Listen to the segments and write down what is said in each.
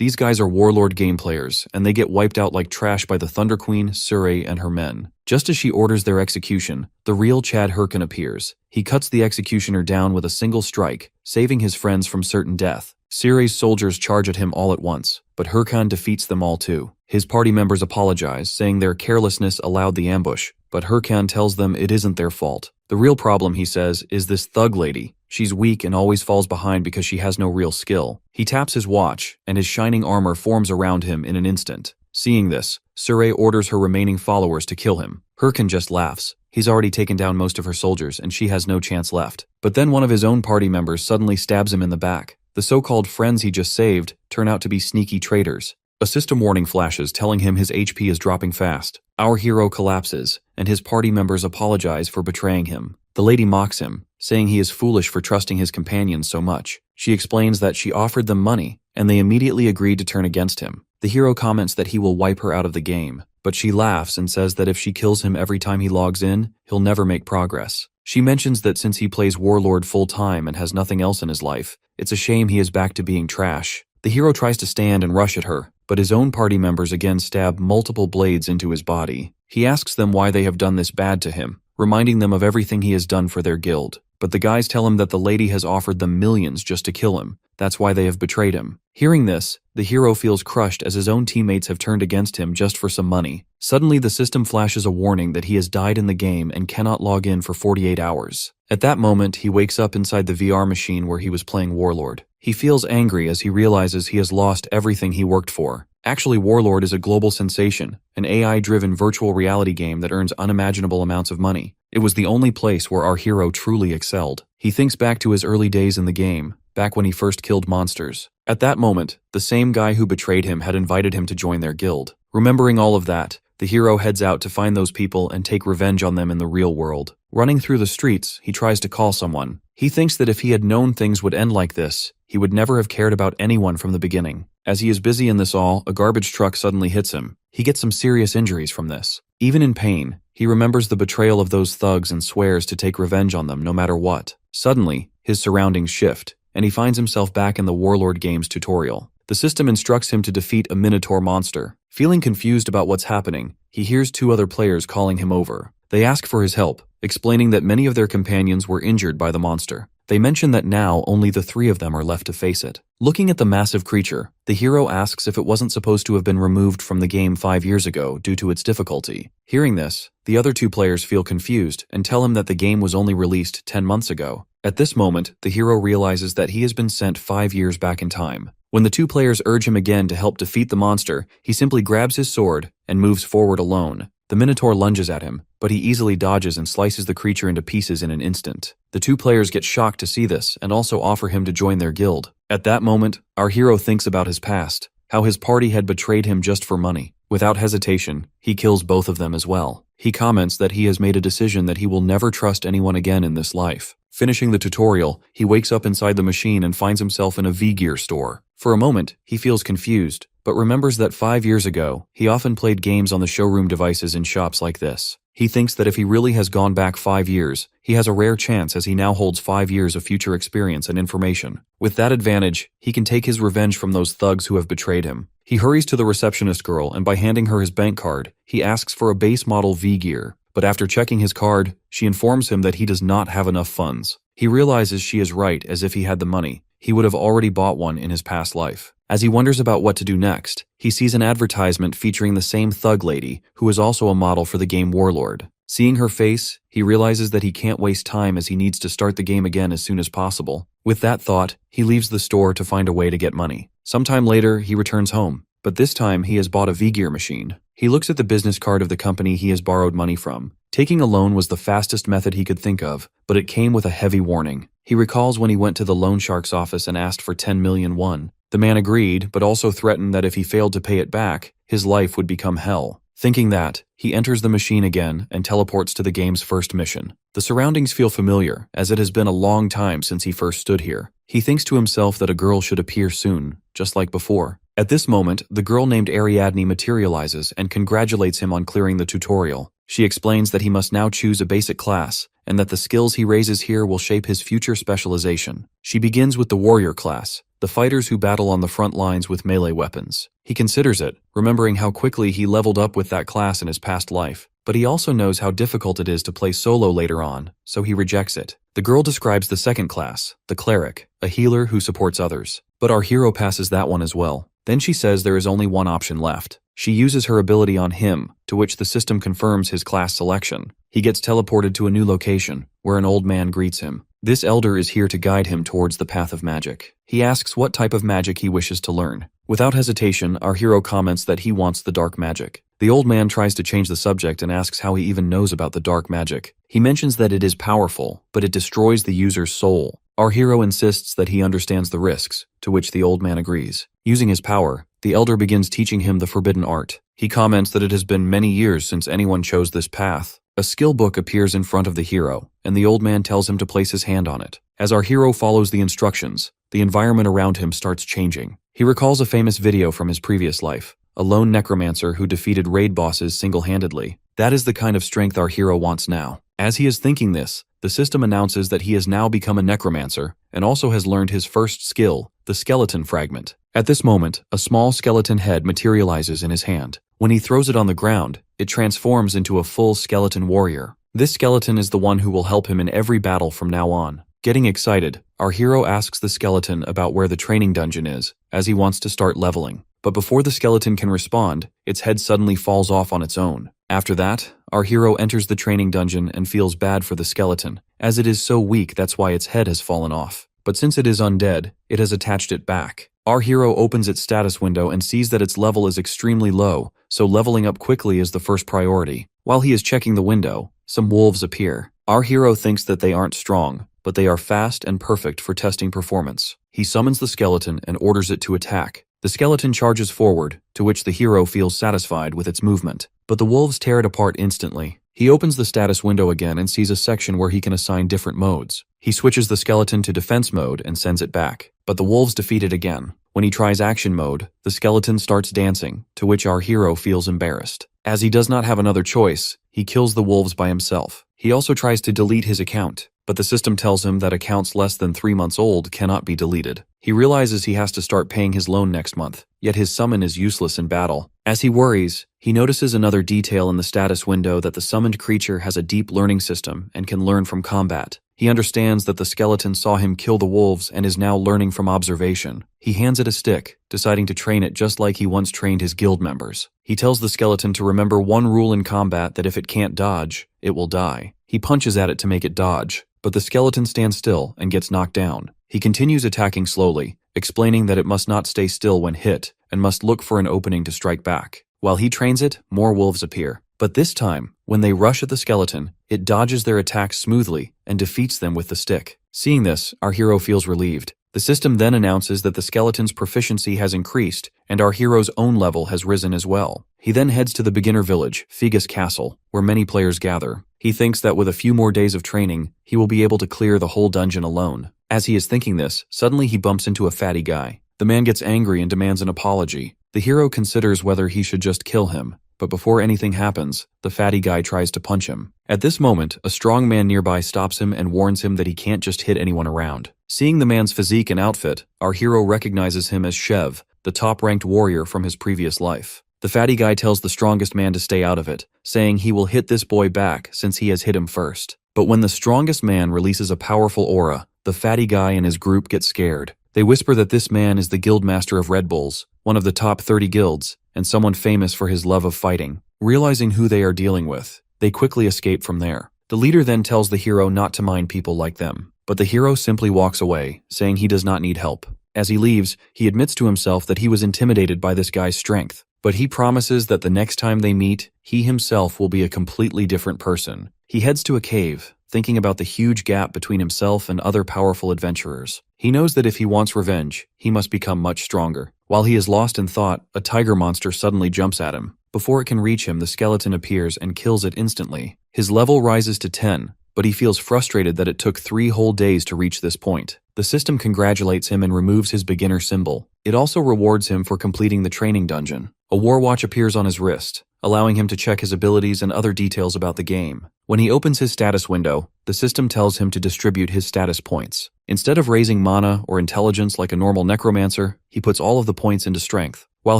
These guys are warlord game players, and they get wiped out like trash by the Thunder Queen, Surrey, and her men. Just as she orders their execution, the real Chad Hurkin appears. He cuts the executioner down with a single strike, saving his friends from certain death. Surrey's soldiers charge at him all at once, but Hurkan defeats them all too. His party members apologize, saying their carelessness allowed the ambush, but Hurkan tells them it isn't their fault. The real problem, he says, is this thug lady. She's weak and always falls behind because she has no real skill. He taps his watch, and his shining armor forms around him in an instant. Seeing this, Surrey orders her remaining followers to kill him. Hurkan just laughs. He's already taken down most of her soldiers, and she has no chance left. But then one of his own party members suddenly stabs him in the back. The so-called friends he just saved turn out to be sneaky traitors. A system warning flashes telling him his HP is dropping fast. Our hero collapses, and his party members apologize for betraying him. The lady mocks him, saying he is foolish for trusting his companions so much. She explains that she offered them money, and they immediately agreed to turn against him. The hero comments that he will wipe her out of the game, but she laughs and says that if she kills him every time he logs in, he'll never make progress. She mentions that since he plays Warlord full-time and has nothing else in his life, it's a shame he is back to being trash. The hero tries to stand and rush at her, but his own party members again stab multiple blades into his body. He asks them why they have done this bad to him, reminding them of everything he has done for their guild. But the guys tell him that the lady has offered them millions just to kill him. That's why they have betrayed him. Hearing this, the hero feels crushed as his own teammates have turned against him just for some money. Suddenly, the system flashes a warning that he has died in the game and cannot log in for 48 hours. At that moment, he wakes up inside the VR machine where he was playing Warlord. He feels angry as he realizes he has lost everything he worked for. Actually, Warlord is a global sensation, an AI-driven virtual reality game that earns unimaginable amounts of money. It was the only place where our hero truly excelled. He thinks back to his early days in the game, back when he first killed monsters. At that moment, the same guy who betrayed him had invited him to join their guild. Remembering all of that, the hero heads out to find those people and take revenge on them in the real world. Running through the streets, he tries to call someone. He thinks that if he had known things would end like this, he would never have cared about anyone from the beginning. As he is busy in this all, a garbage truck suddenly hits him. He gets some serious injuries from this. Even in pain, he remembers the betrayal of those thugs and swears to take revenge on them no matter what. Suddenly, his surroundings shift, and he finds himself back in the Warlord game's tutorial. The system instructs him to defeat a Minotaur monster. Feeling confused about what's happening, he hears two other players calling him over. They ask for his help, explaining that many of their companions were injured by the monster. They mention that now only the three of them are left to face it. Looking at the massive creature, the hero asks if it wasn't supposed to have been removed from the game 5 years ago due to its difficulty. Hearing this, the other two players feel confused and tell him that the game was only released 10 months ago. At this moment, the hero realizes that he has been sent 5 years back in time. When the two players urge him again to help defeat the monster, he simply grabs his sword and moves forward alone. The Minotaur lunges at him, but he easily dodges and slices the creature into pieces in an instant. The two players get shocked to see this and also offer him to join their guild. At that moment, our hero thinks about his past, how his party had betrayed him just for money. Without hesitation, he kills both of them as well. He comments that he has made a decision that he will never trust anyone again in this life. Finishing the tutorial, he wakes up inside the machine and finds himself in a V-Gear store. For a moment, he feels confused, but remembers that 5 years ago, he often played games on the showroom devices in shops like this. He thinks that if he really has gone back 5 years, he has a rare chance as he now holds 5 years of future experience and information. With that advantage, he can take his revenge from those thugs who have betrayed him. He hurries to the receptionist girl and by handing her his bank card, he asks for a base model V-Gear. But after checking his card, she informs him that he does not have enough funds. He realizes she is right, as if he had the money, he would have already bought one in his past life. As he wonders about what to do next, he sees an advertisement featuring the same thug lady, who is also a model for the game Warlord. Seeing her face, he realizes that he can't waste time as he needs to start the game again as soon as possible. With that thought, he leaves the store to find a way to get money. Sometime later, he returns home, but this time he has bought a V-Gear machine. He looks at the business card of the company he has borrowed money from. Taking a loan was the fastest method he could think of, but it came with a heavy warning. He recalls when he went to the loan shark's office and asked for 10 million won. The man agreed, but also threatened that if he failed to pay it back, his life would become hell. Thinking that, he enters the machine again and teleports to the game's first mission. The surroundings feel familiar, as it has been a long time since he first stood here. He thinks to himself that a girl should appear soon, just like before. At this moment, the girl named Ariadne materializes and congratulates him on clearing the tutorial. She explains that he must now choose a basic class, and that the skills he raises here will shape his future specialization. She begins with the warrior class, the fighters who battle on the front lines with melee weapons. He considers it, remembering how quickly he leveled up with that class in his past life. But he also knows how difficult it is to play solo later on, so he rejects it. The girl describes the second class, the cleric, a healer who supports others. But our hero passes that one as well. Then she says there is only one option left. She uses her ability on him, to which the system confirms his class selection. He gets teleported to a new location, where an old man greets him. This elder is here to guide him towards the path of magic. He asks what type of magic he wishes to learn. Without hesitation, our hero comments that he wants the dark magic. The old man tries to change the subject and asks how he even knows about the dark magic. He mentions that it is powerful, but it destroys the user's soul. Our hero insists that he understands the risks, to which the old man agrees. Using his power, the elder begins teaching him the forbidden art. He comments that it has been many years since anyone chose this path. A skill book appears in front of the hero, and the old man tells him to place his hand on it. As our hero follows the instructions, the environment around him starts changing. He recalls a famous video from his previous life, a lone necromancer who defeated raid bosses single-handedly. That is the kind of strength our hero wants now. As he is thinking this, the system announces that he has now become a necromancer and also has learned his first skill, the skeleton fragment. At this moment, a small skeleton head materializes in his hand. When he throws it on the ground, it transforms into a full skeleton warrior. This skeleton is the one who will help him in every battle from now on. Getting excited, our hero asks the skeleton about where the training dungeon is, as he wants to start leveling. But before the skeleton can respond, its head suddenly falls off on its own. After that, our hero enters the training dungeon and feels bad for the skeleton, as it is so weak that's why its head has fallen off. But since it is undead, it has attached it back. Our hero opens its status window and sees that its level is extremely low, so leveling up quickly is the first priority. While he is checking the window, some wolves appear. Our hero thinks that they aren't strong, but they are fast and perfect for testing performance. He summons the skeleton and orders it to attack. The skeleton charges forward, to which the hero feels satisfied with its movement. But the wolves tear it apart instantly. He opens the status window again and sees a section where he can assign different modes. He switches the skeleton to defense mode and sends it back. But the wolves defeat it again. When he tries action mode, the skeleton starts dancing, to which our hero feels embarrassed. As he does not have another choice, he kills the wolves by himself. He also tries to delete his account, but the system tells him that accounts less than 3 months old cannot be deleted. He realizes he has to start paying his loan next month, yet his summon is useless in battle. As he worries, he notices another detail in the status window that the summoned creature has a deep learning system and can learn from combat. He understands that the skeleton saw him kill the wolves and is now learning from observation. He hands it a stick, deciding to train it just like he once trained his guild members. He tells the skeleton to remember one rule in combat, that if it can't dodge, it will die. He punches at it to make it dodge, but the skeleton stands still and gets knocked down. He continues attacking slowly, explaining that it must not stay still when hit and must look for an opening to strike back. While he trains it, more wolves appear. But this time, when they rush at the skeleton, it dodges their attacks smoothly and defeats them with the stick. Seeing this, our hero feels relieved. The system then announces that the skeleton's proficiency has increased and our hero's own level has risen as well. He then heads to the beginner village, Figus Castle, where many players gather. He thinks that with a few more days of training, he will be able to clear the whole dungeon alone. As he is thinking this, suddenly he bumps into a fatty guy. The man gets angry and demands an apology. The hero considers whether he should just kill him, but before anything happens, the fatty guy tries to punch him. At this moment, a strong man nearby stops him and warns him that he can't just hit anyone around. Seeing the man's physique and outfit, our hero recognizes him as Shev, the top-ranked warrior from his previous life. The fatty guy tells the strongest man to stay out of it, saying he will hit this boy back since he has hit him first. But when the strongest man releases a powerful aura, the fatty guy and his group get scared. They whisper that this man is the guildmaster of Red Bulls, one of the top 30 guilds, and someone famous for his love of fighting. Realizing who they are dealing with, they quickly escape from there. The leader then tells the hero not to mind people like them, but the hero simply walks away, saying he does not need help. As he leaves, he admits to himself that he was intimidated by this guy's strength, but he promises that the next time they meet, he himself will be a completely different person. He heads to a cave, thinking about the huge gap between himself and other powerful adventurers. He knows that if he wants revenge, he must become much stronger. While he is lost in thought, a tiger monster suddenly jumps at him. Before it can reach him, the skeleton appears and kills it instantly. His level rises to 10, but he feels frustrated that it took 3 whole days to reach this point. The system congratulates him and removes his beginner symbol. It also rewards him for completing the training dungeon. A war watch appears on his wrist, allowing him to check his abilities and other details about the game. When he opens his status window, the system tells him to distribute his status points. Instead of raising mana or intelligence like a normal necromancer, he puts all of the points into strength. While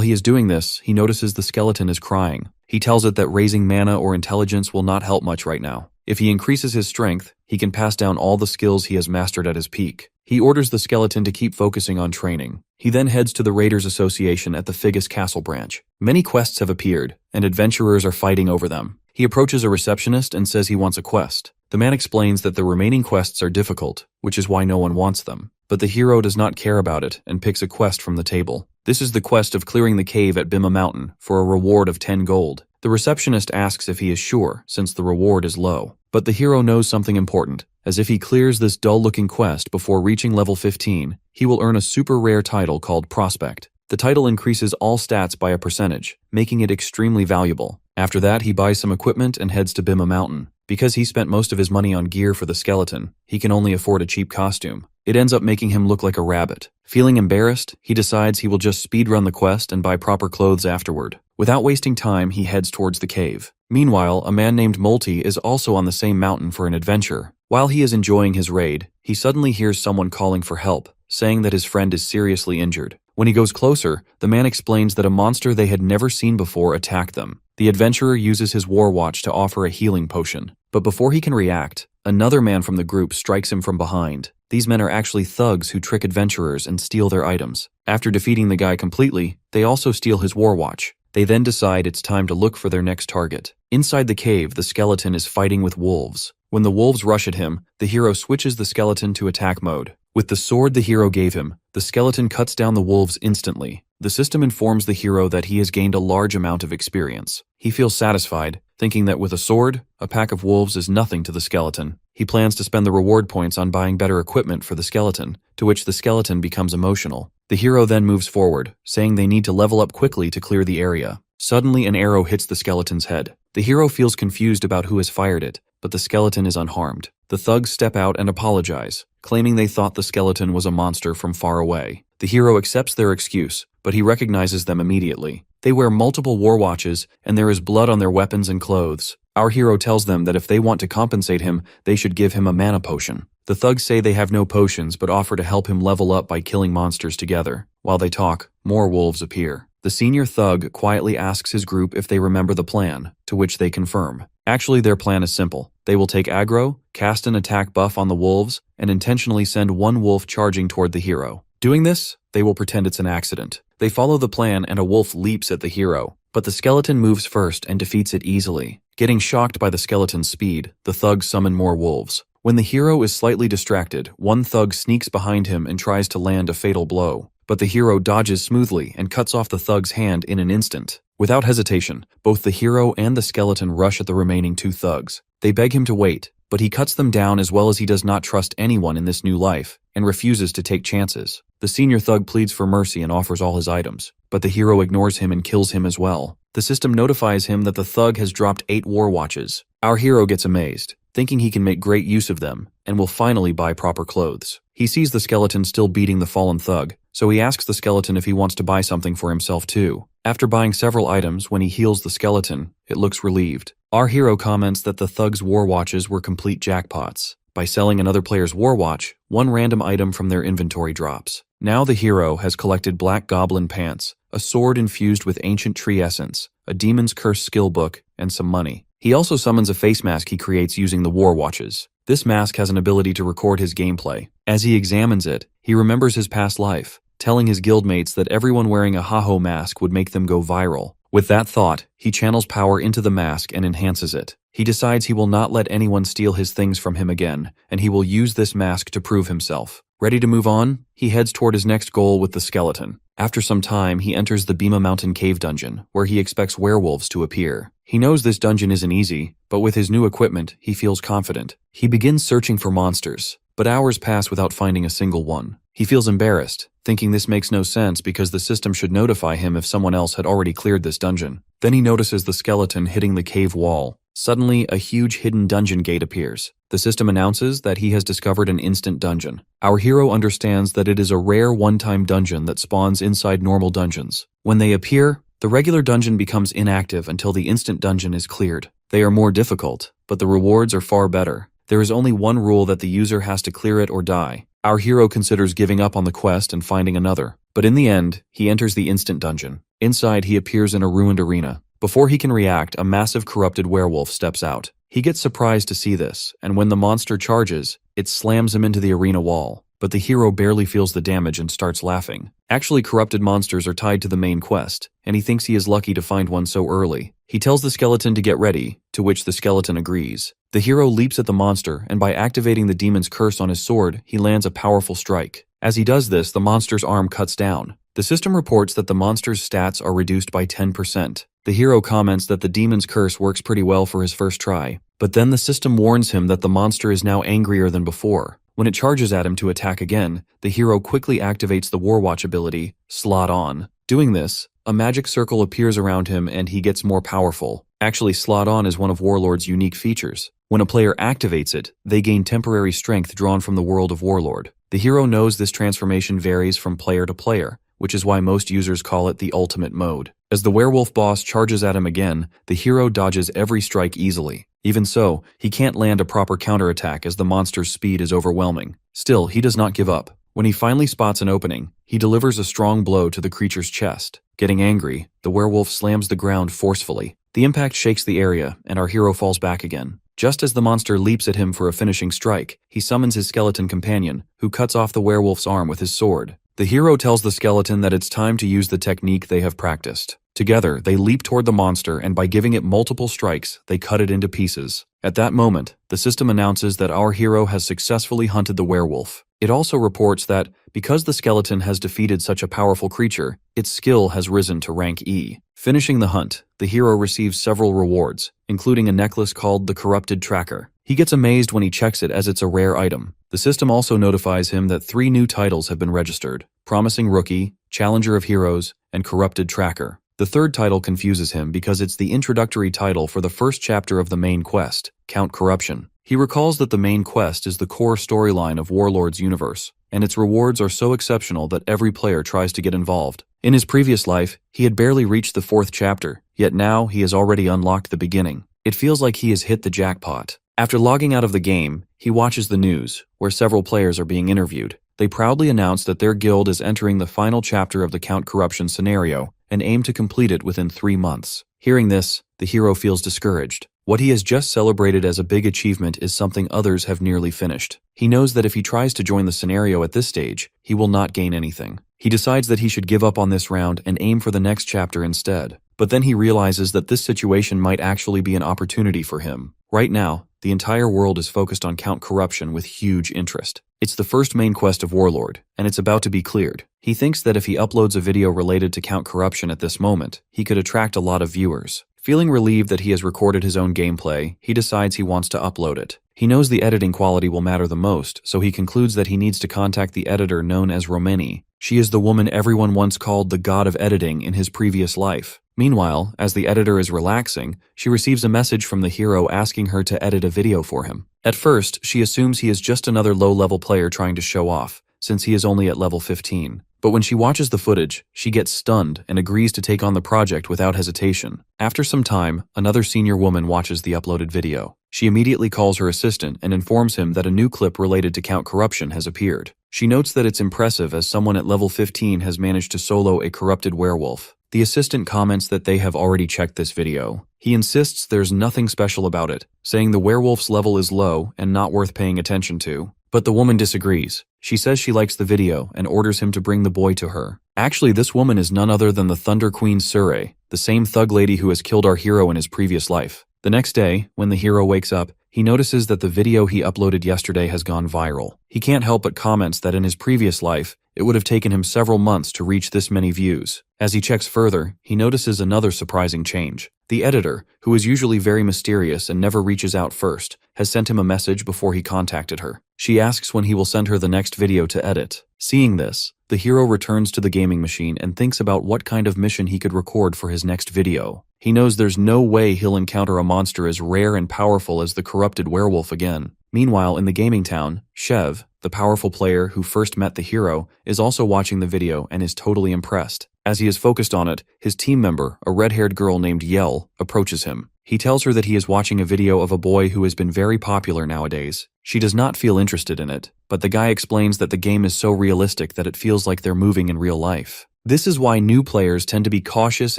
he is doing this, he notices the skeleton is crying. He tells it that raising mana or intelligence will not help much right now. If he increases his strength, he can pass down all the skills he has mastered at his peak. He orders the skeleton to keep focusing on training. He then heads to the Raiders Association at the Figus Castle branch. Many quests have appeared, and adventurers are fighting over them. He approaches a receptionist and says he wants a quest. The man explains that the remaining quests are difficult, which is why no one wants them. But the hero does not care about it and picks a quest from the table. This is the quest of clearing the cave at Bima Mountain for a reward of 10 gold. The receptionist asks if he is sure, since the reward is low. But the hero knows something important, as if he clears this dull-looking quest before reaching level 15, he will earn a super rare title called Prospect. The title increases all stats by a percentage, making it extremely valuable. After that, he buys some equipment and heads to Bima Mountain. Because he spent most of his money on gear for the skeleton, he can only afford a cheap costume. It ends up making him look like a rabbit. Feeling embarrassed, he decides he will just speedrun the quest and buy proper clothes afterward. Without wasting time, he heads towards the cave. Meanwhile, a man named Molty is also on the same mountain for an adventure. While he is enjoying his raid, he suddenly hears someone calling for help, saying that his friend is seriously injured. When he goes closer, the man explains that a monster they had never seen before attacked them. The adventurer uses his war watch to offer a healing potion. But before he can react, another man from the group strikes him from behind. These men are actually thugs who trick adventurers and steal their items. After defeating the guy completely, they also steal his war watch. They then decide it's time to look for their next target. Inside the cave, the skeleton is fighting with wolves. When the wolves rush at him, the hero switches the skeleton to attack mode. With the sword the hero gave him, the skeleton cuts down the wolves instantly. The system informs the hero that he has gained a large amount of experience. He feels satisfied, thinking that with a sword, a pack of wolves is nothing to the skeleton. He plans to spend the reward points on buying better equipment for the skeleton, to which the skeleton becomes emotional. The hero then moves forward, saying they need to level up quickly to clear the area. Suddenly, an arrow hits the skeleton's head. The hero feels confused about who has fired it, but the skeleton is unharmed. The thugs step out and apologize, claiming they thought the skeleton was a monster from far away. The hero accepts their excuse, but he recognizes them immediately. They wear multiple war watches, and there is blood on their weapons and clothes. Our hero tells them that if they want to compensate him, they should give him a mana potion. The thugs say they have no potions, but offer to help him level up by killing monsters together. While they talk, more wolves appear. The senior thug quietly asks his group if they remember the plan, to which they confirm. Actually, their plan is simple. They will take aggro, cast an attack buff on the wolves, and intentionally send one wolf charging toward the hero. Doing this, they will pretend it's an accident. They follow the plan and a wolf leaps at the hero, but the skeleton moves first and defeats it easily. Getting shocked by the skeleton's speed, the thugs summon more wolves. When the hero is slightly distracted, one thug sneaks behind him and tries to land a fatal blow. But the hero dodges smoothly and cuts off the thug's hand in an instant. Without hesitation, both the hero and the skeleton rush at the remaining two thugs. They beg him to wait, but he cuts them down as well as he does not trust anyone in this new life, and refuses to take chances. The senior thug pleads for mercy and offers all his items, but the hero ignores him and kills him as well. The system notifies him that the thug has dropped 8 war watches. Our hero gets amazed, thinking he can make great use of them, and will finally buy proper clothes. He sees the skeleton still beating the fallen thug, so he asks the skeleton if he wants to buy something for himself too. After buying several items, when he heals the skeleton, it looks relieved. Our hero comments that the thug's war watches were complete jackpots. By selling another player's war watch, one random item from their inventory drops. Now the hero has collected black goblin pants, a sword infused with ancient tree essence, a demon's curse skill book, and some money. He also summons a face mask he creates using the war watches. This mask has an ability to record his gameplay. As he examines it, he remembers his past life, telling his guildmates that everyone wearing a ha-ho mask would make them go viral. With that thought, he channels power into the mask and enhances it. He decides he will not let anyone steal his things from him again, and he will use this mask to prove himself. Ready to move on, he heads toward his next goal with the skeleton. After some time, he enters the Bima Mountain cave dungeon, where he expects werewolves to appear. He knows this dungeon isn't easy, but with his new equipment, he feels confident. He begins searching for monsters, but hours pass without finding a single one. He feels embarrassed, thinking this makes no sense because the system should notify him if someone else had already cleared this dungeon. Then he notices the skeleton hitting the cave wall. Suddenly, a huge hidden dungeon gate appears. The system announces that he has discovered an instant dungeon. Our hero understands that it is a rare one-time dungeon that spawns inside normal dungeons. When they appear, The regular dungeon becomes inactive until the instant dungeon is cleared. They are more difficult, but the rewards are far better. There is only one rule that the user has to clear it or die. Our hero considers giving up on the quest and finding another, but in the end, he enters the instant dungeon. Inside, he appears in a ruined arena. Before he can react, a massive corrupted werewolf steps out. He gets surprised to see this, and when the monster charges, it slams him into the arena wall. But the hero barely feels the damage and starts laughing. Actually, corrupted monsters are tied to the main quest, and he thinks he is lucky to find one so early. He tells the skeleton to get ready, to which the skeleton agrees. The hero leaps at the monster, and by activating the demon's curse on his sword, he lands a powerful strike. As he does this, the monster's arm cuts down. The system reports that the monster's stats are reduced by 10%. The hero comments that the demon's curse works pretty well for his first try, but then the system warns him that the monster is now angrier than before. When it charges at him to attack again, the hero quickly activates the Warwatch ability, Slot On. Doing this, a magic circle appears around him and he gets more powerful. Actually, Slot On is one of Warlord's unique features. When a player activates it, they gain temporary strength drawn from the world of Warlord. The hero knows this transformation varies from player to player, which is why most users call it the ultimate mode. As the werewolf boss charges at him again, the hero dodges every strike easily. Even so, he can't land a proper counterattack as the monster's speed is overwhelming. Still, he does not give up. When he finally spots an opening, he delivers a strong blow to the creature's chest. Getting angry, the werewolf slams the ground forcefully. The impact shakes the area, and our hero falls back again. Just as the monster leaps at him for a finishing strike, he summons his skeleton companion, who cuts off the werewolf's arm with his sword. The hero tells the skeleton that it's time to use the technique they have practiced. Together, they leap toward the monster, and by giving it multiple strikes, they cut it into pieces. At that moment, the system announces that our hero has successfully hunted the werewolf. It also reports that, because the skeleton has defeated such a powerful creature, its skill has risen to rank E. Finishing the hunt, the hero receives several rewards, including a necklace called the Corrupted Tracker. He gets amazed when he checks it as it's a rare item. The system also notifies him that 3 new titles have been registered: Promising Rookie, Challenger of Heroes, and Corrupted Tracker. The third title confuses him because it's the introductory title for the first chapter of the main quest, Count Corruption. He recalls that the main quest is the core storyline of Warlord's universe, and its rewards are so exceptional that every player tries to get involved. In his previous life, he had barely reached the 4th chapter, yet now he has already unlocked the beginning. It feels like he has hit the jackpot. After logging out of the game, he watches the news, where several players are being interviewed. They proudly announce that their guild is entering the final chapter of the Count Corruption scenario and aim to complete it within 3 months. Hearing this, the hero feels discouraged. What he has just celebrated as a big achievement is something others have nearly finished. He knows that if he tries to join the scenario at this stage, he will not gain anything. He decides that he should give up on this round and aim for the next chapter instead. But then he realizes that this situation might actually be an opportunity for him. Right now, the entire world is focused on Count Corruption with huge interest. It's the first main quest of Warlord, and it's about to be cleared. He thinks that if he uploads a video related to Count Corruption at this moment, he could attract a lot of viewers. Feeling relieved that he has recorded his own gameplay, he decides he wants to upload it. He knows the editing quality will matter the most, so he concludes that he needs to contact the editor known as Romeni. She is the woman everyone once called the god of editing in his previous life. Meanwhile, as the editor is relaxing, she receives a message from the hero asking her to edit a video for him. At first, she assumes he is just another low-level player trying to show off, since he is only at level 15. But when she watches the footage, she gets stunned and agrees to take on the project without hesitation. After some time, another senior woman watches the uploaded video. She immediately calls her assistant and informs him that a new clip related to Count Corruption has appeared. She notes that it's impressive as someone at level 15 has managed to solo a corrupted werewolf. The assistant comments that they have already checked this video. He insists there's nothing special about it, saying the werewolf's level is low and not worth paying attention to. But the woman disagrees. She says she likes the video and orders him to bring the boy to her. Actually, this woman is none other than the Thunder Queen Asura, the same thug lady who has killed our hero in his previous life. The next day, when the hero wakes up, he notices that the video he uploaded yesterday has gone viral. He can't help but comments that in his previous life, it would have taken him several months to reach this many views. As he checks further, he notices another surprising change. The editor, who is usually very mysterious and never reaches out first, has sent him a message before he contacted her. She asks when he will send her the next video to edit. Seeing this, the hero returns to the gaming machine and thinks about what kind of mission he could record for his next video. He knows there's no way he'll encounter a monster as rare and powerful as the corrupted werewolf again. Meanwhile, in the gaming town, Shev, the powerful player who first met the hero, is also watching the video and is totally impressed. As he is focused on it, his team member, a red-haired girl named Yahello, approaches him. He tells her that he is watching a video of a boy who has been very popular nowadays. She does not feel interested in it, but the guy explains that the game is so realistic that it feels like they're moving in real life. This is why new players tend to be cautious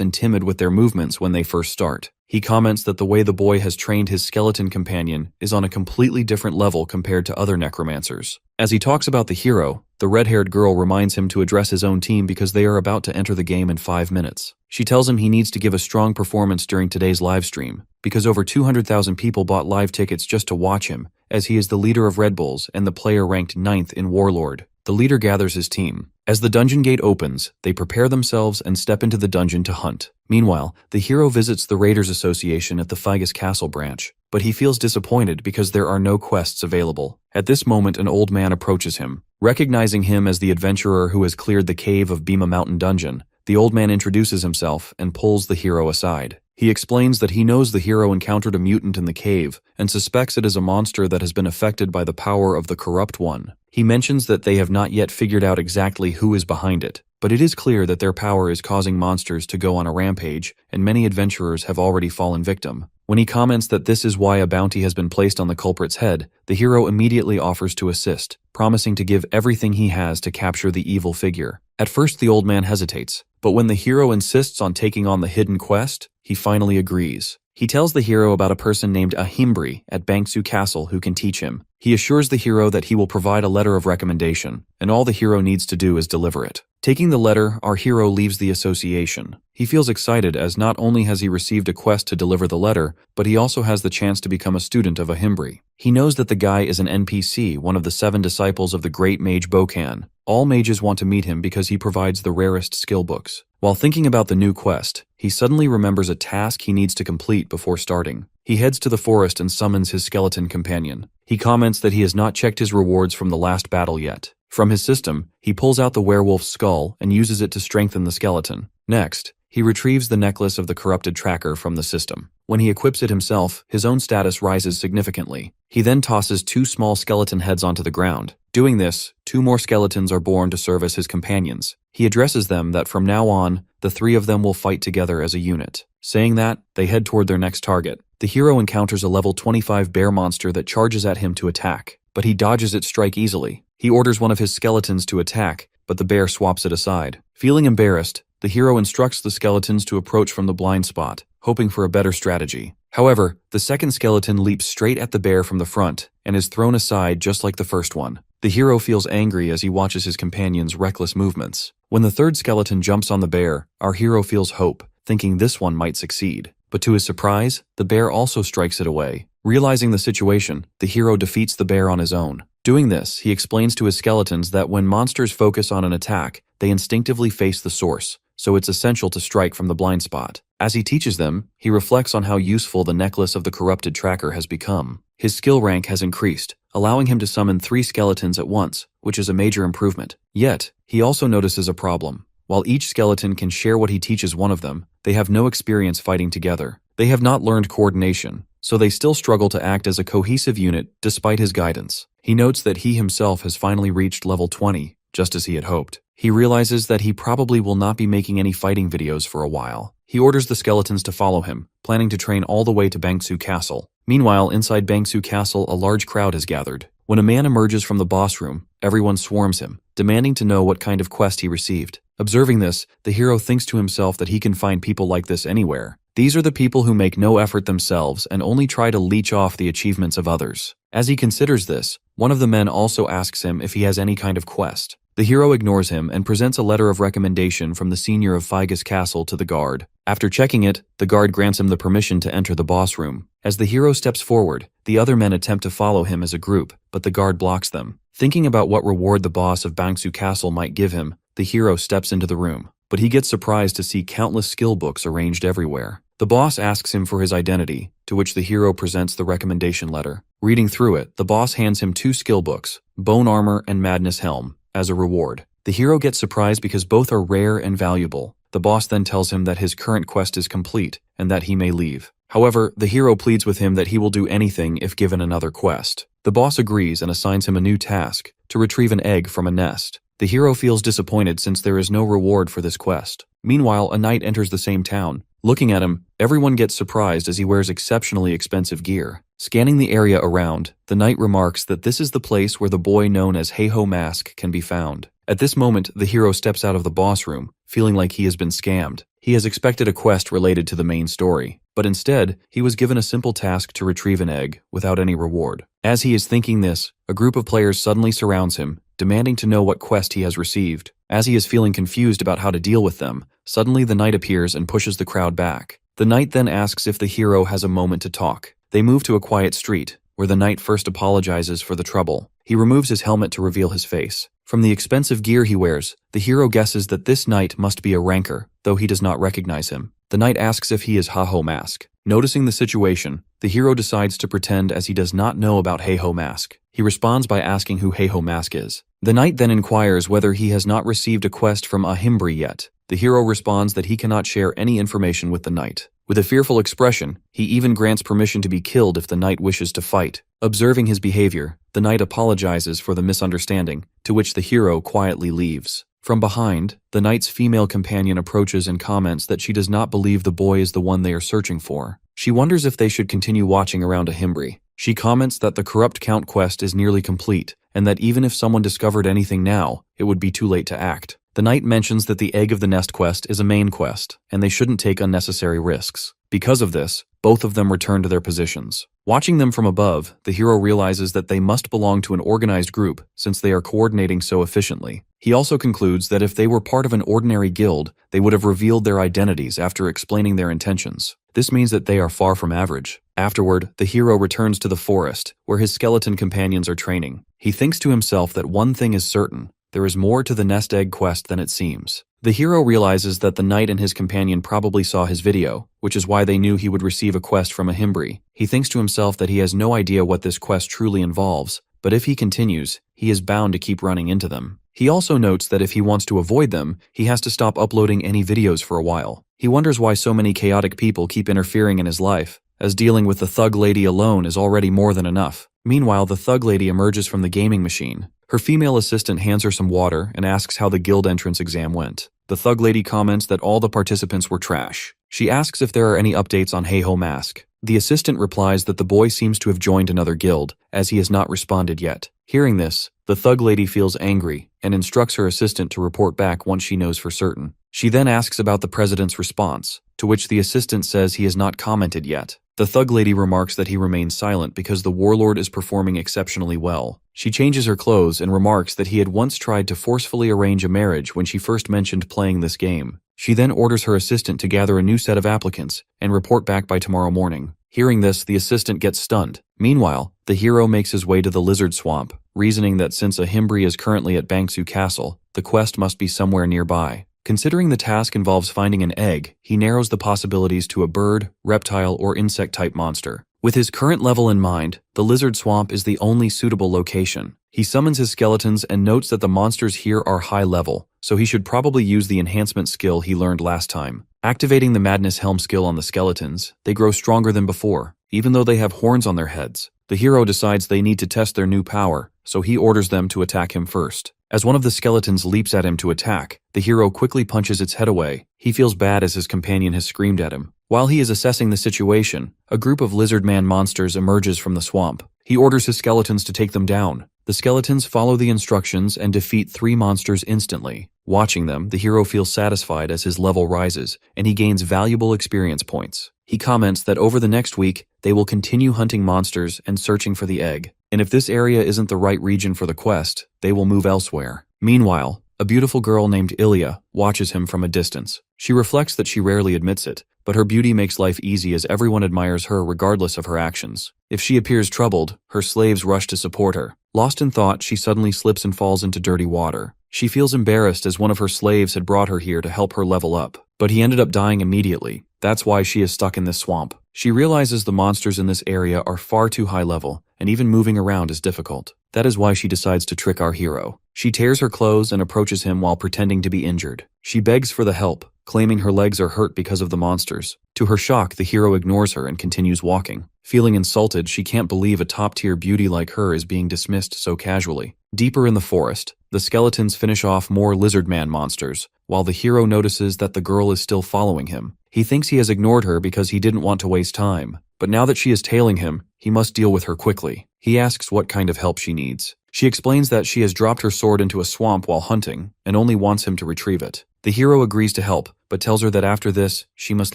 and timid with their movements when they first start. He comments that the way the boy has trained his skeleton companion is on a completely different level compared to other necromancers. As he talks about the hero, the red-haired girl reminds him to address his own team because they are about to enter the game in 5 minutes. She tells him he needs to give a strong performance during today's live stream, because over 200,000 people bought live tickets just to watch him, as he is the leader of Red Bulls and the player ranked 9th in Warlord. The leader gathers his team. As the dungeon gate opens, they prepare themselves and step into the dungeon to hunt. Meanwhile, the hero visits the Raiders Association at the Figus Castle branch, but he feels disappointed because there are no quests available. At this moment, an old man approaches him. Recognizing him as the adventurer who has cleared the cave of Bhima Mountain Dungeon, the old man introduces himself and pulls the hero aside. He explains that he knows the hero encountered a mutant in the cave and suspects it is a monster that has been affected by the power of the Corrupt One. He mentions that they have not yet figured out exactly who is behind it, but it is clear that their power is causing monsters to go on a rampage, and many adventurers have already fallen victim. When he comments that this is why a bounty has been placed on the culprit's head, the hero immediately offers to assist, promising to give everything he has to capture the evil figure. At first, the old man hesitates, but when the hero insists on taking on the hidden quest, he finally agrees. He tells the hero about a person named Ahimbri at Bangsu Castle who can teach him. He assures the hero that he will provide a letter of recommendation, and all the hero needs to do is deliver it. Taking the letter, our hero leaves the association. He feels excited as not only has he received a quest to deliver the letter, but he also has the chance to become a student of Ahimbri. He knows that the guy is an NPC, one of the 7 disciples of the great mage Bokan. All mages want to meet him because he provides the rarest skill books. While thinking about the new quest, he suddenly remembers a task he needs to complete before starting. He heads to the forest and summons his skeleton companion. He comments that he has not checked his rewards from the last battle yet. From his system, he pulls out the werewolf's skull and uses it to strengthen the skeleton. Next, he retrieves the necklace of the corrupted tracker from the system. When he equips it himself, his own status rises significantly. He then tosses 2 small skeleton heads onto the ground. Doing this, 2 more skeletons are born to serve as his companions. He addresses them that from now on, the 3 of them will fight together as a unit. Saying that, they head toward their next target. The hero encounters a level 25 bear monster that charges at him to attack, but he dodges its strike easily. He orders one of his skeletons to attack, but the bear swaps it aside. Feeling embarrassed, the hero instructs the skeletons to approach from the blind spot, hoping for a better strategy. However, the second skeleton leaps straight at the bear from the front and is thrown aside just like the first one. The hero feels angry as he watches his companion's reckless movements. When the third skeleton jumps on the bear, our hero feels hope, thinking this one might succeed. But to his surprise, the bear also strikes it away. Realizing the situation, the hero defeats the bear on his own. Doing this, he explains to his skeletons that when monsters focus on an attack, they instinctively face the source, so it's essential to strike from the blind spot. As he teaches them, he reflects on how useful the necklace of the corrupted tracker has become. His skill rank has increased, allowing him to summon 3 skeletons at once, which is a major improvement. Yet, he also notices a problem. While each skeleton can share what he teaches one of them, they have no experience fighting together. They have not learned coordination, so they still struggle to act as a cohesive unit despite his guidance. He notes that he himself has finally reached level 20, just as he had hoped. He realizes that he probably will not be making any fighting videos for a while. He orders the skeletons to follow him, planning to train all the way to Bangsu Castle. Meanwhile, inside Bangsu Castle, a large crowd has gathered. When a man emerges from the boss room, everyone swarms him, demanding to know what kind of quest he received. Observing this, the hero thinks to himself that he can find people like this anywhere. These are the people who make no effort themselves and only try to leech off the achievements of others. As he considers this, one of the men also asks him if he has any kind of quest. The hero ignores him and presents a letter of recommendation from the senior of Figus Castle to the guard. After checking it, the guard grants him the permission to enter the boss room. As the hero steps forward, the other men attempt to follow him as a group, but the guard blocks them. Thinking about what reward the boss of Bangsu Castle might give him, the hero steps into the room, but he gets surprised to see countless skill books arranged everywhere. The boss asks him for his identity, to which the hero presents the recommendation letter. Reading through it, the boss hands him 2 skill books, Bone Armor and Madness Helm, as a reward. The hero gets surprised because both are rare and valuable. The boss then tells him that his current quest is complete and that he may leave. However, the hero pleads with him that he will do anything if given another quest. The boss agrees and assigns him a new task, to retrieve an egg from a nest. The hero feels disappointed since there is no reward for this quest. Meanwhile, a knight enters the same town. Looking at him, everyone gets surprised as he wears exceptionally expensive gear. Scanning the area around, the knight remarks that this is the place where the boy known as Heiho Mask can be found. At this moment, the hero steps out of the boss room, feeling like he has been scammed. He has expected a quest related to the main story, but instead, he was given a simple task to retrieve an egg, without any reward. As he is thinking this, a group of players suddenly surrounds him, demanding to know what quest he has received. As he is feeling confused about how to deal with them, suddenly the knight appears and pushes the crowd back. The knight then asks if the hero has a moment to talk. They move to a quiet street, where the knight first apologizes for the trouble. He removes his helmet to reveal his face. From the expensive gear he wears, the hero guesses that this knight must be a ranker, though he does not recognize him. The knight asks if he is Heiho Mask. Noticing the situation, the hero decides to pretend as he does not know about Heiho Mask. He responds by asking who Heiho Mask is. The knight then inquires whether he has not received a quest from Ahimbri yet. The hero responds that he cannot share any information with the knight. With a fearful expression, he even grants permission to be killed if the knight wishes to fight. Observing his behavior, the knight apologizes for the misunderstanding, to which the hero quietly leaves. From behind, the knight's female companion approaches and comments that she does not believe the boy is the one they are searching for. She wonders if they should continue watching around Ahimbri. She comments that the corrupt count quest is nearly complete, and that even if someone discovered anything now, it would be too late to act. The knight mentions that the Egg of the Nest quest is a main quest, and they shouldn't take unnecessary risks. Because of this, both of them return to their positions. Watching them from above, the hero realizes that they must belong to an organized group since they are coordinating so efficiently. He also concludes that if they were part of an ordinary guild, they would have revealed their identities after explaining their intentions. This means that they are far from average. Afterward, the hero returns to the forest, where his skeleton companions are training. He thinks to himself that one thing is certain: there is more to the nest egg quest than it seems. The hero realizes that the knight and his companion probably saw his video, which is why they knew he would receive a quest from Ahimbri. He thinks to himself that he has no idea what this quest truly involves, but if he continues, he is bound to keep running into them. He also notes that if he wants to avoid them, he has to stop uploading any videos for a while. He wonders why so many chaotic people keep interfering in his life, as dealing with the thug lady alone is already more than enough. Meanwhile, the thug lady emerges from the gaming machine. Her female assistant hands her some water and asks how the guild entrance exam went. The thug lady comments that all the participants were trash. She asks if there are any updates on Heiho Mask. The assistant replies that the boy seems to have joined another guild, as he has not responded yet. Hearing this, the thug lady feels angry and instructs her assistant to report back once she knows for certain. She then asks about the president's response, to which the assistant says he has not commented yet. The thug lady remarks that he remains silent because the warlord is performing exceptionally well. She changes her clothes and remarks that he had once tried to forcefully arrange a marriage when she first mentioned playing this game. She then orders her assistant to gather a new set of applicants and report back by tomorrow morning. Hearing this, the assistant gets stunned. Meanwhile, the hero makes his way to the lizard swamp, reasoning that since Ahimbri is currently at Bangsu Castle, the quest must be somewhere nearby. Considering the task involves finding an egg, he narrows the possibilities to a bird, reptile, or insect-type monster. With his current level in mind, the lizard swamp is the only suitable location. He summons his skeletons and notes that the monsters here are high level, so he should probably use the enhancement skill he learned last time. Activating the Madness Helm skill on the skeletons, they grow stronger than before, even though they have horns on their heads. The hero decides they need to test their new power, so he orders them to attack him first. As one of the skeletons leaps at him to attack, the hero quickly punches its head away. He feels bad as his companion has screamed at him. While he is assessing the situation, a group of lizard man monsters emerges from the swamp. He orders his skeletons to take them down. The skeletons follow the instructions and defeat 3 monsters instantly. Watching them, the hero feels satisfied as his level rises, and he gains valuable experience points. He comments that over the next week, they will continue hunting monsters and searching for the egg. And if this area isn't the right region for the quest, they will move elsewhere. Meanwhile, a beautiful girl named Ilya watches him from a distance. She reflects that she rarely admits it, but her beauty makes life easy as everyone admires her regardless of her actions. If she appears troubled, her slaves rush to support her. Lost in thought, she suddenly slips and falls into dirty water. She feels embarrassed as one of her slaves had brought her here to help her level up, but he ended up dying immediately. That's why she is stuck in this swamp. She realizes the monsters in this area are far too high level, and even moving around is difficult. That is why she decides to trick our hero. She tears her clothes and approaches him while pretending to be injured. She begs for the help, claiming her legs are hurt because of the monsters. To her shock, the hero ignores her and continues walking. Feeling insulted, she can't believe a top-tier beauty like her is being dismissed so casually. Deeper in the forest, the skeletons finish off more lizard man monsters, while the hero notices that the girl is still following him. He thinks he has ignored her because he didn't want to waste time, but now that she is tailing him, he must deal with her quickly. He asks what kind of help she needs. She explains that she has dropped her sword into a swamp while hunting and only wants him to retrieve it. The hero agrees to help, but tells her that after this, she must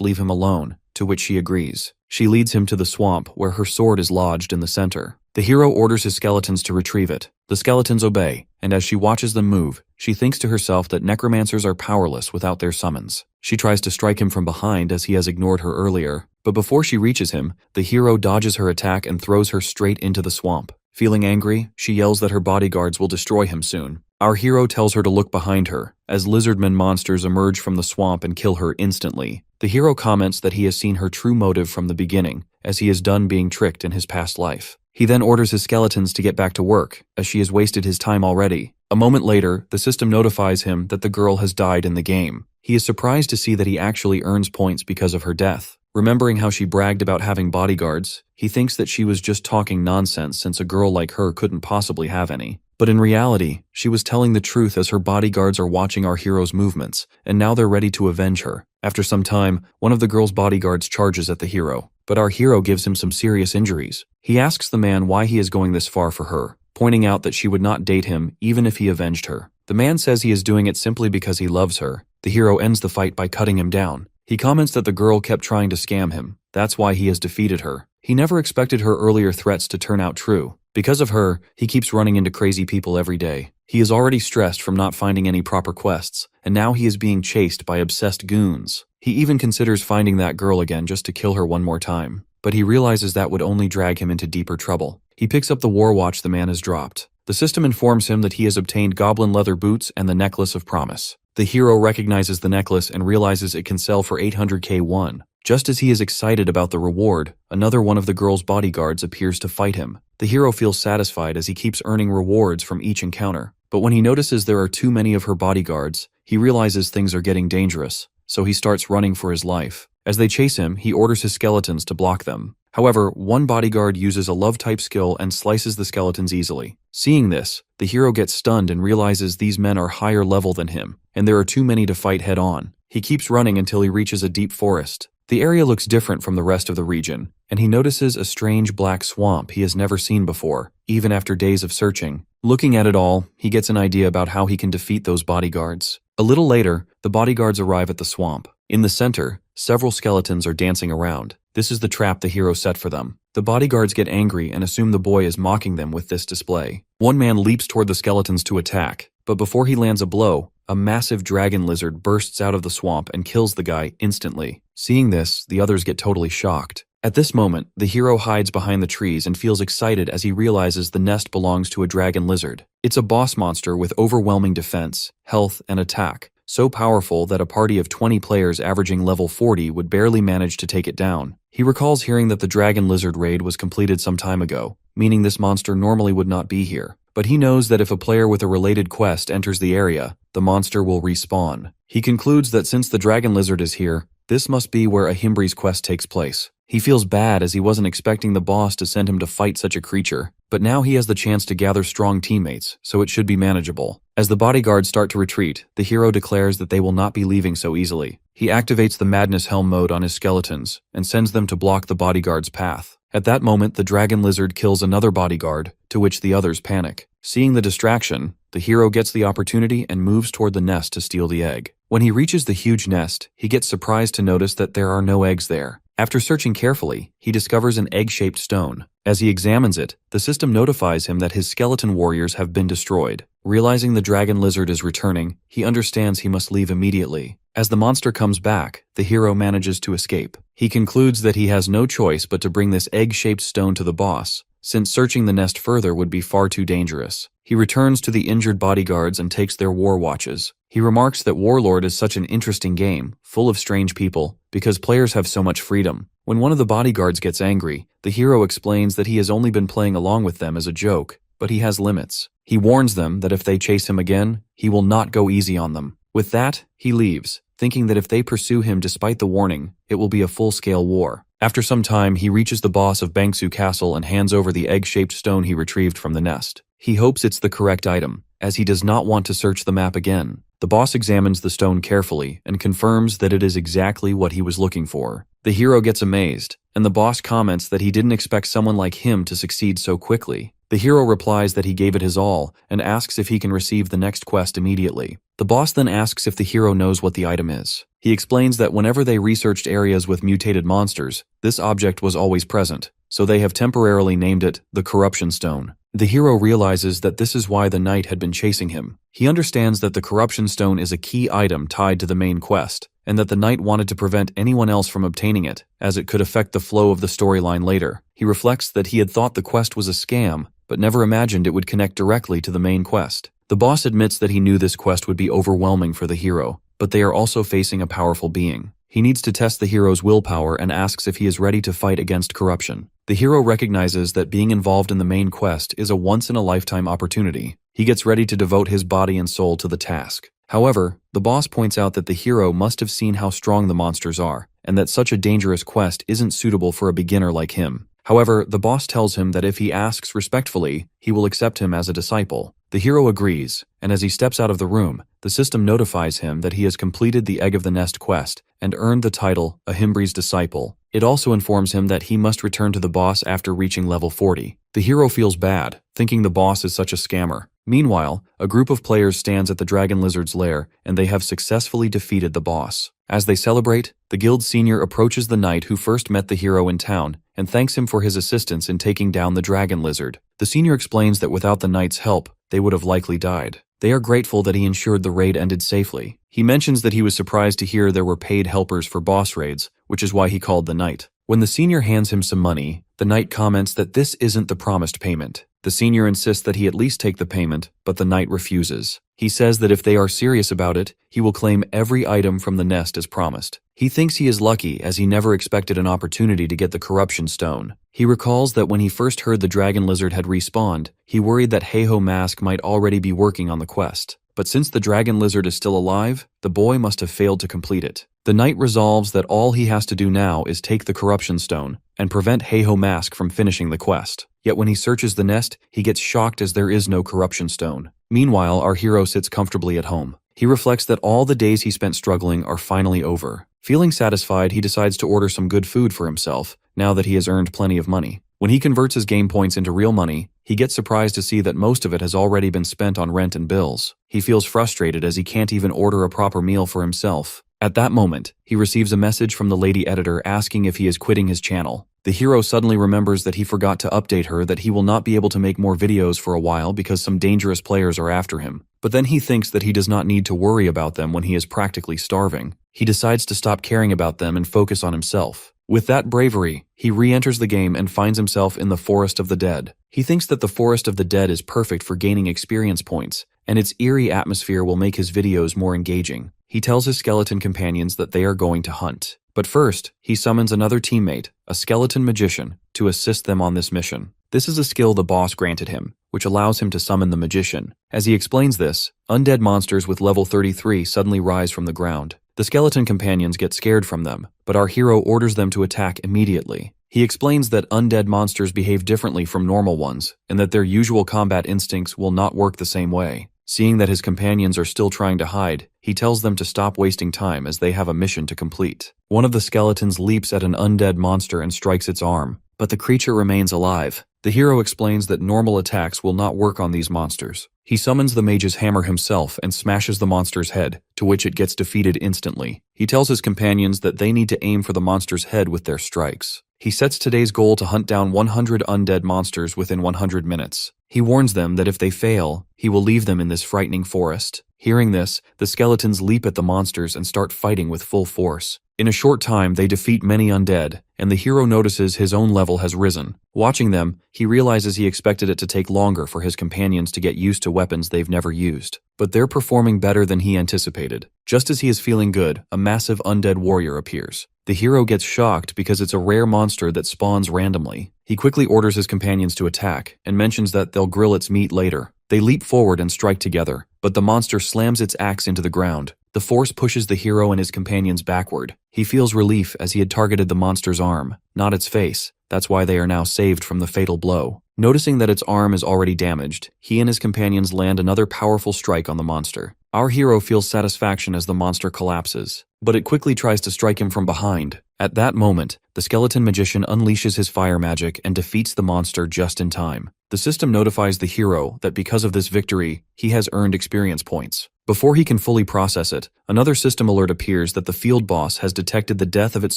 leave him alone, to which she agrees. She leads him to the swamp, where her sword is lodged in the center. The hero orders his skeletons to retrieve it. The skeletons obey, and as she watches them move, she thinks to herself that necromancers are powerless without their summons. She tries to strike him from behind as he has ignored her earlier, but before she reaches him, the hero dodges her attack and throws her straight into the swamp. Feeling angry, she yells that her bodyguards will destroy him soon. Our hero tells her to look behind her, as lizardmen monsters emerge from the swamp and kill her instantly. The hero comments that he has seen her true motive from the beginning, as he is done being tricked in his past life. He then orders his skeletons to get back to work, as she has wasted his time already. A moment later, the system notifies him that the girl has died in the game. He is surprised to see that he actually earns points because of her death. Remembering how she bragged about having bodyguards, he thinks that she was just talking nonsense since a girl like her couldn't possibly have any. But in reality, she was telling the truth as her bodyguards are watching our hero's movements, and now they're ready to avenge her. After some time, one of the girl's bodyguards charges at the hero, but our hero gives him some serious injuries. He asks the man why he is going this far for her, pointing out that she would not date him even if he avenged her. The man says he is doing it simply because he loves her. The hero ends the fight by cutting him down. He comments that the girl kept trying to scam him. That's why he has defeated her. He never expected her earlier threats to turn out true. Because of her, he keeps running into crazy people every day. He is already stressed from not finding any proper quests, and now he is being chased by obsessed goons. He even considers finding that girl again just to kill her one more time, but he realizes that would only drag him into deeper trouble. He picks up the war watch the man has dropped. The system informs him that he has obtained goblin leather boots and the necklace of promise. The hero recognizes the necklace and realizes it can sell for 800k1. Just as he is excited about the reward, another one of the girl's bodyguards appears to fight him. The hero feels satisfied as he keeps earning rewards from each encounter. But when he notices there are too many of her bodyguards, he realizes things are getting dangerous, so he starts running for his life. As they chase him, he orders his skeletons to block them. However, one bodyguard uses a love-type skill and slices the skeletons easily. Seeing this, the hero gets stunned and realizes these men are higher level than him, and there are too many to fight head-on. He keeps running until he reaches a deep forest. The area looks different from the rest of the region, and he notices a strange black swamp he has never seen before, even after days of searching. Looking at it all, he gets an idea about how he can defeat those bodyguards. A little later, the bodyguards arrive at the swamp. In the center, several skeletons are dancing around. This is the trap the hero set for them. The bodyguards get angry and assume the boy is mocking them with this display. One man leaps toward the skeletons to attack, but before he lands a blow, a massive dragon lizard bursts out of the swamp and kills the guy instantly. Seeing this, the others get totally shocked. At this moment, the hero hides behind the trees and feels excited as he realizes the nest belongs to a dragon lizard. It's a boss monster with overwhelming defense, health, and attack, so powerful that a party of 20 players averaging level 40 would barely manage to take it down. He recalls hearing that the dragon lizard raid was completed some time ago, meaning this monster normally would not be here. But he knows that if a player with a related quest enters the area, the monster will respawn. He concludes that since the dragon lizard is here, this must be where Ahimbri's quest takes place. He feels bad as he wasn't expecting the boss to send him to fight such a creature, but now he has the chance to gather strong teammates, so it should be manageable. As the bodyguards start to retreat, the hero declares that they will not be leaving so easily. He activates the Madness Helm mode on his skeletons and sends them to block the bodyguard's path. At that moment, the dragon lizard kills another bodyguard, to which the others panic. Seeing the distraction, the hero gets the opportunity and moves toward the nest to steal the egg. When he reaches the huge nest, he gets surprised to notice that there are no eggs there. After searching carefully, he discovers an egg-shaped stone. As he examines it, the system notifies him that his skeleton warriors have been destroyed. Realizing the dragon lizard is returning, he understands he must leave immediately. As the monster comes back, the hero manages to escape. He concludes that he has no choice but to bring this egg-shaped stone to the boss, since searching the nest further would be far too dangerous. He returns to the injured bodyguards and takes their war watches. He remarks that Warlord is such an interesting game, full of strange people, because players have so much freedom. When one of the bodyguards gets angry, the hero explains that he has only been playing along with them as a joke, but he has limits. He warns them that if they chase him again, he will not go easy on them. With that, he leaves. thinking that if they pursue him despite the warning, it will be a full-scale war. After some time, he reaches the boss of Bangsu Castle and hands over the egg-shaped stone he retrieved from the nest. He hopes it's the correct item, as he does not want to search the map again. The boss examines the stone carefully and confirms that it is exactly what he was looking for. The hero gets amazed, and the boss comments that he didn't expect someone like him to succeed so quickly. The hero replies that he gave it his all and asks if he can receive the next quest immediately. The boss then asks if the hero knows what the item is. He explains that whenever they researched areas with mutated monsters, this object was always present, so they have temporarily named it the Corruption Stone. The hero realizes that this is why the knight had been chasing him. He understands that the Corruption Stone is a key item tied to the main quest, and that the knight wanted to prevent anyone else from obtaining it, as it could affect the flow of the storyline later. He reflects that he had thought the quest was a scam, but never imagined it would connect directly to the main quest. The boss admits that he knew this quest would be overwhelming for the hero, but they are also facing a powerful being. He needs to test the hero's willpower and asks if he is ready to fight against corruption. The hero recognizes that being involved in the main quest is a once-in-a-lifetime opportunity. He gets ready to devote his body and soul to the task. However, the boss points out that the hero must have seen how strong the monsters are, and that such a dangerous quest isn't suitable for a beginner like him. However, the boss tells him that if he asks respectfully, he will accept him as a disciple. The hero agrees, and as he steps out of the room, the system notifies him that he has completed the Egg of the Nest quest and earned the title, a Himbri's Disciple. It also informs him that he must return to the boss after reaching level 40. The hero feels bad, thinking the boss is such a scammer. Meanwhile, a group of players stands at the dragon lizard's lair, and they have successfully defeated the boss. As they celebrate, the guild senior approaches the knight who first met the hero in town and thanks him for his assistance in taking down the dragon lizard. The senior explains that without the knight's help, they would have likely died. They are grateful that he ensured the raid ended safely. He mentions that he was surprised to hear there were paid helpers for boss raids, which is why he called the knight. When the senior hands him some money, the knight comments that this isn't the promised payment. The senior insists that he at least take the payment, but the knight refuses. He says that if they are serious about it, he will claim every item from the nest as promised. He thinks he is lucky as he never expected an opportunity to get the Corruption Stone. He recalls that when he first heard the dragon lizard had respawned, he worried that Heiho Mask might already be working on the quest. But since the dragon lizard is still alive, the boy must have failed to complete it. The knight resolves that all he has to do now is take the Corruption Stone and prevent Heiho Mask from finishing the quest. Yet when he searches the nest, he gets shocked as there is no Corruption Stone. Meanwhile, our hero sits comfortably at home. He reflects that all the days he spent struggling are finally over. Feeling satisfied, he decides to order some good food for himself, now that he has earned plenty of money. When he converts his game points into real money, he gets surprised to see that most of it has already been spent on rent and bills. He feels frustrated as he can't even order a proper meal for himself. At that moment, he receives a message from the lady editor asking if he is quitting his channel. The hero suddenly remembers that he forgot to update her that he will not be able to make more videos for a while because some dangerous players are after him. But then he thinks that he does not need to worry about them when he is practically starving. He decides to stop caring about them and focus on himself. With that bravery, he re-enters the game and finds himself in the Forest of the Dead. He thinks that the Forest of the Dead is perfect for gaining experience points, and its eerie atmosphere will make his videos more engaging. He tells his skeleton companions that they are going to hunt. But first, he summons another teammate, a skeleton magician, to assist them on this mission. This is a skill the boss granted him, which allows him to summon the magician. As he explains this, undead monsters with level 33 suddenly rise from the ground. The skeleton companions get scared from them, but our hero orders them to attack immediately. He explains that undead monsters behave differently from normal ones, and that their usual combat instincts will not work the same way. Seeing that his companions are still trying to hide, he tells them to stop wasting time as they have a mission to complete. One of the skeletons leaps at an undead monster and strikes its arm, but the creature remains alive. The hero explains that normal attacks will not work on these monsters. He summons the mage's hammer himself and smashes the monster's head, to which it gets defeated instantly. He tells his companions that they need to aim for the monster's head with their strikes. He sets today's goal to hunt down 100 undead monsters within 100 minutes. He warns them that if they fail, he will leave them in this frightening forest. Hearing this, the skeletons leap at the monsters and start fighting with full force. In a short time, they defeat many undead, and the hero notices his own level has risen. Watching them, he realizes he expected it to take longer for his companions to get used to weapons they've never used. But they're performing better than he anticipated. Just as he is feeling good, a massive undead warrior appears. The hero gets shocked because it's a rare monster that spawns randomly. He quickly orders his companions to attack, and mentions that they'll grill its meat later. They leap forward and strike together, but the monster slams its axe into the ground. The force pushes the hero and his companions backward. He feels relief as he had targeted the monster's arm, not its face. That's why they are now saved from the fatal blow. Noticing that its arm is already damaged, he and his companions land another powerful strike on the monster. Our hero feels satisfaction as the monster collapses, but it quickly tries to strike him from behind. At that moment, the skeleton magician unleashes his fire magic and defeats the monster just in time. The system notifies the hero that because of this victory, he has earned experience points. Before he can fully process it, another system alert appears that the field boss has detected the death of its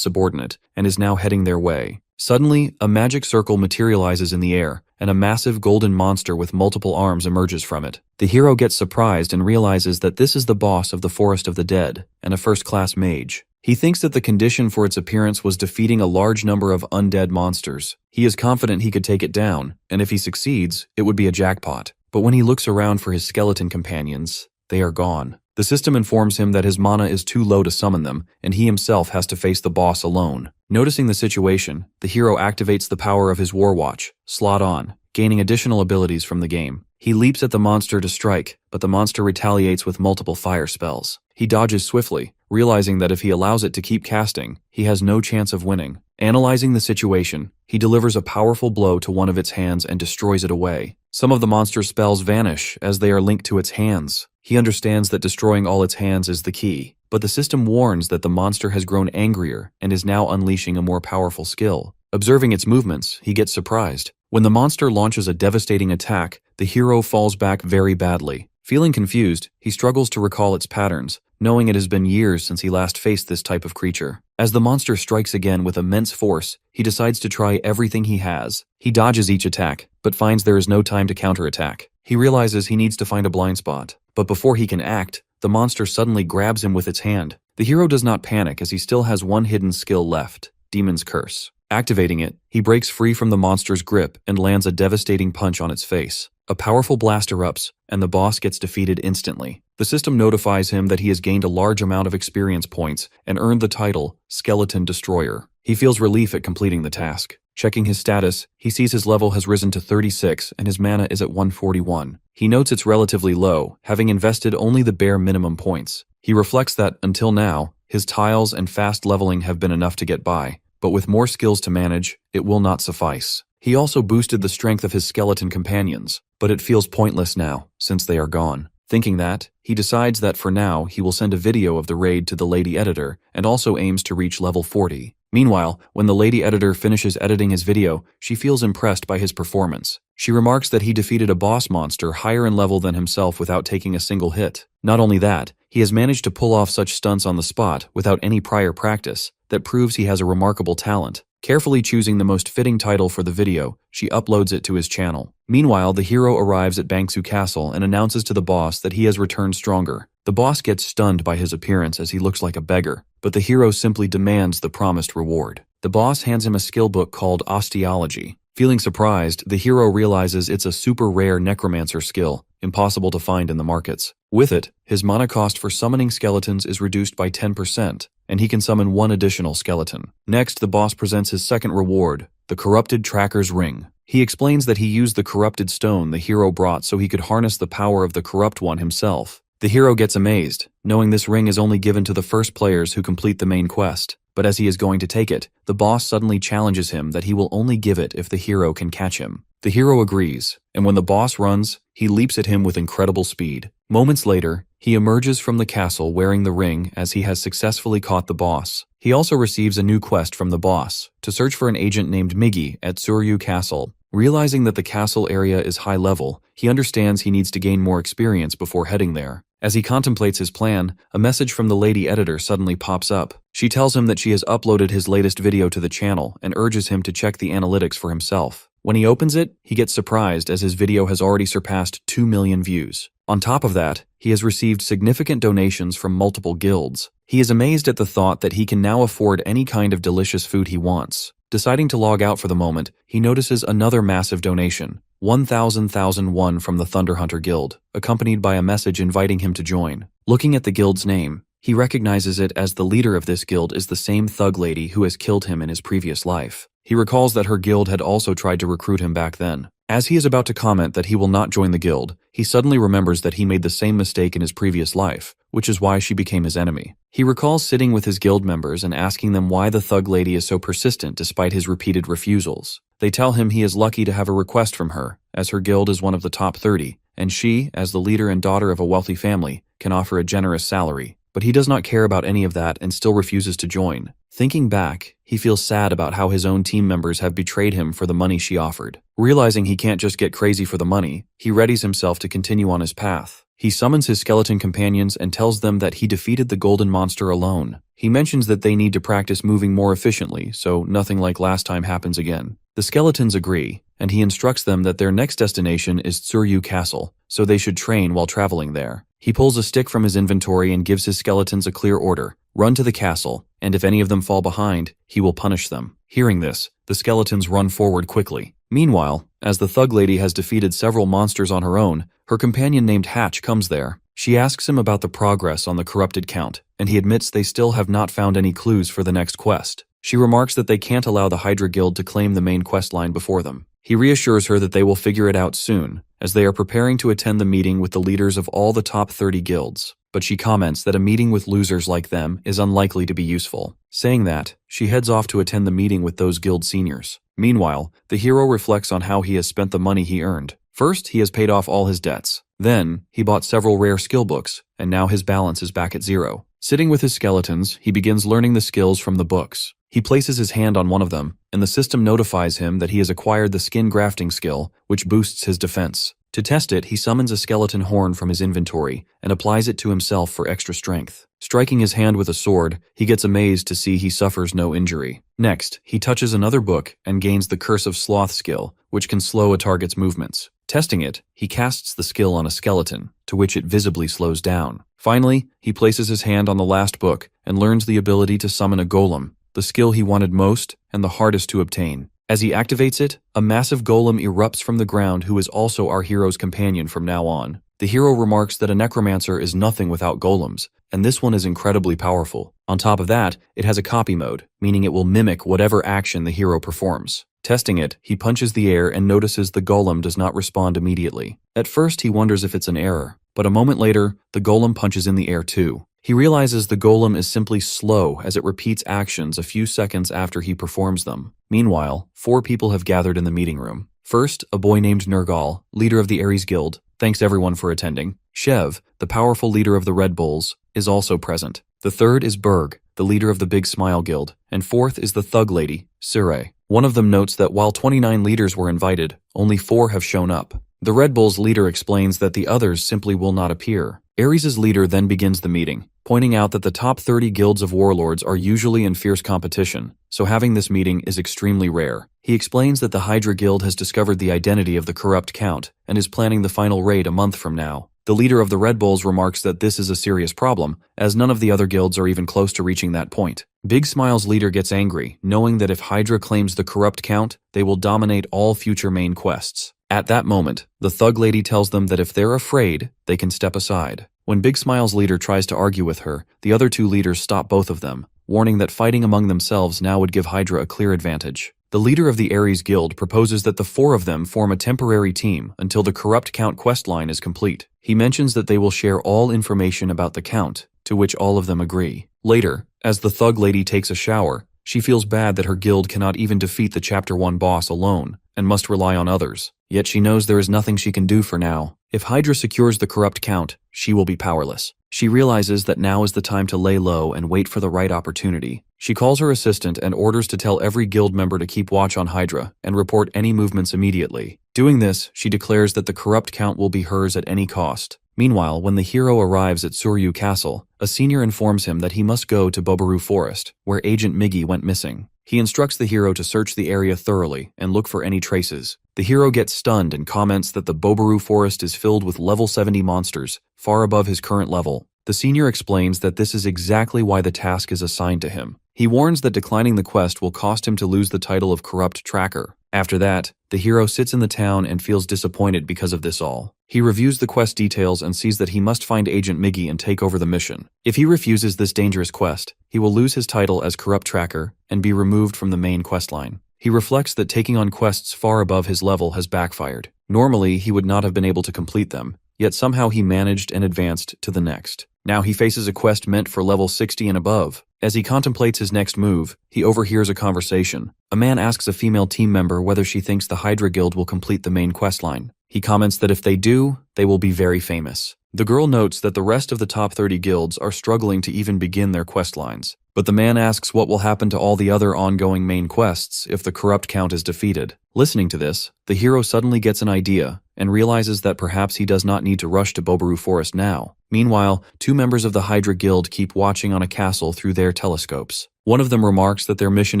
subordinate and is now heading their way. Suddenly, a magic circle materializes in the air, and a massive golden monster with multiple arms emerges from it. The hero gets surprised and realizes that this is the boss of the Forest of the Dead, and a first-class mage. He thinks that the condition for its appearance was defeating a large number of undead monsters. He is confident he could take it down, and if he succeeds, it would be a jackpot. But when he looks around for his skeleton companions, they are gone. The system informs him that his mana is too low to summon them, and he himself has to face the boss alone. Noticing the situation, the hero activates the power of his War Watch, slot on, gaining additional abilities from the game. He leaps at the monster to strike, but the monster retaliates with multiple fire spells. He dodges swiftly, realizing that if he allows it to keep casting, he has no chance of winning. Analyzing the situation, he delivers a powerful blow to one of its hands and destroys it away. Some of the monster's spells vanish as they are linked to its hands. He understands that destroying all its hands is the key, but the system warns that the monster has grown angrier and is now unleashing a more powerful skill. Observing its movements, he gets surprised. When the monster launches a devastating attack, the hero falls back very badly. Feeling confused, he struggles to recall its patterns, knowing it has been years since he last faced this type of creature. As the monster strikes again with immense force, he decides to try everything he has. He dodges each attack, but finds there is no time to counterattack. He realizes he needs to find a blind spot, but before he can act, the monster suddenly grabs him with its hand. The hero does not panic as he still has one hidden skill left, Demon's Curse. Activating it, he breaks free from the monster's grip and lands a devastating punch on its face. A powerful blast erupts, and the boss gets defeated instantly. The system notifies him that he has gained a large amount of experience points and earned the title Skeleton Destroyer. He feels relief at completing the task. Checking his status, he sees his level has risen to 36 and his mana is at 141. He notes it's relatively low, having invested only the bare minimum points. He reflects that, until now, his tiles and fast leveling have been enough to get by, but with more skills to manage, it will not suffice. He also boosted the strength of his skeleton companions, but it feels pointless now, since they are gone. Thinking that, he decides that for now he will send a video of the raid to the lady editor and also aims to reach level 40. Meanwhile, when the lady editor finishes editing his video, she feels impressed by his performance. She remarks that he defeated a boss monster higher in level than himself without taking a single hit. Not only that, he has managed to pull off such stunts on the spot without any prior practice that proves he has a remarkable talent. Carefully choosing the most fitting title for the video, she uploads it to his channel. Meanwhile, the hero arrives at Bangsu Castle and announces to the boss that he has returned stronger. The boss gets stunned by his appearance as he looks like a beggar, but the hero simply demands the promised reward. The boss hands him a skill book called Osteology. Feeling surprised, the hero realizes it's a super rare necromancer skill, impossible to find in the markets. With it, his mana cost for summoning skeletons is reduced by 10%, and he can summon one additional skeleton. Next, the boss presents his second reward, the Corrupted Tracker's Ring. He explains that he used the corrupted stone the hero brought so he could harness the power of the corrupt one himself. The hero gets amazed, knowing this ring is only given to the first players who complete the main quest. But as he is going to take it, the boss suddenly challenges him that he will only give it if the hero can catch him. The hero agrees, and when the boss runs, he leaps at him with incredible speed. Moments later, he emerges from the castle wearing the ring as he has successfully caught the boss. He also receives a new quest from the boss, to search for an agent named Miggy at Suryu Castle. Realizing that the castle area is high level, he understands he needs to gain more experience before heading there. As he contemplates his plan, a message from the lady editor suddenly pops up. She tells him that she has uploaded his latest video to the channel and urges him to check the analytics for himself. When he opens it, he gets surprised as his video has already surpassed 2 million views. On top of that, he has received significant donations from multiple guilds. He is amazed at the thought that he can now afford any kind of delicious food he wants. Deciding to log out for the moment, he notices another massive donation, 1,000,001 from the Thunder Hunter Guild, accompanied by a message inviting him to join. Looking at the guild's name, he recognizes it as the leader of this guild is the same thug lady who has killed him in his previous life. He recalls that her guild had also tried to recruit him back then. As he is about to comment that he will not join the guild, he suddenly remembers that he made the same mistake in his previous life, which is why she became his enemy. He recalls sitting with his guild members and asking them why the thug lady is so persistent despite his repeated refusals. They tell him he is lucky to have a request from her, as her guild is one of the top 30, and she, as the leader and daughter of a wealthy family, can offer a generous salary. But he does not care about any of that and still refuses to join. Thinking back, he feels sad about how his own team members have betrayed him for the money she offered. Realizing he can't just get crazy for the money, he readies himself to continue on his path. He summons his skeleton companions and tells them that he defeated the golden monster alone. He mentions that they need to practice moving more efficiently so nothing like last time happens again. The skeletons agree, and he instructs them that their next destination is Tsuryu Castle, so they should train while traveling there. He pulls a stick from his inventory and gives his skeletons a clear order: run to the castle, and if any of them fall behind, he will punish them. Hearing this, the skeletons run forward quickly. Meanwhile, as the thug lady has defeated several monsters on her own, her companion named Hatch comes there. She asks him about the progress on the corrupted count, and he admits they still have not found any clues for the next quest. She remarks that they can't allow the Hydra Guild to claim the main quest line before them. He reassures her that they will figure it out soon, as they are preparing to attend the meeting with the leaders of all the top 30 guilds. But she comments that a meeting with losers like them is unlikely to be useful. Saying that, she heads off to attend the meeting with those guild seniors. Meanwhile, the hero reflects on how he has spent the money he earned. First, he has paid off all his debts. Then, he bought several rare skill books, and now his balance is back at 0. Sitting with his skeletons, he begins learning the skills from the books. He places his hand on one of them, and the system notifies him that he has acquired the skin grafting skill, which boosts his defense. To test it, he summons a skeleton horn from his inventory and applies it to himself for extra strength. Striking his hand with a sword, he gets amazed to see he suffers no injury. Next, he touches another book and gains the Curse of Sloth skill, which can slow a target's movements. Testing it, he casts the skill on a skeleton, to which it visibly slows down. Finally, he places his hand on the last book and learns the ability to summon a golem, the skill he wanted most and the hardest to obtain. As he activates it, a massive golem erupts from the ground who is also our hero's companion from now on. The hero remarks that a necromancer is nothing without golems, and this one is incredibly powerful. On top of that, it has a copy mode, meaning it will mimic whatever action the hero performs. Testing it, he punches the air and notices the golem does not respond immediately. At first, he wonders if it's an error, but a moment later, the golem punches in the air too. He realizes the golem is simply slow as it repeats actions a few seconds after he performs them. Meanwhile, 4 people have gathered in the meeting room. First, a boy named Nergal, leader of the Ares Guild. Thanks everyone for attending. Shev, the powerful leader of the Red Bulls, is also present. The third is Berg, the leader of the Big Smile Guild. And fourth is the thug lady, Sure. One of them notes that while 29 leaders were invited, only 4 have shown up. The Red Bulls leader explains that the others simply will not appear. Ares' leader then begins the meeting, pointing out that the top 30 guilds of warlords are usually in fierce competition, so having this meeting is extremely rare. He explains that the Hydra Guild has discovered the identity of the corrupt count and is planning the final raid a month from now. The leader of the Red Bulls remarks that this is a serious problem, as none of the other guilds are even close to reaching that point. Big Smile's leader gets angry, knowing that if Hydra claims the corrupt count, they will dominate all future main quests. At that moment, the thug lady tells them that if they're afraid, they can step aside. When Big Smile's leader tries to argue with her, the other 2 leaders stop both of them, warning that fighting among themselves now would give Hydra a clear advantage. The leader of the Ares Guild proposes that the 4 of them form a temporary team until the corrupt count questline is complete. He mentions that they will share all information about the count, to which all of them agree. Later, as the thug lady takes a shower, she feels bad that her guild cannot even defeat the Chapter 1 boss alone, and must rely on others. Yet she knows there is nothing she can do for now. If Hydra secures the corrupt count, she will be powerless. She realizes that now is the time to lay low and wait for the right opportunity. She calls her assistant and orders to tell every guild member to keep watch on Hydra and report any movements immediately. Doing this, she declares that the corrupt count will be hers at any cost. Meanwhile, when the hero arrives at Tsuryu Castle, a senior informs him that he must go to Bobaru Forest, where Agent Miggy went missing. He instructs the hero to search the area thoroughly and look for any traces. The hero gets stunned and comments that the Bobaru Forest is filled with level 70 monsters, far above his current level. The senior explains that this is exactly why the task is assigned to him. He warns that declining the quest will cost him to lose the title of Corrupt Tracker. After that, the hero sits in the town and feels disappointed because of this all. He reviews the quest details and sees that he must find Agent Miggy and take over the mission. If he refuses this dangerous quest, he will lose his title as Corrupt Tracker and be removed from the main questline. He reflects that taking on quests far above his level has backfired. Normally, he would not have been able to complete them, yet somehow he managed and advanced to the next. Now he faces a quest meant for level 60 and above. As he contemplates his next move, he overhears a conversation. A man asks a female team member whether she thinks the Hydra Guild will complete the main questline. He comments that if they do, they will be very famous. The girl notes that the rest of the top 30 guilds are struggling to even begin their quest lines. But the man asks what will happen to all the other ongoing main quests if the corrupt count is defeated. Listening to this, the hero suddenly gets an idea and realizes that perhaps he does not need to rush to Bobaru Forest now. Meanwhile, two members of the Hydra Guild keep watching on a castle through their telescopes. One of them remarks that their mission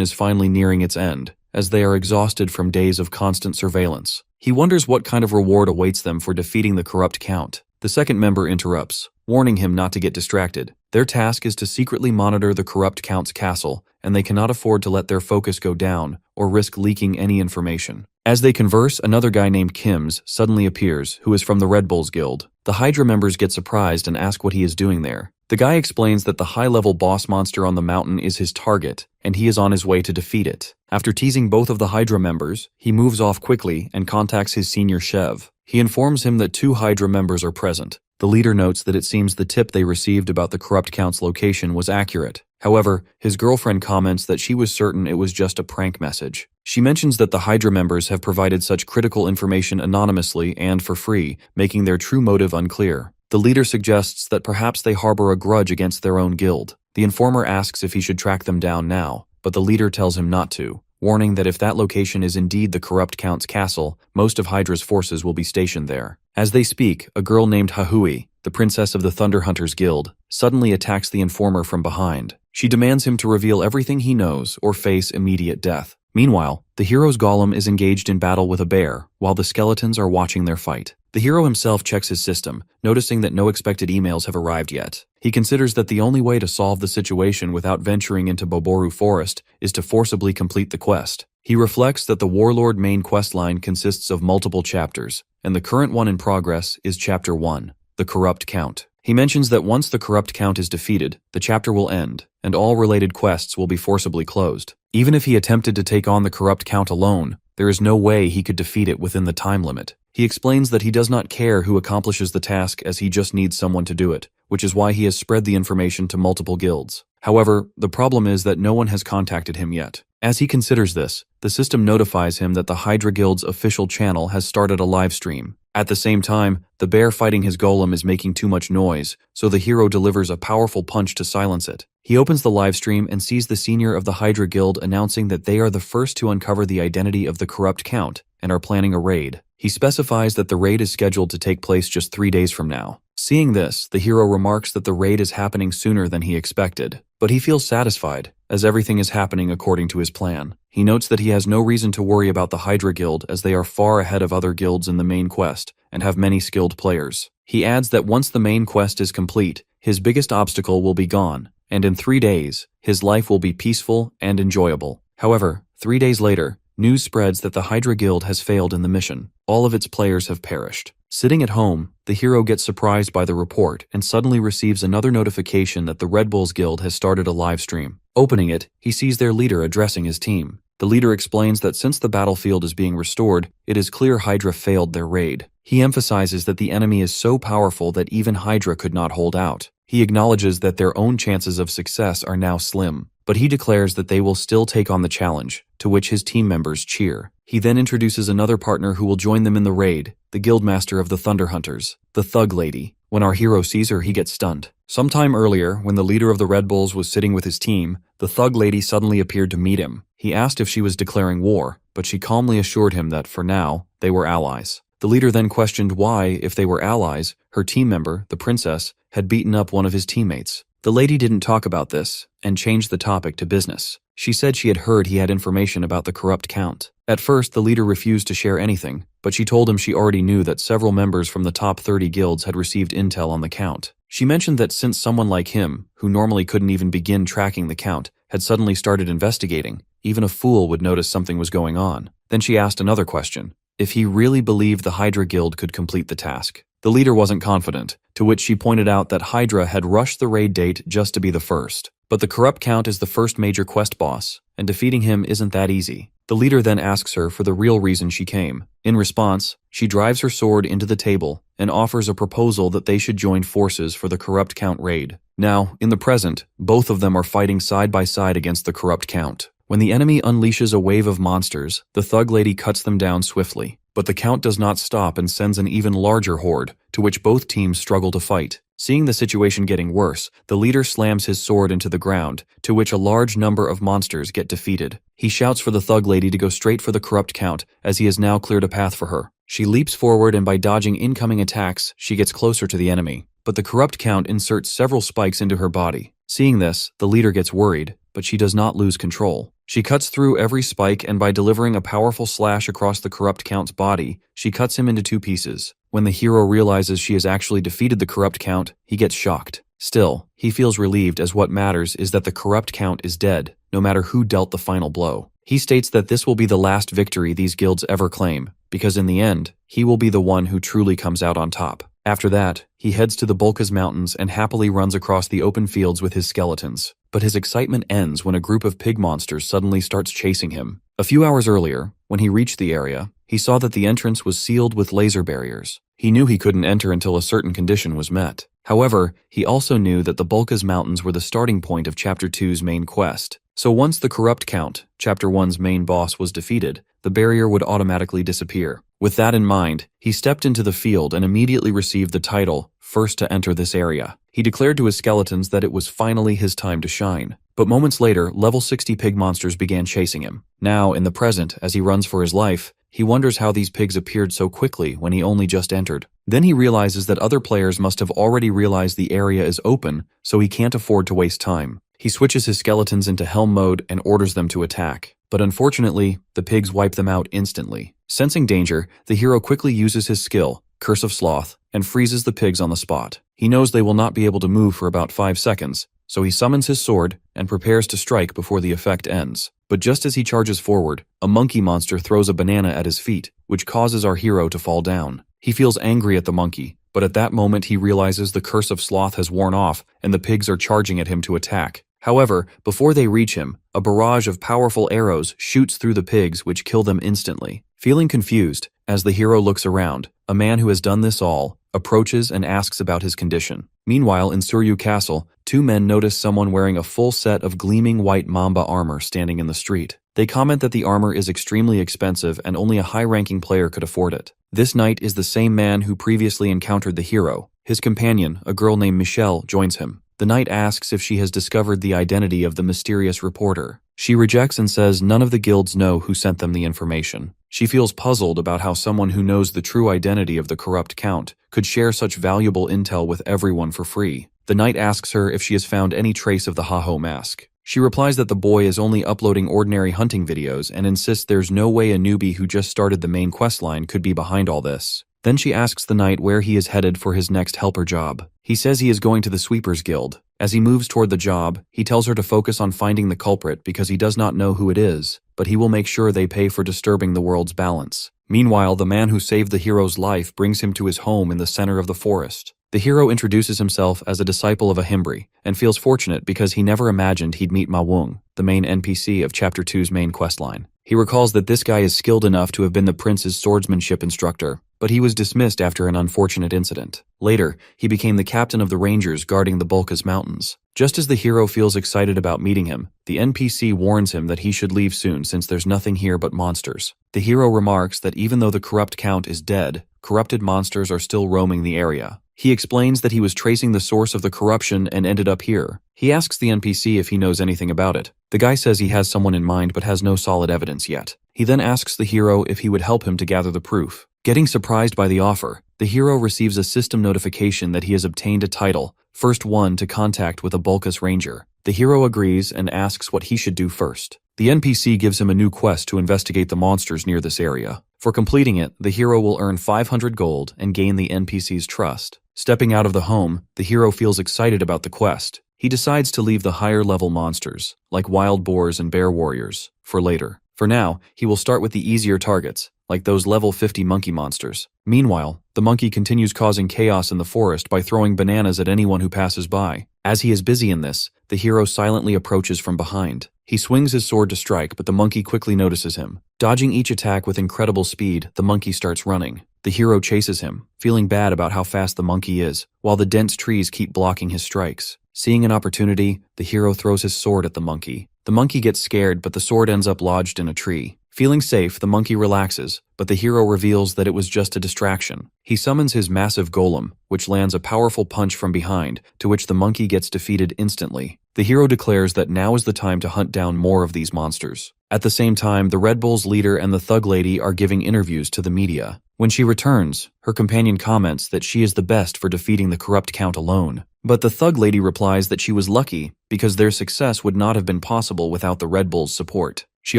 is finally nearing its end, as they are exhausted from days of constant surveillance. He wonders what kind of reward awaits them for defeating the corrupt count. The second member interrupts, warning him not to get distracted. Their task is to secretly monitor the corrupt count's castle, and they cannot afford to let their focus go down or risk leaking any information. As they converse, another guy named Kims suddenly appears, who is from the Red Bulls Guild. The Hydra members get surprised and ask what he is doing there. The guy explains that the high-level boss monster on the mountain is his target, and he is on his way to defeat it. After teasing both of the Hydra members, he moves off quickly and contacts his senior Shev. He informs him that two Hydra members are present. The leader notes that it seems the tip they received about the corrupt count's location was accurate. However, his girlfriend comments that she was certain it was just a prank message. She mentions that the Hydra members have provided such critical information anonymously and for free, making their true motive unclear. The leader suggests that perhaps they harbor a grudge against their own guild. The informer asks if he should track them down now, but the leader tells him not to, warning that if that location is indeed the corrupt count's castle, most of Hydra's forces will be stationed there. As they speak, a girl named Hahui, the princess of the Thunder Hunters Guild, suddenly attacks the informer from behind. She demands him to reveal everything he knows or face immediate death. Meanwhile, the hero's golem is engaged in battle with a bear, while the skeletons are watching their fight. The hero himself checks his system, noticing that no expected emails have arrived yet. He considers that the only way to solve the situation without venturing into Boboru Forest is to forcibly complete the quest. He reflects that the Warlord main questline consists of multiple chapters, and the current one in progress is Chapter 1, the Corrupt Count. He mentions that once the corrupt count is defeated, the chapter will end, and all related quests will be forcibly closed. Even if he attempted to take on the corrupt count alone, there is no way he could defeat it within the time limit. He explains that he does not care who accomplishes the task as he just needs someone to do it, which is why he has spread the information to multiple guilds. However, the problem is that no one has contacted him yet. As he considers this, the system notifies him that the Hydra Guild's official channel has started a live stream. At the same time, the bear fighting his golem is making too much noise, so the hero delivers a powerful punch to silence it. He opens the live stream and sees the senior of the Hydra Guild announcing that they are the first to uncover the identity of the corrupt count and are planning a raid. He specifies that the raid is scheduled to take place just 3 days from now. Seeing this, the hero remarks that the raid is happening sooner than he expected, but he feels satisfied, as everything is happening according to his plan. He notes that he has no reason to worry about the Hydra Guild as they are far ahead of other guilds in the main quest and have many skilled players. He adds that once the main quest is complete, his biggest obstacle will be gone, and in 3 days, his life will be peaceful and enjoyable. However, 3 days later, news spreads that the Hydra Guild has failed in the mission. All of its players have perished. Sitting at home, the hero gets surprised by the report and suddenly receives another notification that the Red Bulls Guild has started a live stream. Opening it, he sees their leader addressing his team. The leader explains that since the battlefield is being restored, it is clear Hydra failed their raid. He emphasizes that the enemy is so powerful that even Hydra could not hold out. He acknowledges that their own chances of success are now slim, but he declares that they will still take on the challenge, to which his team members cheer. He then introduces another partner who will join them in the raid, the guildmaster of the Thunder Hunters, the Thug Lady. When our hero sees her, he gets stunned. Sometime earlier, when the leader of the Red Bulls was sitting with his team, the Thug Lady suddenly appeared to meet him. He asked if she was declaring war, but she calmly assured him that, for now, they were allies. The leader then questioned why, if they were allies, her team member, the princess, had beaten up one of his teammates. The lady didn't talk about this, and changed the topic to business. She said she had heard he had information about the corrupt count. At first, the leader refused to share anything, but she told him she already knew that several members from the top 30 guilds had received intel on the count. She mentioned that since someone like him, who normally couldn't even begin tracking the count, had suddenly started investigating, even a fool would notice something was going on. Then she asked another question: if he really believed the Hydra Guild could complete the task. The leader wasn't confident, to which she pointed out that Hydra had rushed the raid date just to be the first. But the corrupt count is the first major quest boss, and defeating him isn't that easy. The leader then asks her for the real reason she came. In response, she drives her sword into the table and offers a proposal that they should join forces for the corrupt Count raid. Now, in the present, both of them are fighting side by side against the corrupt Count. When the enemy unleashes a wave of monsters, the thug lady cuts them down swiftly. But the Count does not stop and sends an even larger horde, to which both teams struggle to fight. Seeing the situation getting worse, the leader slams his sword into the ground, to which a large number of monsters get defeated. He shouts for the thug lady to go straight for the corrupt Count, as he has now cleared a path for her. She leaps forward and by dodging incoming attacks, she gets closer to the enemy. But the corrupt Count inserts several spikes into her body. Seeing this, the leader gets worried, but she does not lose control. She cuts through every spike and by delivering a powerful slash across the corrupt Count's body, she cuts him into 2 pieces. When the hero realizes she has actually defeated the corrupt Count, he gets shocked. Still, he feels relieved as what matters is that the corrupt Count is dead, no matter who dealt the final blow. He states that this will be the last victory these guilds ever claim, because in the end, he will be the one who truly comes out on top. After that, he heads to the Bulkas Mountains and happily runs across the open fields with his skeletons. But his excitement ends when a group of pig monsters suddenly starts chasing him. A few hours earlier, when he reached the area, he saw that the entrance was sealed with laser barriers. He knew he couldn't enter until a certain condition was met. However, he also knew that the Bulkas Mountains were the starting point of Chapter 2's main quest. So once the corrupt Count, Chapter 1's main boss, was defeated, the barrier would automatically disappear. With that in mind, he stepped into the field and immediately received the title, First to Enter This Area. He declared to his skeletons that it was finally his time to shine. But moments later, level 60 pig monsters began chasing him. Now, in the present, as he runs for his life, he wonders how these pigs appeared so quickly when he only just entered. Then he realizes that other players must have already realized the area is open, so he can't afford to waste time. He switches his skeletons into helm mode and orders them to attack. But unfortunately, the pigs wipe them out instantly. Sensing danger, the hero quickly uses his skill, Curse of Sloth, and freezes the pigs on the spot. He knows they will not be able to move for about 5 seconds, so he summons his sword and prepares to strike before the effect ends. But just as he charges forward, a monkey monster throws a banana at his feet, which causes our hero to fall down. He feels angry at the monkey, but at that moment he realizes the Curse of Sloth has worn off and the pigs are charging at him to attack. However, before they reach him, a barrage of powerful arrows shoots through the pigs which kill them instantly. Feeling confused, as the hero looks around, a man who has done this all approaches and asks about his condition. Meanwhile, in Suryu Castle, 2 men notice someone wearing a full set of gleaming white mamba armor standing in the street. They comment that the armor is extremely expensive and only a high-ranking player could afford it. This knight is the same man who previously encountered the hero. His companion, a girl named Michelle, joins him. The knight asks if she has discovered the identity of the mysterious reporter. She rejects and says none of the guilds know who sent them the information. She feels puzzled about how someone who knows the true identity of the corrupt Count could share such valuable intel with everyone for free. The knight asks her if she has found any trace of the Haho mask. She replies that the boy is only uploading ordinary hunting videos and insists there's no way a newbie who just started the main questline could be behind all this. Then she asks the knight where he is headed for his next helper job. He says he is going to the Sweepers Guild. As he moves toward the job, he tells her to focus on finding the culprit because he does not know who it is, but he will make sure they pay for disturbing the world's balance. Meanwhile, the man who saved the hero's life brings him to his home in the center of the forest. The hero introduces himself as a disciple of Ahimbri and feels fortunate because he never imagined he'd meet Ma Wung, the main NPC of Chapter 2's main questline. He recalls that this guy is skilled enough to have been the prince's swordsmanship instructor, but he was dismissed after an unfortunate incident. Later, he became the captain of the rangers guarding the Bulkas Mountains. Just as the hero feels excited about meeting him, the NPC warns him that he should leave soon since there's nothing here but monsters. The hero remarks that even though the corrupt Count is dead, corrupted monsters are still roaming the area. He explains that he was tracing the source of the corruption and ended up here. He asks the NPC if he knows anything about it. The guy says he has someone in mind but has no solid evidence yet. He then asks the hero if he would help him to gather the proof. Getting surprised by the offer, the hero receives a system notification that he has obtained a title, First One to contact with a Bulkas Ranger. The hero agrees and asks what he should do first. The NPC gives him a new quest to investigate the monsters near this area. For completing it, the hero will earn 500 gold and gain the NPC's trust. Stepping out of the home, the hero feels excited about the quest. He decides to leave the higher-level monsters, like wild boars and bear warriors, for later. For now, he will start with the easier targets, like those level 50 monkey monsters. Meanwhile, the monkey continues causing chaos in the forest by throwing bananas at anyone who passes by. As he is busy in this, the hero silently approaches from behind. He swings his sword to strike, but the monkey quickly notices him. Dodging each attack with incredible speed, the monkey starts running. The hero chases him, feeling bad about how fast the monkey is, while the dense trees keep blocking his strikes. Seeing an opportunity, the hero throws his sword at the monkey. The monkey gets scared, but the sword ends up lodged in a tree. Feeling safe, the monkey relaxes, but the hero reveals that it was just a distraction. He summons his massive golem, which lands a powerful punch from behind, to which the monkey gets defeated instantly. The hero declares that now is the time to hunt down more of these monsters. At the same time, the Red Bull's leader and the thug lady are giving interviews to the media. When she returns, her companion comments that she is the best for defeating the corrupt count alone. But the thug lady replies that she was lucky because their success would not have been possible without the Red Bull's support. She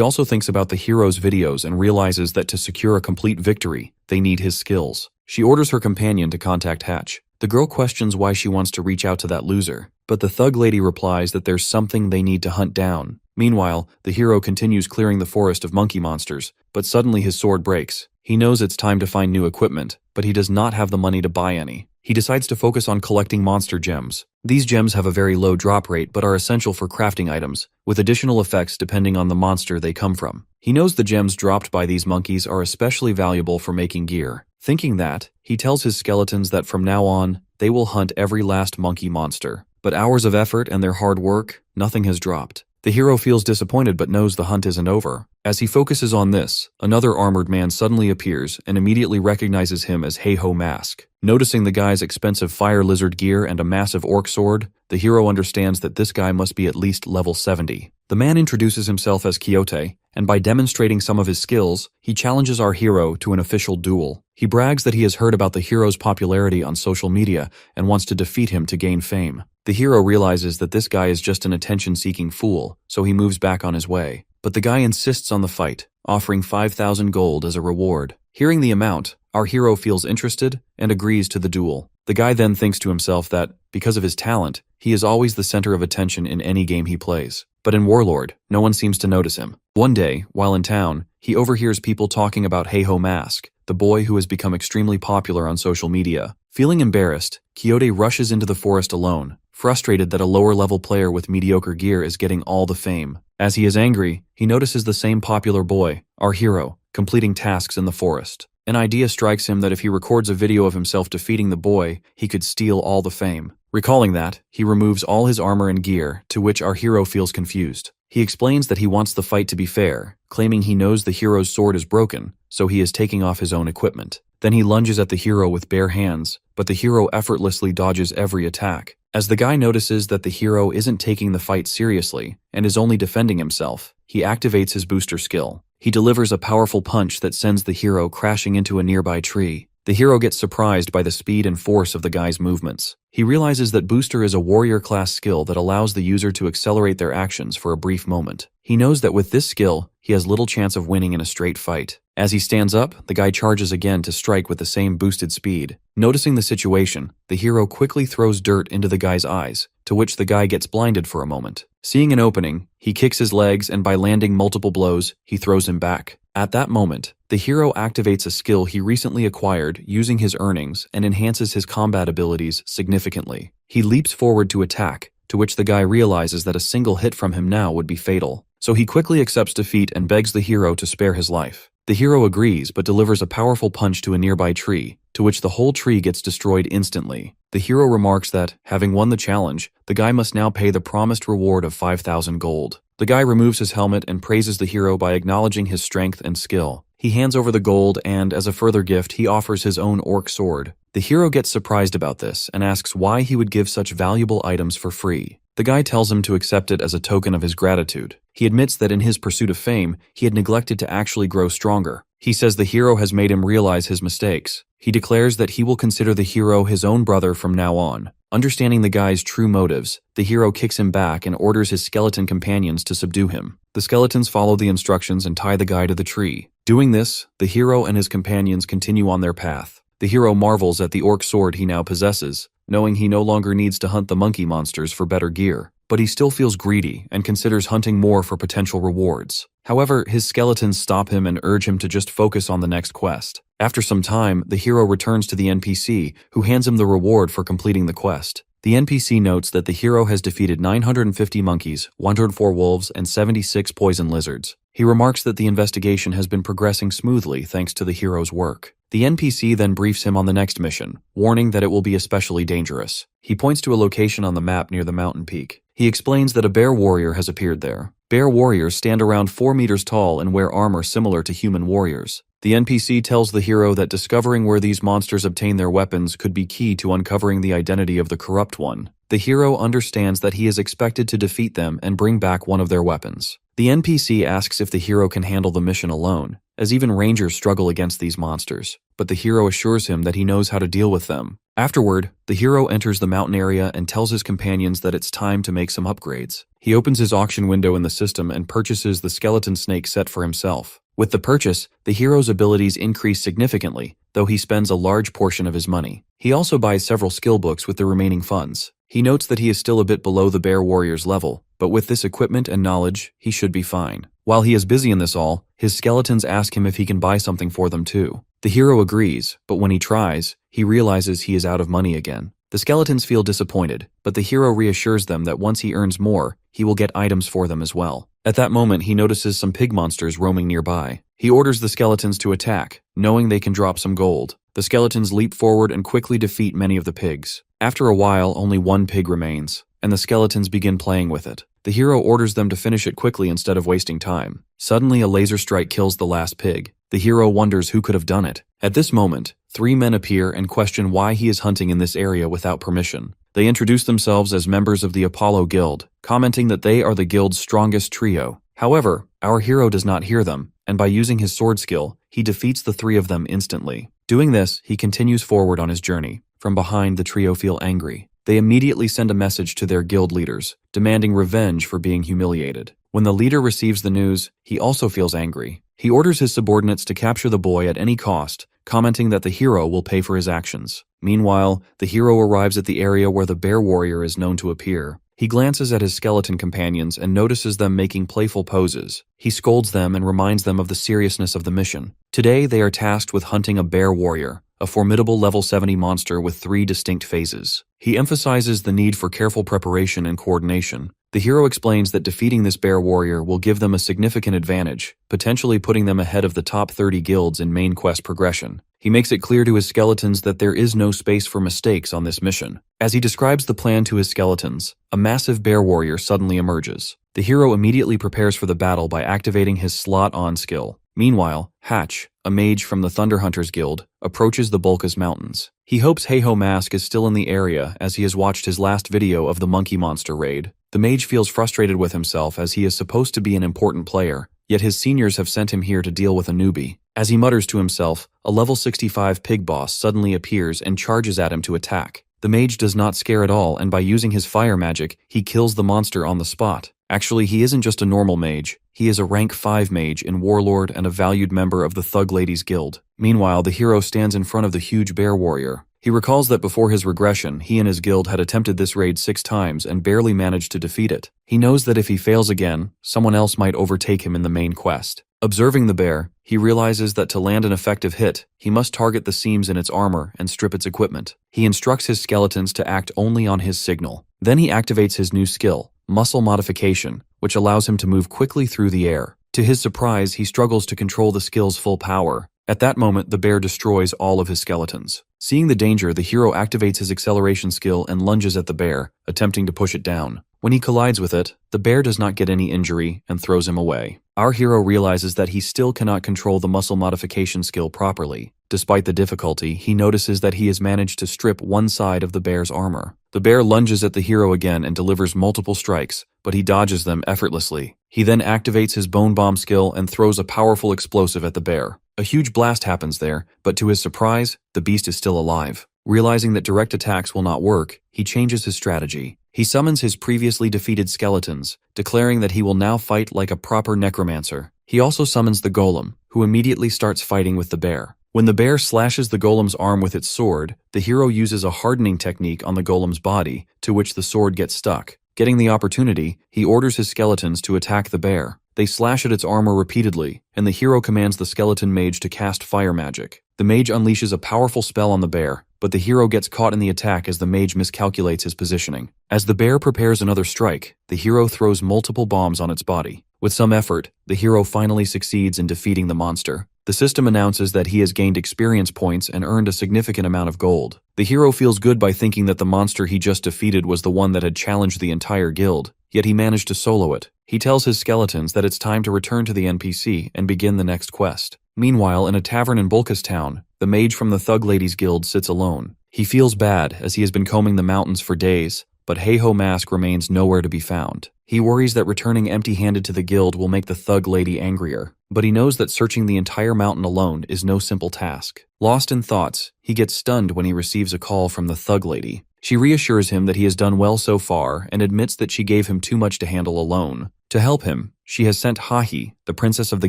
also thinks about the hero's videos and realizes that to secure a complete victory, they need his skills. She orders her companion to contact Hatch. The girl questions why she wants to reach out to that loser, but the thug lady replies that there's something they need to hunt down. Meanwhile, the hero continues clearing the forest of monkey monsters, but suddenly his sword breaks. He knows it's time to find new equipment, but he does not have the money to buy any. He decides to focus on collecting monster gems. These gems have a very low drop rate but are essential for crafting items, with additional effects depending on the monster they come from. He knows the gems dropped by these monkeys are especially valuable for making gear. Thinking that, he tells his skeletons that from now on, they will hunt every last monkey monster. But hours of effort and their hard work, nothing has dropped. The hero feels disappointed but knows the hunt isn't over. As he focuses on this, another armored man suddenly appears and immediately recognizes him as Heiho Mask. Noticing the guy's expensive fire lizard gear and a massive orc sword, the hero understands that this guy must be at least level 70. The man introduces himself as Quixote, and by demonstrating some of his skills, he challenges our hero to an official duel. He brags that he has heard about the hero's popularity on social media and wants to defeat him to gain fame. The hero realizes that this guy is just an attention-seeking fool, so he moves back on his way. But the guy insists on the fight, offering 5,000 gold as a reward. Hearing the amount, our hero feels interested and agrees to the duel. The guy then thinks to himself that, because of his talent, he is always the center of attention in any game he plays. But in Warlord, no one seems to notice him. One day, while in town, he overhears people talking about Heiho Mask, the boy who has become extremely popular on social media. Feeling embarrassed, Quixote rushes into the forest alone, frustrated that a lower-level player with mediocre gear is getting all the fame. As he is angry, he notices the same popular boy, our hero, completing tasks in the forest. An idea strikes him that if he records a video of himself defeating the boy, he could steal all the fame. Recalling that, he removes all his armor and gear, to which our hero feels confused. He explains that he wants the fight to be fair, claiming he knows the hero's sword is broken, so he is taking off his own equipment. Then he lunges at the hero with bare hands, but the hero effortlessly dodges every attack. As the guy notices that the hero isn't taking the fight seriously and is only defending himself, he activates his booster skill. He delivers a powerful punch that sends the hero crashing into a nearby tree. The hero gets surprised by the speed and force of the guy's movements. He realizes that Booster is a warrior-class skill that allows the user to accelerate their actions for a brief moment. He knows that with this skill, he has little chance of winning in a straight fight. As he stands up, the guy charges again to strike with the same boosted speed. Noticing the situation, the hero quickly throws dirt into the guy's eyes, to which the guy gets blinded for a moment. Seeing an opening, he kicks his legs and by landing multiple blows, he throws him back. At that moment, the hero activates a skill he recently acquired using his earnings and enhances his combat abilities significantly. He leaps forward to attack, to which the guy realizes that a single hit from him now would be fatal. So he quickly accepts defeat and begs the hero to spare his life. The hero agrees but delivers a powerful punch to a nearby tree, to which the whole tree gets destroyed instantly. The hero remarks that, having won the challenge, the guy must now pay the promised reward of 5,000 gold. The guy removes his helmet and praises the hero by acknowledging his strength and skill. He hands over the gold and, as a further gift, he offers his own orc sword. The hero gets surprised about this and asks why he would give such valuable items for free. The guy tells him to accept it as a token of his gratitude. He admits that in his pursuit of fame, he had neglected to actually grow stronger. He says the hero has made him realize his mistakes. He declares that he will consider the hero his own brother from now on. Understanding the guy's true motives, the hero kicks him back and orders his skeleton companions to subdue him. The skeletons follow the instructions and tie the guy to the tree. Doing this, the hero and his companions continue on their path. The hero marvels at the orc sword he now possesses, knowing he no longer needs to hunt the monkey monsters for better gear. But he still feels greedy and considers hunting more for potential rewards. However, his skeletons stop him and urge him to just focus on the next quest. After some time, the hero returns to the NPC, who hands him the reward for completing the quest. The NPC notes that the hero has defeated 950 monkeys, 104 wolves, and 76 poison lizards. He remarks that the investigation has been progressing smoothly thanks to the hero's work. The NPC then briefs him on the next mission, warning that it will be especially dangerous. He points to a location on the map near the mountain peak. He explains that a bear warrior has appeared there. Bear warriors stand around 4 meters tall and wear armor similar to human warriors. The NPC tells the hero that discovering where these monsters obtain their weapons could be key to uncovering the identity of the corrupt one. The hero understands that he is expected to defeat them and bring back one of their weapons. The NPC asks if the hero can handle the mission alone, as even rangers struggle against these monsters, but the hero assures him that he knows how to deal with them. Afterward, the hero enters the mountain area and tells his companions that it's time to make some upgrades. He opens his auction window in the system and purchases the skeleton snake set for himself. With the purchase, the hero's abilities increase significantly, though he spends a large portion of his money. He also buys several skill books with the remaining funds. He notes that he is still a bit below the bear warrior's level, but with this equipment and knowledge, he should be fine. While he is busy in this all, his skeletons ask him if he can buy something for them too. The hero agrees, but when he tries, he realizes he is out of money again. The skeletons feel disappointed, but the hero reassures them that once he earns more, he will get items for them as well. At that moment, he notices some pig monsters roaming nearby. He orders the skeletons to attack, knowing they can drop some gold. The skeletons leap forward and quickly defeat many of the pigs. After a while, only one pig remains, and the skeletons begin playing with it. The hero orders them to finish it quickly instead of wasting time. Suddenly, a laser strike kills the last pig. The hero wonders who could have done it. At this moment, 3 men appear and question why he is hunting in this area without permission. They introduce themselves as members of the Apollo Guild, commenting that they are the guild's strongest trio. However, our hero does not hear them, and by using his sword skill, he defeats the 3 of them instantly. Doing this, he continues forward on his journey. From behind, the trio feel angry. They immediately send a message to their guild leaders, demanding revenge for being humiliated. When the leader receives the news, he also feels angry. He orders his subordinates to capture the boy at any cost, commenting that the hero will pay for his actions. Meanwhile, the hero arrives at the area where the bear warrior is known to appear. He glances at his skeleton companions and notices them making playful poses. He scolds them and reminds them of the seriousness of the mission. Today, they are tasked with hunting a bear warrior, a formidable level 70 monster with 3 distinct phases. He emphasizes the need for careful preparation and coordination. The hero explains that defeating this bear warrior will give them a significant advantage, potentially putting them ahead of the top 30 guilds in main quest progression. He makes it clear to his skeletons that there is no space for mistakes on this mission. As he describes the plan to his skeletons, a massive bear warrior suddenly emerges. The hero immediately prepares for the battle by activating his slot-on skill. Meanwhile, Hatch, a mage from the Thunder Hunters Guild, approaches the Bulkas Mountains. He hopes Heiho Mask is still in the area as he has watched his last video of the monkey monster raid. The mage feels frustrated with himself as he is supposed to be an important player, yet his seniors have sent him here to deal with a newbie. As he mutters to himself, a level 65 pig boss suddenly appears and charges at him to attack. The mage does not scare at all, and by using his fire magic, he kills the monster on the spot. Actually, he isn't just a normal mage. He is a rank 5 mage in Warlord and a valued member of the Thug Ladies Guild. Meanwhile, the hero stands in front of the huge bear warrior. He recalls that before his regression, he and his guild had attempted this raid 6 times and barely managed to defeat it. He knows that if he fails again, someone else might overtake him in the main quest. Observing the bear, he realizes that to land an effective hit, he must target the seams in its armor and strip its equipment. He instructs his skeletons to act only on his signal. Then he activates his new skill, Muscle Modification, which allows him to move quickly through the air. To his surprise, he struggles to control the skill's full power. At that moment, the bear destroys all of his skeletons. Seeing the danger, the hero activates his acceleration skill and lunges at the bear, attempting to push it down. When he collides with it, the bear does not get any injury and throws him away. Our hero realizes that he still cannot control the muscle modification skill properly. Despite the difficulty, he notices that he has managed to strip one side of the bear's armor. The bear lunges at the hero again and delivers multiple strikes, but he dodges them effortlessly. He then activates his bone bomb skill and throws a powerful explosive at the bear. A huge blast happens there, but to his surprise, the beast is still alive. Realizing that direct attacks will not work, he changes his strategy. He summons his previously defeated skeletons, declaring that he will now fight like a proper necromancer. He also summons the golem, who immediately starts fighting with the bear. When the bear slashes the golem's arm with its sword, the hero uses a hardening technique on the golem's body, to which the sword gets stuck. Getting the opportunity, he orders his skeletons to attack the bear. They slash at its armor repeatedly, and the hero commands the skeleton mage to cast fire magic. The mage unleashes a powerful spell on the bear, but the hero gets caught in the attack as the mage miscalculates his positioning. As the bear prepares another strike, the hero throws multiple bombs on its body. With some effort, the hero finally succeeds in defeating the monster. The system announces that he has gained experience points and earned a significant amount of gold. The hero feels good by thinking that the monster he just defeated was the one that had challenged the entire guild, yet he managed to solo it. He tells his skeletons that it's time to return to the NPC and begin the next quest. Meanwhile, in a tavern in Bulka's town, the mage from the Thug Ladies Guild sits alone. He feels bad as he has been combing the mountains for days, but Heiho Mask remains nowhere to be found. He worries that returning empty-handed to the guild will make the Thug Lady angrier, but he knows that searching the entire mountain alone is no simple task. Lost in thoughts, he gets stunned when he receives a call from the Thug Lady. She reassures him that he has done well so far and admits that she gave him too much to handle alone. To help him, she has sent Hahi, the princess of the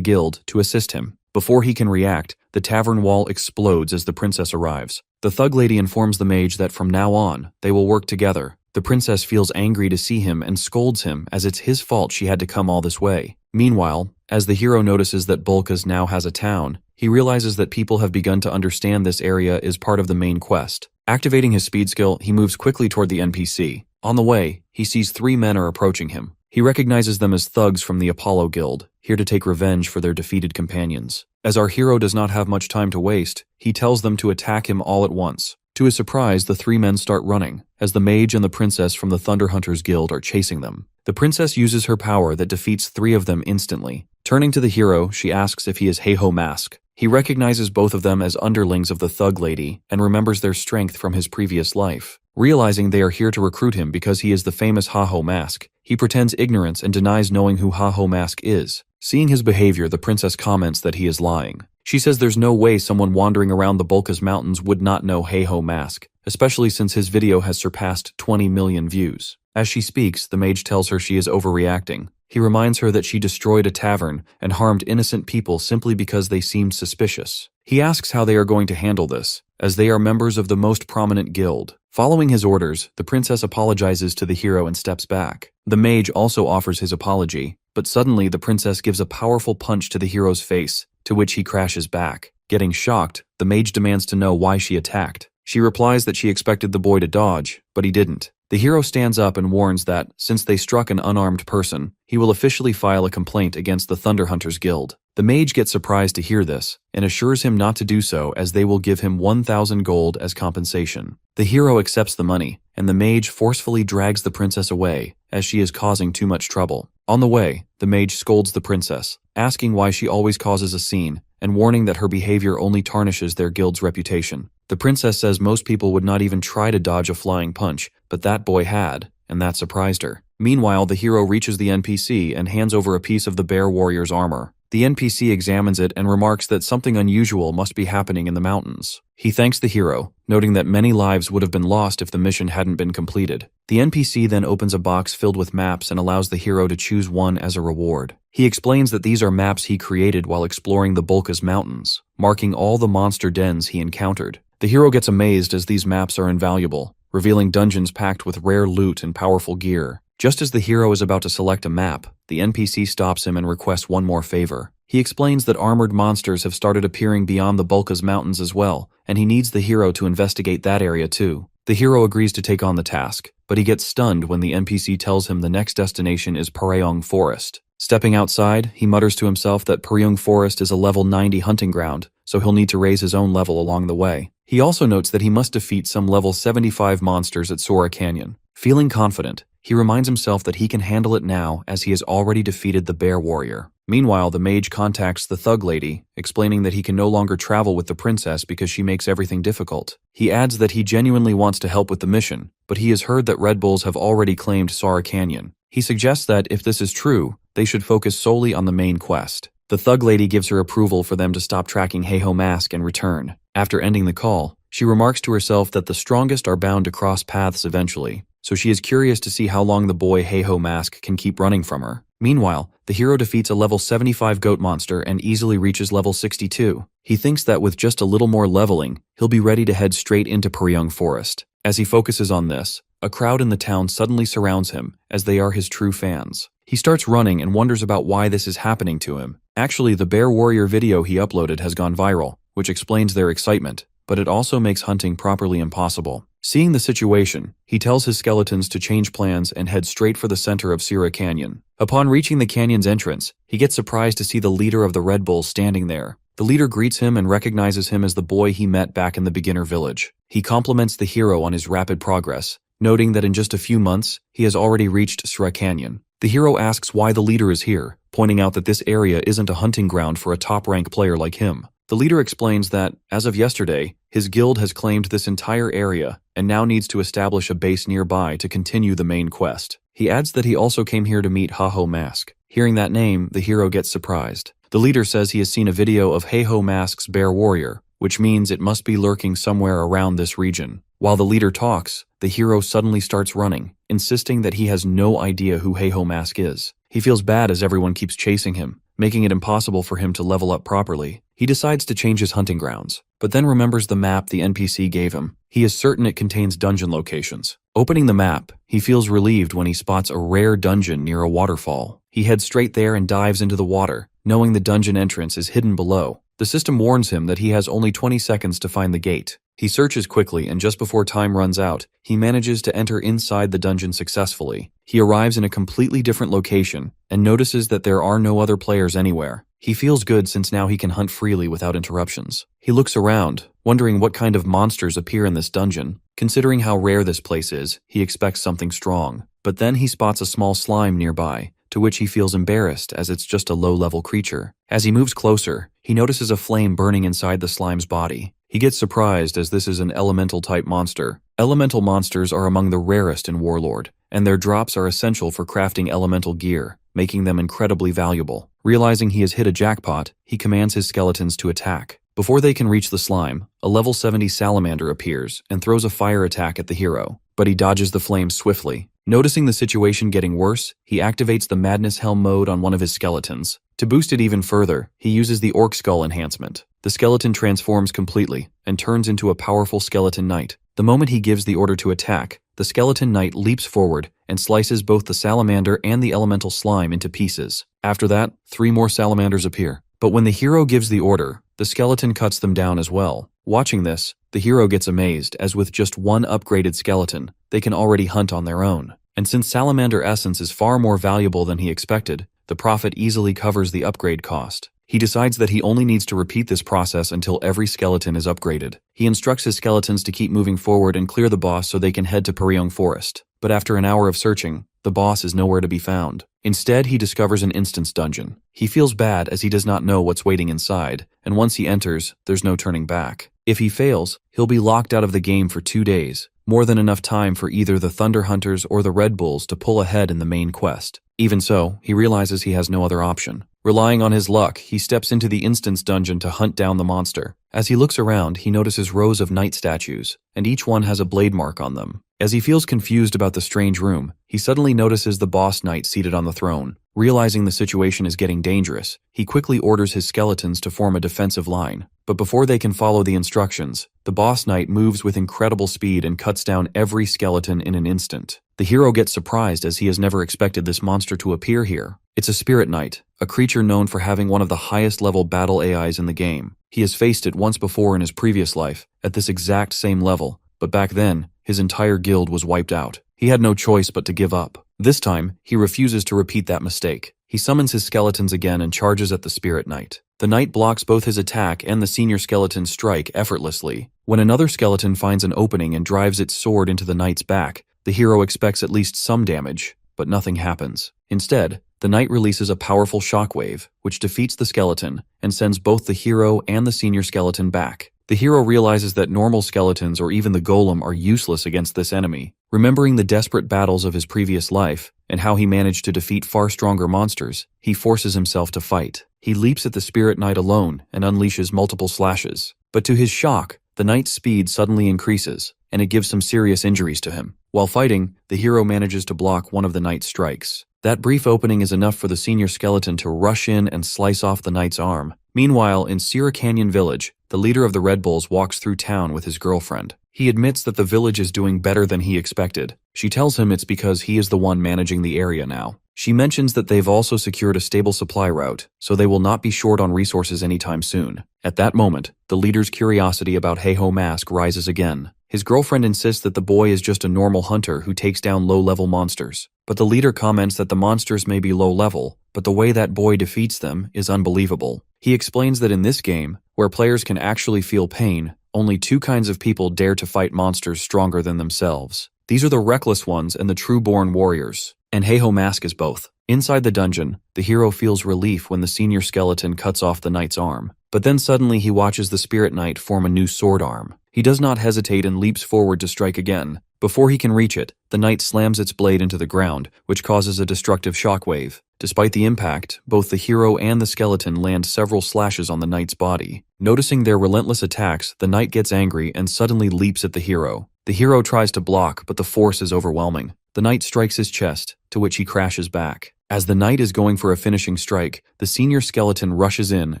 guild, to assist him. Before he can react, the tavern wall explodes as the princess arrives. The Thug Lady informs the mage that from now on, they will work together. The princess feels angry to see him and scolds him as it's his fault she had to come all this way. Meanwhile, as the hero notices that Bulkas now has a town, he realizes that people have begun to understand this area is part of the main quest. Activating his speed skill, he moves quickly toward the NPC. On the way, he sees 3 men are approaching him. He recognizes them as thugs from the Apollo Guild, here to take revenge for their defeated companions. As our hero does not have much time to waste, he tells them to attack him all at once. To his surprise, the 3 men start running, as the mage and the princess from the Thunder Hunters Guild are chasing them. The princess uses her power that defeats 3 of them instantly. Turning to the hero, she asks if he is Heiho Mask. He recognizes both of them as underlings of the Thug Lady and remembers their strength from his previous life. Realizing they are here to recruit him because he is the famous Heiho Mask, he pretends ignorance and denies knowing who Heiho Mask is. Seeing his behavior, the princess comments that he is lying. She says there's no way someone wandering around the Bulkas Mountains would not know Heiho Mask, especially since his video has surpassed 20 million views. As she speaks, the mage tells her she is overreacting. He reminds her that she destroyed a tavern and harmed innocent people simply because they seemed suspicious. He asks how they are going to handle this, as they are members of the most prominent guild. Following his orders, the princess apologizes to the hero and steps back. The mage also offers his apology, but suddenly the princess gives a powerful punch to the hero's face, to which he crashes back. Getting shocked, the mage demands to know why she attacked. She replies that she expected the boy to dodge, but he didn't. The hero stands up and warns that, since they struck an unarmed person, he will officially file a complaint against the Thunder Hunters Guild. The mage gets surprised to hear this, and assures him not to do so as they will give him 1,000 gold as compensation. The hero accepts the money, and the mage forcefully drags the princess away, as she is causing too much trouble. On the way, the mage scolds the princess, asking why she always causes a scene, and warning that her behavior only tarnishes their guild's reputation. The princess says most people would not even try to dodge a flying punch, but that boy had, and that surprised her. Meanwhile, the hero reaches the NPC and hands over a piece of the bear warrior's armor. The NPC examines it and remarks that something unusual must be happening in the mountains. He thanks the hero, noting that many lives would have been lost if the mission hadn't been completed. The NPC then opens a box filled with maps and allows the hero to choose one as a reward. He explains that these are maps he created while exploring the Bulkas Mountains, marking all the monster dens he encountered. The hero gets amazed as these maps are invaluable, revealing dungeons packed with rare loot and powerful gear. Just as the hero is about to select a map, the NPC stops him and requests one more favor. He explains that armored monsters have started appearing beyond the Bulkas Mountains as well, and he needs the hero to investigate that area too. The hero agrees to take on the task, but he gets stunned when the NPC tells him the next destination is Pareong Forest. Stepping outside, he mutters to himself that Pareong Forest is a level 90 hunting ground, so he'll need to raise his own level along the way. He also notes that he must defeat some level 75 monsters at Sora Canyon. Feeling confident, he reminds himself that he can handle it now as he has already defeated the bear warrior. Meanwhile, the mage contacts the Thug Lady, explaining that he can no longer travel with the princess because she makes everything difficult. He adds that he genuinely wants to help with the mission, but he has heard that Red Bulls have already claimed Sora Canyon. He suggests that, if this is true, they should focus solely on the main quest. The Thug Lady gives her approval for them to stop tracking Heiho Mask and return. After ending the call, she remarks to herself that the strongest are bound to cross paths eventually, so she is curious to see how long the boy Heiho Mask can keep running from her. Meanwhile, the hero defeats a level 75 goat monster and easily reaches level 62. He thinks that with just a little more leveling, he'll be ready to head straight into Pareong Forest. As he focuses on this, a crowd in the town suddenly surrounds him, as they are his true fans. He starts running and wonders about why this is happening to him. Actually, the Bear Warrior video he uploaded has gone viral, which explains their excitement. but it also makes hunting properly impossible. Seeing the situation, he tells his skeletons to change plans and head straight for the center of Asura Canyon. Upon reaching the canyon's entrance, he gets surprised to see the leader of the Red Bulls standing there. The leader greets him and recognizes him as the boy he met back in the beginner village. He compliments the hero on his rapid progress, noting that in just a few months, he has already reached Asura Canyon. The hero asks why the leader is here, pointing out that this area isn't a hunting ground for a top-rank player like him. The leader explains that, as of yesterday, his guild has claimed this entire area and now needs to establish a base nearby to continue the main quest. He adds that he also came here to meet Ha-Ho Mask. Hearing that name, the hero gets surprised. The leader says he has seen a video of Ha-Ho Mask's bear warrior, which means it must be lurking somewhere around this region. While the leader talks, the hero suddenly starts running, insisting that he has no idea who Ha-Ho Mask is. He feels bad as everyone keeps chasing him, making it impossible for him to level up properly. He decides to change his hunting grounds, but then remembers the map the NPC gave him. He is certain it contains dungeon locations. Opening the map, he feels relieved when he spots a rare dungeon near a waterfall. He heads straight there and dives into the water, knowing the dungeon entrance is hidden below. The system warns him that he has only 20 seconds to find the gate. He searches quickly, and just before time runs out, he manages to enter inside the dungeon successfully. He arrives in a completely different location and notices that there are no other players anywhere. He feels good since now he can hunt freely without interruptions. He looks around, wondering what kind of monsters appear in this dungeon. Considering how rare this place is, he expects something strong. But then he spots a small slime nearby, to which he feels embarrassed as it's just a low-level creature. As he moves closer, he notices a flame burning inside the slime's body. He gets surprised as this is an elemental-type monster. Elemental monsters are among the rarest in Warlord, and their drops are essential for crafting elemental gear, making them incredibly valuable. Realizing he has hit a jackpot, he commands his skeletons to attack. Before they can reach the slime, a level 70 salamander appears and throws a fire attack at the hero, but he dodges the flames swiftly. Noticing the situation getting worse, he activates the Madness Helm mode on one of his skeletons. To boost it even further, he uses the Orc Skull enhancement. The skeleton transforms completely and turns into a powerful skeleton knight. The moment he gives the order to attack, the skeleton knight leaps forward and slices both the salamander and the elemental slime into pieces. After that, 3 more salamanders appear. But when the hero gives the order, the skeleton cuts them down as well. Watching this, the hero gets amazed as with just one upgraded skeleton, they can already hunt on their own. And since salamander essence is far more valuable than he expected, the profit easily covers the upgrade cost. He decides that he only needs to repeat this process until every skeleton is upgraded. He instructs his skeletons to keep moving forward and clear the boss so they can head to Peryong Forest. But after an hour of searching, the boss is nowhere to be found. Instead, he discovers an instance dungeon. He feels bad as he does not know what's waiting inside, and once he enters, there's no turning back. If he fails, he'll be locked out of the game for 2 days, more than enough time for either the Thunder Hunters or the Red Bulls to pull ahead in the main quest. Even so, he realizes he has no other option. Relying on his luck, he steps into the instance dungeon to hunt down the monster. As he looks around, he notices rows of knight statues, and each one has a blade mark on them. As he feels confused about the strange room, he suddenly notices the boss knight seated on the throne. Realizing the situation is getting dangerous, he quickly orders his skeletons to form a defensive line. But before they can follow the instructions, the boss knight moves with incredible speed and cuts down every skeleton in an instant. The hero gets surprised as he has never expected this monster to appear here. It's a spirit knight, a creature known for having one of the highest level battle AIs in the game. He has faced it once before in his previous life, at this exact same level, but back then, his entire guild was wiped out. He had no choice but to give up. This time, he refuses to repeat that mistake. He summons his skeletons again and charges at the spirit knight. The knight blocks both his attack and the senior skeleton's strike effortlessly. When another skeleton finds an opening and drives its sword into the knight's back, the hero expects at least some damage, but nothing happens. Instead, the knight releases a powerful shockwave, which defeats the skeleton and sends both the hero and the senior skeleton back. The hero realizes that normal skeletons or even the golem are useless against this enemy. Remembering the desperate battles of his previous life and how he managed to defeat far stronger monsters, he forces himself to fight. He leaps at the spirit knight alone and unleashes multiple slashes. But to his shock, the knight's speed suddenly increases, and it gives some serious injuries to him. While fighting, the hero manages to block one of the knight's strikes. That brief opening is enough for the senior skeleton to rush in and slice off the knight's arm. Meanwhile, in Asura Canyon Village, the leader of the Red Bulls walks through town with his girlfriend. He admits that the village is doing better than he expected. She tells him it's because he is the one managing the area now. She mentions that they've also secured a stable supply route, so they will not be short on resources anytime soon. At that moment, the leader's curiosity about Heiho Mask rises again. His girlfriend insists that the boy is just a normal hunter who takes down low-level monsters. But the leader comments that the monsters may be low-level, but the way that boy defeats them is unbelievable. He explains that in this game, where players can actually feel pain, only two kinds of people dare to fight monsters stronger than themselves. These are the reckless ones and the true-born warriors. And Heiho Mask is both. Inside the dungeon, the hero feels relief when the senior skeleton cuts off the knight's arm. But then suddenly he watches the spirit knight form a new sword arm. He does not hesitate and leaps forward to strike again. Before he can reach it, the knight slams its blade into the ground, which causes a destructive shockwave. Despite the impact, both the hero and the skeleton land several slashes on the knight's body. Noticing their relentless attacks, the knight gets angry and suddenly leaps at the hero. The hero tries to block, but the force is overwhelming. The knight strikes his chest, to which he crashes back. As the knight is going for a finishing strike, the senior skeleton rushes in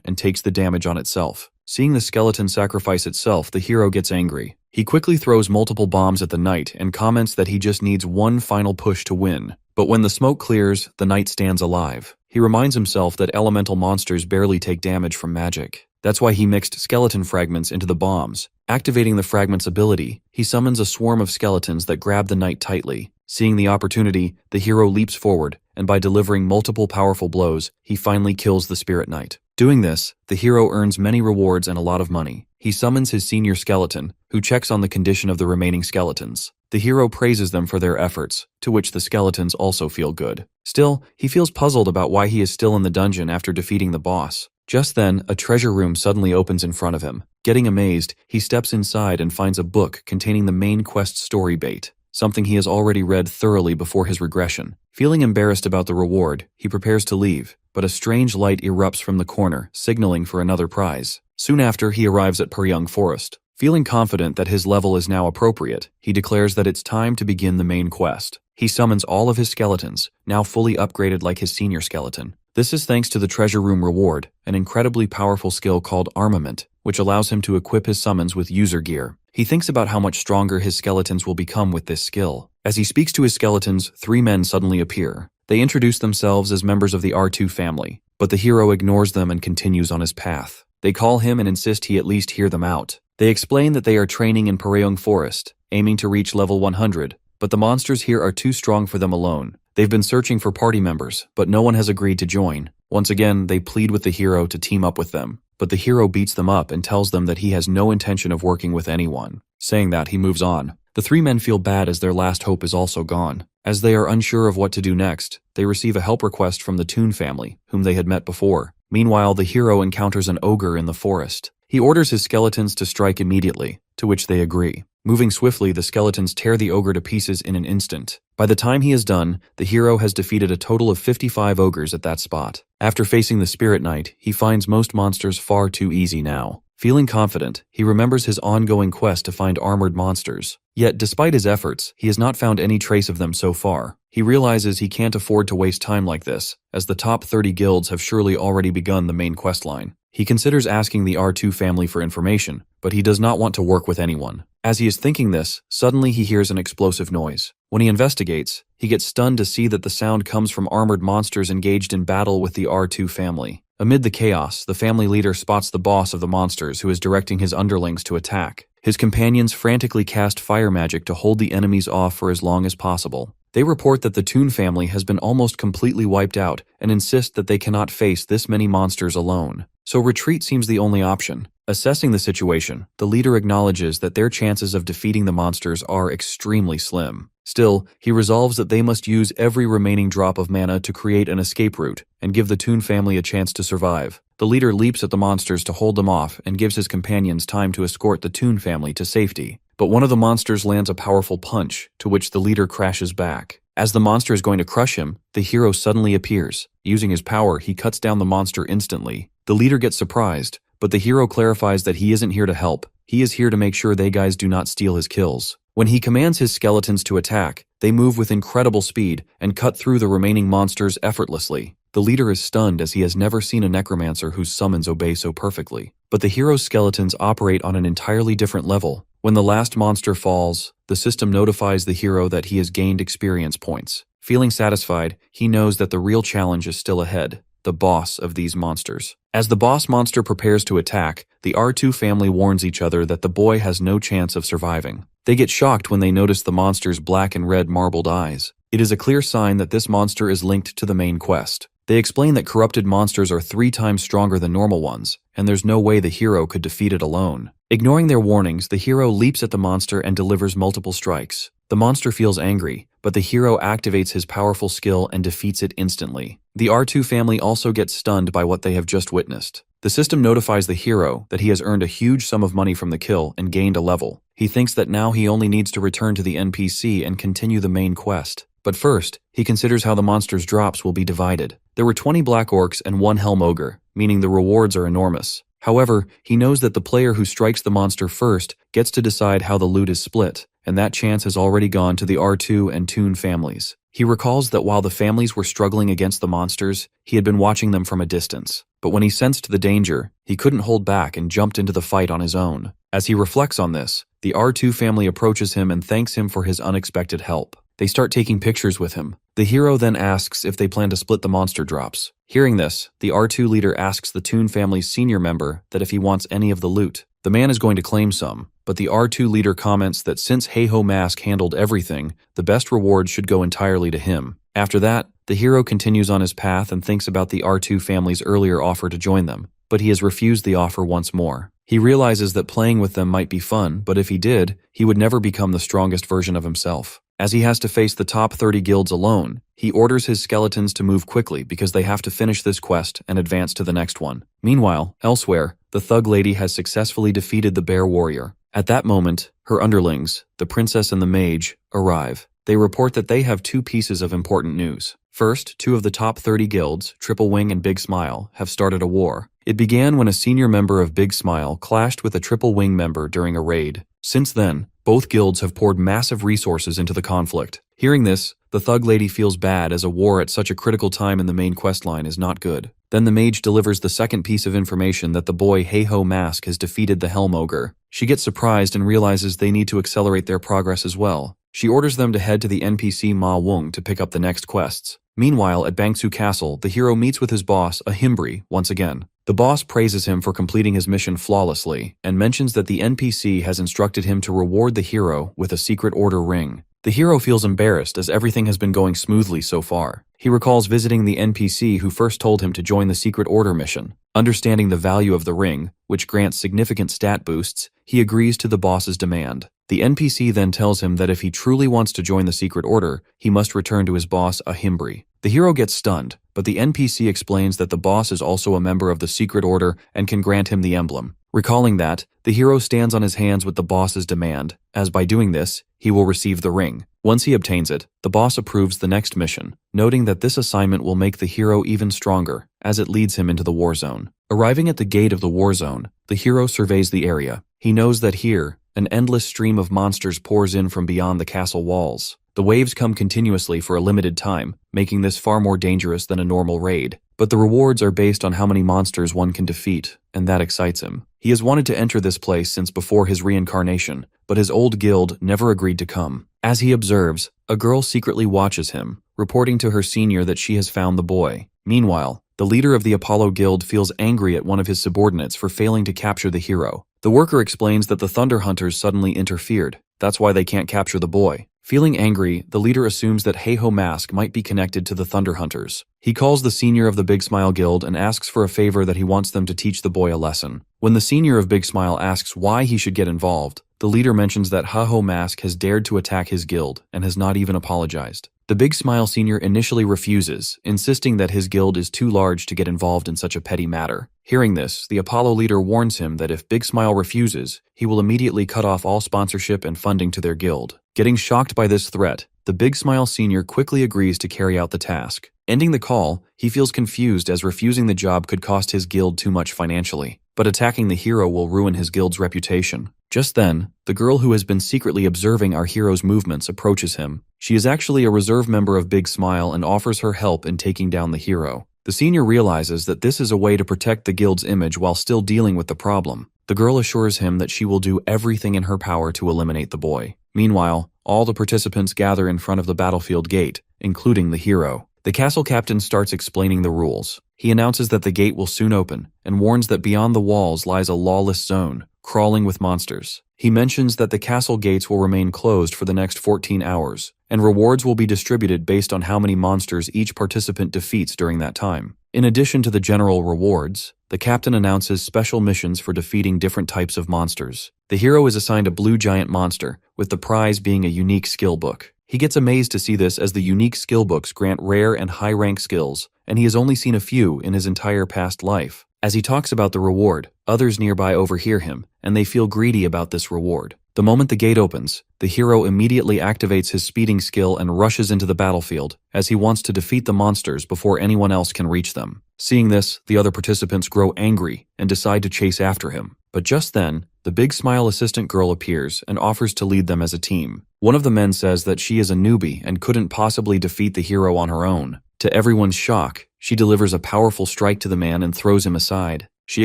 and takes the damage on itself. Seeing the skeleton sacrifice itself, the hero gets angry. He quickly throws multiple bombs at the knight and comments that he just needs one final push to win. But when the smoke clears, the knight stands alive. He reminds himself that elemental monsters barely take damage from magic. That's why he mixed skeleton fragments into the bombs. Activating the fragment's ability, he summons a swarm of skeletons that grab the knight tightly. Seeing the opportunity, the hero leaps forward, and by delivering multiple powerful blows, he finally kills the spirit knight. Doing this, the hero earns many rewards and a lot of money. He summons his senior skeleton, who checks on the condition of the remaining skeletons. The hero praises them for their efforts, to which the skeletons also feel good. Still, he feels puzzled about why he is still in the dungeon after defeating the boss. Just then, a treasure room suddenly opens in front of him. Getting amazed, he steps inside and finds a book containing the main quest story bait, something he has already read thoroughly before his regression. Feeling embarrassed about the reward, he prepares to leave, but a strange light erupts from the corner, signaling for another prize. Soon after, he arrives at Peryung Forest. Feeling confident that his level is now appropriate, he declares that it's time to begin the main quest. He summons all of his skeletons, now fully upgraded like his senior skeleton. This is thanks to the treasure room reward, an incredibly powerful skill called armament, which allows him to equip his summons with user gear. He thinks about how much stronger his skeletons will become with this skill. As he speaks to his skeletons, three men suddenly appear. They introduce themselves as members of the R2 family, but the hero ignores them and continues on his path. They call him and insist he at least hear them out. They explain that they are training in Peryung Forest, aiming to reach level 100, but the monsters here are too strong for them alone. They've been searching for party members, but no one has agreed to join. Once again, they plead with the hero to team up with them, but the hero beats them up and tells them that he has no intention of working with anyone. Saying that, he moves on. The three men feel bad as their last hope is also gone. As they are unsure of what to do next, they receive a help request from the Toon family, whom they had met before. Meanwhile, the hero encounters an ogre in the forest. He orders his skeletons to strike immediately, to which they agree. Moving swiftly, the skeletons tear the ogre to pieces in an instant. By the time he is done, the hero has defeated a total of 55 ogres at that spot. After facing the spirit knight, he finds most monsters far too easy now. Feeling confident, he remembers his ongoing quest to find armored monsters. Yet, despite his efforts, he has not found any trace of them so far. He realizes he can't afford to waste time like this, as the top 30 guilds have surely already begun the main questline. He considers asking the R2 family for information, but he does not want to work with anyone. As he is thinking this, suddenly he hears an explosive noise. When he investigates, he gets stunned to see that the sound comes from armored monsters engaged in battle with the R2 family. Amid the chaos, the family leader spots the boss of the monsters who is directing his underlings to attack. His companions frantically cast fire magic to hold the enemies off for as long as possible. They report that the Toon family has been almost completely wiped out and insist that they cannot face this many monsters alone. So retreat seems the only option. Assessing the situation, the leader acknowledges that their chances of defeating the monsters are extremely slim. Still, he resolves that they must use every remaining drop of mana to create an escape route and give the Toon family a chance to survive. The leader leaps at the monsters to hold them off and gives his companions time to escort the Toon family to safety. But one of the monsters lands a powerful punch, to which the leader crashes back. As the monster is going to crush him, the hero suddenly appears. Using his power, he cuts down the monster instantly. The leader gets surprised, but the hero clarifies that he isn't here to help. He is here to make sure they guys do not steal his kills. When he commands his skeletons to attack, they move with incredible speed and cut through the remaining monsters effortlessly. The leader is stunned as he has never seen a necromancer whose summons obey so perfectly. But the hero's skeletons operate on an entirely different level. When the last monster falls, the system notifies the hero that he has gained experience points. Feeling satisfied, he knows that the real challenge is still ahead, the boss of these monsters. As the boss monster prepares to attack, the R2 family warns each other that the boy has no chance of surviving. They get shocked when they notice the monster's black and red marbled eyes. It is a clear sign that this monster is linked to the main quest. They explain that corrupted monsters are 3 times stronger than normal ones, and there's no way the hero could defeat it alone. Ignoring their warnings, the hero leaps at the monster and delivers multiple strikes. The monster feels angry, but the hero activates his powerful skill and defeats it instantly. The R2 family also gets stunned by what they have just witnessed. The system notifies the hero that he has earned a huge sum of money from the kill and gained a level. He thinks that now he only needs to return to the NPC and continue the main quest. But first, he considers how the monster's drops will be divided. There were 20 black orcs and 1 helm ogre, meaning the rewards are enormous. However, he knows that the player who strikes the monster first gets to decide how the loot is split, and that chance has already gone to the R2 and Toon families. He recalls that while the families were struggling against the monsters, he had been watching them from a distance. But when he sensed the danger, he couldn't hold back and jumped into the fight on his own. As he reflects on this, the R2 family approaches him and thanks him for his unexpected help. They start taking pictures with him. The hero then asks if they plan to split the monster drops. Hearing this, the R2 leader asks the Toon family's senior member that if he wants any of the loot. The man is going to claim some, but the R2 leader comments that since Heiho Mask handled everything, the best reward should go entirely to him. After that, the hero continues on his path and thinks about the R2 family's earlier offer to join them, but he has refused the offer once more. He realizes that playing with them might be fun, but if he did, he would never become the strongest version of himself. As he has to face the top 30 guilds alone, he orders his skeletons to move quickly because they have to finish this quest and advance to the next one. Meanwhile, elsewhere, the thug lady has successfully defeated the bear warrior. At that moment, her underlings, the princess and the mage, arrive. They report that they have 2 pieces of important news. First, 2 of the top 30 guilds, Triple Wing and Big Smile, have started a war. It began when a senior member of Big Smile clashed with a Triple Wing member during a raid. Since then, both guilds have poured massive resources into the conflict. Hearing this, the thug lady feels bad as a war at such a critical time in the main questline is not good. Then the mage delivers the second piece of information that the boy Heiho Mask has defeated the Helm Ogre. She gets surprised and realizes they need to accelerate their progress as well. She orders them to head to the NPC Ma Wung to pick up the next quests. Meanwhile, at Bangsu Castle, the hero meets with his boss, a Himbri, once again. The boss praises him for completing his mission flawlessly and mentions that the NPC has instructed him to reward the hero with a secret order ring. The hero feels embarrassed as everything has been going smoothly so far. He recalls visiting the NPC who first told him to join the secret order mission. Understanding the value of the ring, which grants significant stat boosts, he agrees to the boss's demand. The NPC then tells him that if he truly wants to join the secret order, he must return to his boss, a Himbri. The hero gets stunned, but the NPC explains that the boss is also a member of the secret order and can grant him the emblem. Recalling that, the hero stands on his hands with the boss's demand, as by doing this, he will receive the ring. Once he obtains it, the boss approves the next mission, noting that this assignment will make the hero even stronger, as it leads him into the war zone. Arriving at the gate of the war zone, the hero surveys the area. He knows that here, an endless stream of monsters pours in from beyond the castle walls. The waves come continuously for a limited time, making this far more dangerous than a normal raid. But the rewards are based on how many monsters one can defeat, and that excites him. He has wanted to enter this place since before his reincarnation, but his old guild never agreed to come. As he observes, a girl secretly watches him, reporting to her senior that she has found the boy. Meanwhile, the leader of the Apollo Guild feels angry at one of his subordinates for failing to capture the hero. The worker explains that the Thunder Hunters suddenly interfered. That's why they can't capture the boy. Feeling angry, the leader assumes that Heiho Mask might be connected to the Thunder Hunters. He calls the senior of the Big Smile Guild and asks for a favor that he wants them to teach the boy a lesson. When the senior of Big Smile asks why he should get involved, the leader mentions that Heiho Mask has dared to attack his guild and has not even apologized. The Big Smile senior initially refuses, insisting that his guild is too large to get involved in such a petty matter. Hearing this, the Apollo leader warns him that if Big Smile refuses, he will immediately cut off all sponsorship and funding to their guild. Getting shocked by this threat, the Big Smile senior quickly agrees to carry out the task. Ending the call, he feels confused as refusing the job could cost his guild too much financially, but attacking the hero will ruin his guild's reputation. Just then, the girl who has been secretly observing our hero's movements approaches him. She is actually a reserve member of Big Smile and offers her help in taking down the hero. The senior realizes that this is a way to protect the guild's image while still dealing with the problem. The girl assures him that she will do everything in her power to eliminate the boy. Meanwhile, all the participants gather in front of the battlefield gate, including the hero. The castle captain starts explaining the rules. He announces that the gate will soon open, and warns that beyond the walls lies a lawless zone, crawling with monsters. He mentions that the castle gates will remain closed for the next 14 hours, and rewards will be distributed based on how many monsters each participant defeats during that time. In addition to the general rewards, the captain announces special missions for defeating different types of monsters. The hero is assigned a blue giant monster, with the prize being a unique skill book. He gets amazed to see this as the unique skill books grant rare and high-rank skills, and he has only seen a few in his entire past life. As he talks about the reward, others nearby overhear him, and they feel greedy about this reward. The moment the gate opens, the hero immediately activates his speeding skill and rushes into the battlefield, as he wants to defeat the monsters before anyone else can reach them. Seeing this, the other participants grow angry and decide to chase after him. But just then, the Big Smile assistant girl appears and offers to lead them as a team. One of the men says that she is a newbie and couldn't possibly defeat the hero on her own. To everyone's shock, she delivers a powerful strike to the man and throws him aside. She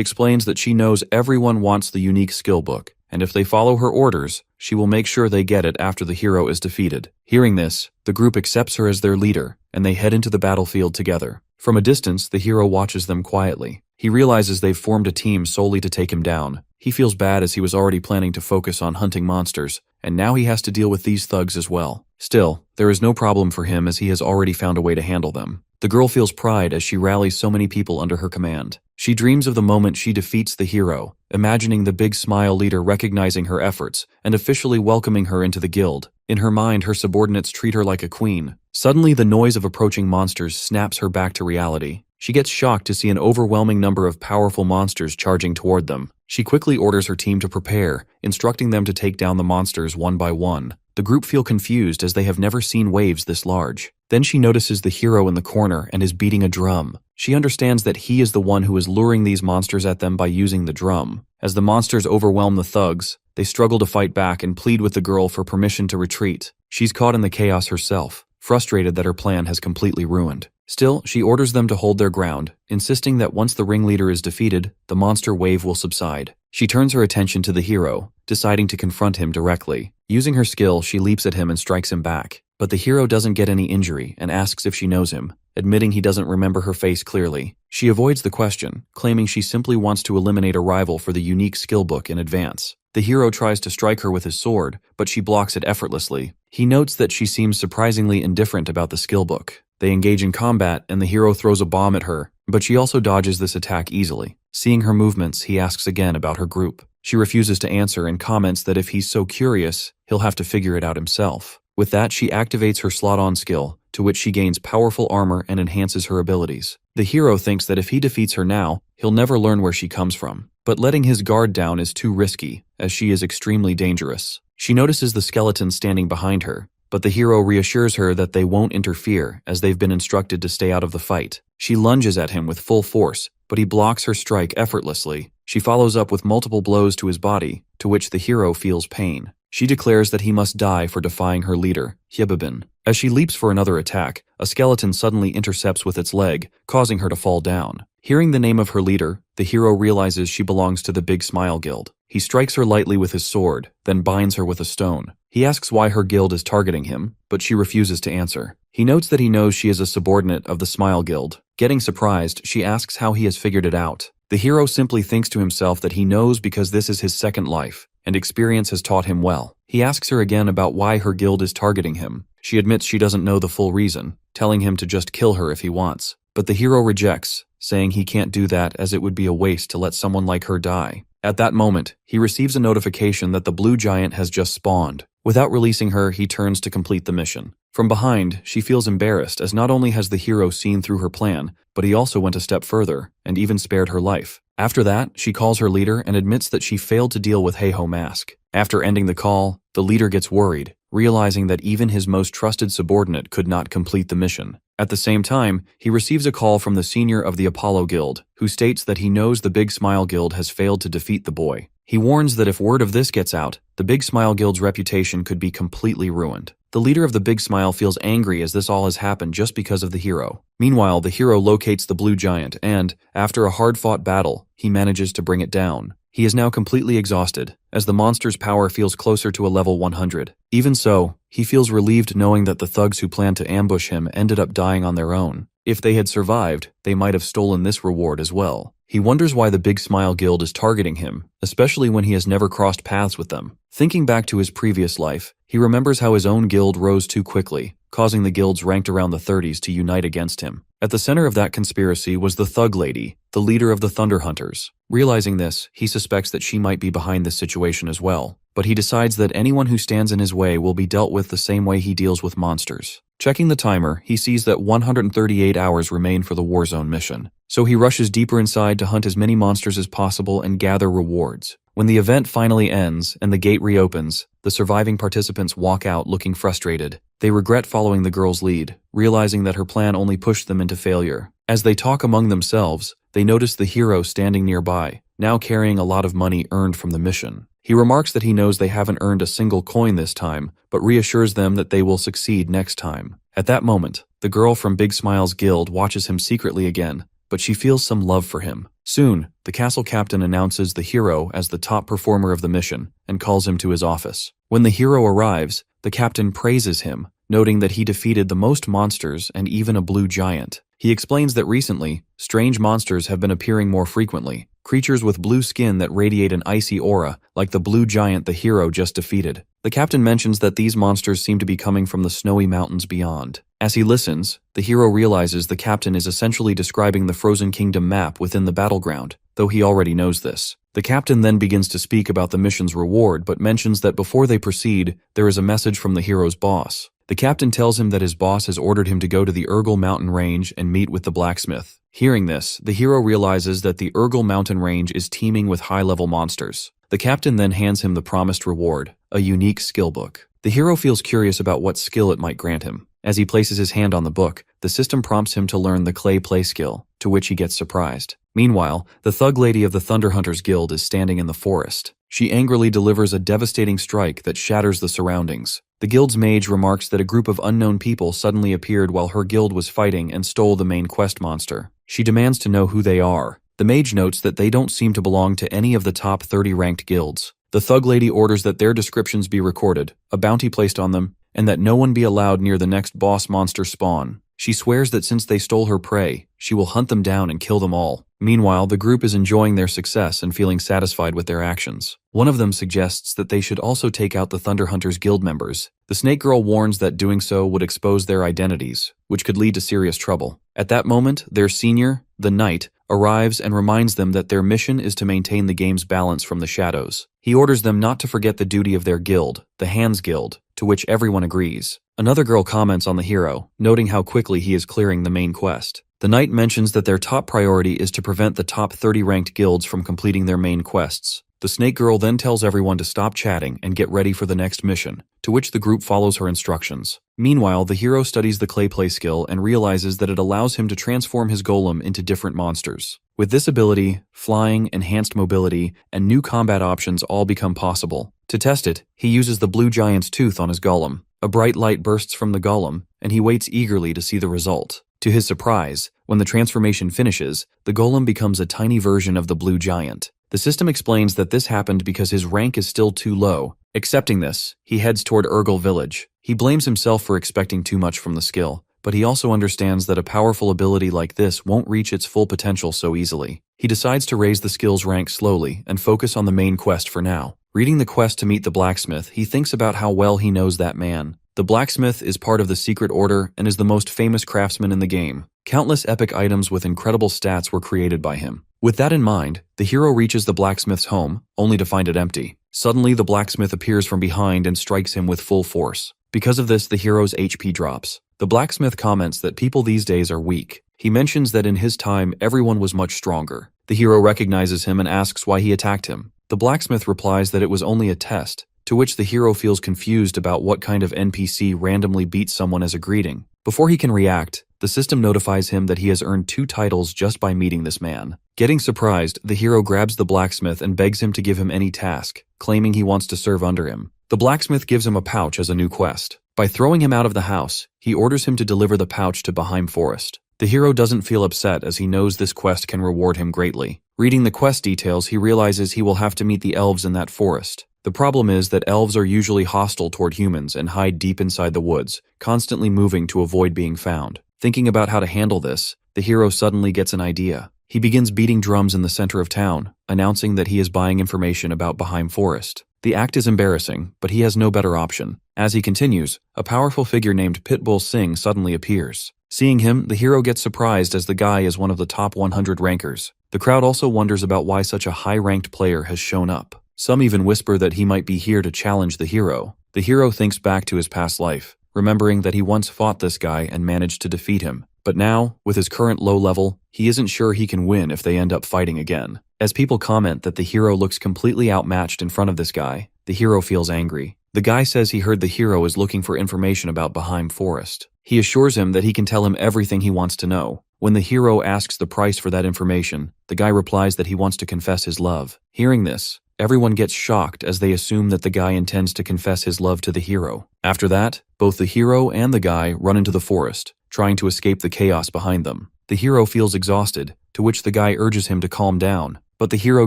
explains that she knows everyone wants the unique skill book, and if they follow her orders, she will make sure they get it after the hero is defeated. Hearing this, the group accepts her as their leader, and they head into the battlefield together. From a distance, the hero watches them quietly. He realizes they've formed a team solely to take him down. He feels bad as he was already planning to focus on hunting monsters, and now he has to deal with these thugs as well. Still, there is no problem for him as he has already found a way to handle them. The girl feels pride as she rallies so many people under her command. She dreams of the moment she defeats the hero, imagining the Big Smile leader recognizing her efforts and officially welcoming her into the guild. In her mind, her subordinates treat her like a queen. Suddenly, the noise of approaching monsters snaps her back to reality. She gets shocked to see an overwhelming number of powerful monsters charging toward them. She quickly orders her team to prepare, instructing them to take down the monsters one by one. The group feel confused as they have never seen waves this large. Then she notices the hero in the corner and is beating a drum. She understands that he is the one who is luring these monsters at them by using the drum. As the monsters overwhelm the thugs, they struggle to fight back and plead with the girl for permission to retreat. She's caught in the chaos herself, frustrated that her plan has completely ruined. Still, she orders them to hold their ground, insisting that once the ringleader is defeated, the monster wave will subside. She turns her attention to the hero, deciding to confront him directly. Using her skill, she leaps at him and strikes him back. But the hero doesn't get any injury and asks if she knows him, admitting he doesn't remember her face clearly. She avoids the question, claiming she simply wants to eliminate a rival for the unique skill book in advance. The hero tries to strike her with his sword, but she blocks it effortlessly. He notes that she seems surprisingly indifferent about the skill book. They engage in combat, and the hero throws a bomb at her, but she also dodges this attack easily. Seeing her movements, he asks again about her group. She refuses to answer and comments that if he's so curious, he'll have to figure it out himself. With that, she activates her slot-on skill, to which she gains powerful armor and enhances her abilities. The hero thinks that if he defeats her now, he'll never learn where she comes from. But letting his guard down is too risky, as she is extremely dangerous. She notices the skeleton standing behind her, but the hero reassures her that they won't interfere as they've been instructed to stay out of the fight. She lunges at him with full force, but he blocks her strike effortlessly. She follows up with multiple blows to his body, to which the hero feels pain. She declares that he must die for defying her leader, Hyebibin. As she leaps for another attack, a skeleton suddenly intercepts with its leg, causing her to fall down. Hearing the name of her leader, the hero realizes she belongs to the Big Smile Guild. He strikes her lightly with his sword, then binds her with a stone. He asks why her guild is targeting him, but she refuses to answer. He notes that he knows she is a subordinate of the Smile Guild. Getting surprised, she asks how he has figured it out. The hero simply thinks to himself that he knows because this is his second life, and experience has taught him well. He asks her again about why her guild is targeting him. She admits she doesn't know the full reason, telling him to just kill her if he wants. But the hero rejects, saying he can't do that as it would be a waste to let someone like her die. At that moment, he receives a notification that the blue giant has just spawned. Without releasing her, he turns to complete the mission. From behind, she feels embarrassed as not only has the hero seen through her plan, but he also went a step further and even spared her life. After that, she calls her leader and admits that she failed to deal with Heiho Mask. After ending the call, the leader gets worried, realizing that even his most trusted subordinate could not complete the mission. At the same time, he receives a call from the senior of the Apollo Guild, who states that he knows the Big Smile Guild has failed to defeat the boy. He warns that if word of this gets out, the Big Smile Guild's reputation could be completely ruined. The leader of the Big Smile feels angry as this all has happened just because of the hero. Meanwhile, the hero locates the blue giant and, after a hard-fought battle, he manages to bring it down. He is now completely exhausted, as the monster's power feels closer to a level 100. Even so, he feels relieved knowing that the thugs who planned to ambush him ended up dying on their own. If they had survived, they might have stolen this reward as well. He wonders why the Big Smile Guild is targeting him, especially when he has never crossed paths with them. Thinking back to his previous life, he remembers how his own guild rose too quickly, causing the guilds ranked around the 30s to unite against him. At the center of that conspiracy was the Thug Lady, the leader of the Thunder Hunters. Realizing this, he suspects that she might be behind this situation as well, but he decides that anyone who stands in his way will be dealt with the same way he deals with monsters. Checking the timer, he sees that 138 hours remain for the Warzone mission, so he rushes deeper inside to hunt as many monsters as possible and gather rewards. When the event finally ends and the gate reopens, the surviving participants walk out looking frustrated. They regret following the girl's lead, realizing that her plan only pushed them into failure. As they talk among themselves, they notice the hero standing nearby, now carrying a lot of money earned from the mission. He remarks that he knows they haven't earned a single coin this time, but reassures them that they will succeed next time. At that moment, the girl from Big Smile's guild watches him secretly again, but she feels some love for him. Soon, the castle captain announces the hero as the top performer of the mission and calls him to his office. When the hero arrives, the captain praises him, noting that he defeated the most monsters and even a blue giant. He explains that recently, strange monsters have been appearing more frequently, creatures with blue skin that radiate an icy aura, like the blue giant the hero just defeated. The captain mentions that these monsters seem to be coming from the snowy mountains beyond. As he listens, the hero realizes the captain is essentially describing the Frozen Kingdom map within the battleground, though he already knows this. The captain then begins to speak about the mission's reward, but mentions that before they proceed, there is a message from the hero's boss. The captain tells him that his boss has ordered him to go to the Urgel mountain range and meet with the blacksmith. Hearing this, the hero realizes that the Urgel mountain range is teeming with high-level monsters. The captain then hands him the promised reward, a unique skill book. The hero feels curious about what skill it might grant him. As he places his hand on the book, the system prompts him to learn the clay play skill, to which he gets surprised. Meanwhile, the Thug Lady of the Thunder Hunters Guild is standing in the forest. She angrily delivers a devastating strike that shatters the surroundings. The guild's mage remarks that a group of unknown people suddenly appeared while her guild was fighting and stole the main quest monster. She demands to know who they are. The mage notes that they don't seem to belong to any of the top 30 ranked guilds. The Thug Lady orders that their descriptions be recorded, a bounty placed on them, and that no one be allowed near the next boss monster spawn. She swears that since they stole her prey, she will hunt them down and kill them all. Meanwhile, the group is enjoying their success and feeling satisfied with their actions. One of them suggests that they should also take out the Thunder Hunters Guild members. The Snake Girl warns that doing so would expose their identities, which could lead to serious trouble. At that moment, their senior, the Knight, arrives and reminds them that their mission is to maintain the game's balance from the shadows. He orders them not to forget the duty of their guild, the Hands Guild, to which everyone agrees. Another girl comments on the hero, noting how quickly he is clearing the main quest. The Knight mentions that their top priority is to prevent the top 30 ranked guilds from completing their main quests. The Snake Girl then tells everyone to stop chatting and get ready for the next mission, to which the group follows her instructions. Meanwhile, the hero studies the clay play skill and realizes that it allows him to transform his golem into different monsters. With this ability, flying, enhanced mobility, and new combat options all become possible. To test it, he uses the blue giant's tooth on his golem. A bright light bursts from the golem, and he waits eagerly to see the result. To his surprise, when the transformation finishes, the golem becomes a tiny version of the blue giant. The system explains that this happened because his rank is still too low. Accepting this, he heads toward Urgel village. He blames himself for expecting too much from the skill, but he also understands that a powerful ability like this won't reach its full potential so easily. He decides to raise the skill's rank slowly and focus on the main quest for now. Reading the quest to meet the blacksmith, he thinks about how well he knows that man. The blacksmith is part of the secret order and is the most famous craftsman in the game. Countless epic items with incredible stats were created by him. With that in mind, the hero reaches the blacksmith's home, only to find it empty. Suddenly, the blacksmith appears from behind and strikes him with full force. Because of this, the hero's HP drops. The blacksmith comments that people these days are weak. He mentions that in his time, everyone was much stronger. The hero recognizes him and asks why he attacked him. The blacksmith replies that it was only a test, to which the hero feels confused about what kind of NPC randomly beats someone as a greeting. Before he can react, the system notifies him that he has earned 2 titles just by meeting this man. Getting surprised, the hero grabs the blacksmith and begs him to give him any task, claiming he wants to serve under him. The blacksmith gives him a pouch as a new quest. By throwing him out of the house, he orders him to deliver the pouch to Baheim Forest. The hero doesn't feel upset as he knows this quest can reward him greatly. Reading the quest details, he realizes he will have to meet the elves in that forest. The problem is that elves are usually hostile toward humans and hide deep inside the woods, constantly moving to avoid being found. Thinking about how to handle this, the hero suddenly gets an idea. He begins beating drums in the center of town, announcing that he is buying information about Baheim Forest. The act is embarrassing, but he has no better option. As he continues, a powerful figure named Pitbull Singh suddenly appears. Seeing him, the hero gets surprised as the guy is one of the top 100 rankers. The crowd also wonders about why such a high-ranked player has shown up. Some even whisper that he might be here to challenge the hero. The hero thinks back to his past life, remembering that he once fought this guy and managed to defeat him. But now, with his current low level, he isn't sure he can win if they end up fighting again. As people comment that the hero looks completely outmatched in front of this guy, the hero feels angry. The guy says he heard the hero is looking for information about Baheim Forest. He assures him that he can tell him everything he wants to know. When the hero asks the price for that information, the guy replies that he wants to confess his love. Hearing this, everyone gets shocked as they assume that the guy intends to confess his love to the hero. After that, both the hero and the guy run into the forest, trying to escape the chaos behind them. The hero feels exhausted, to which the guy urges him to calm down. But the hero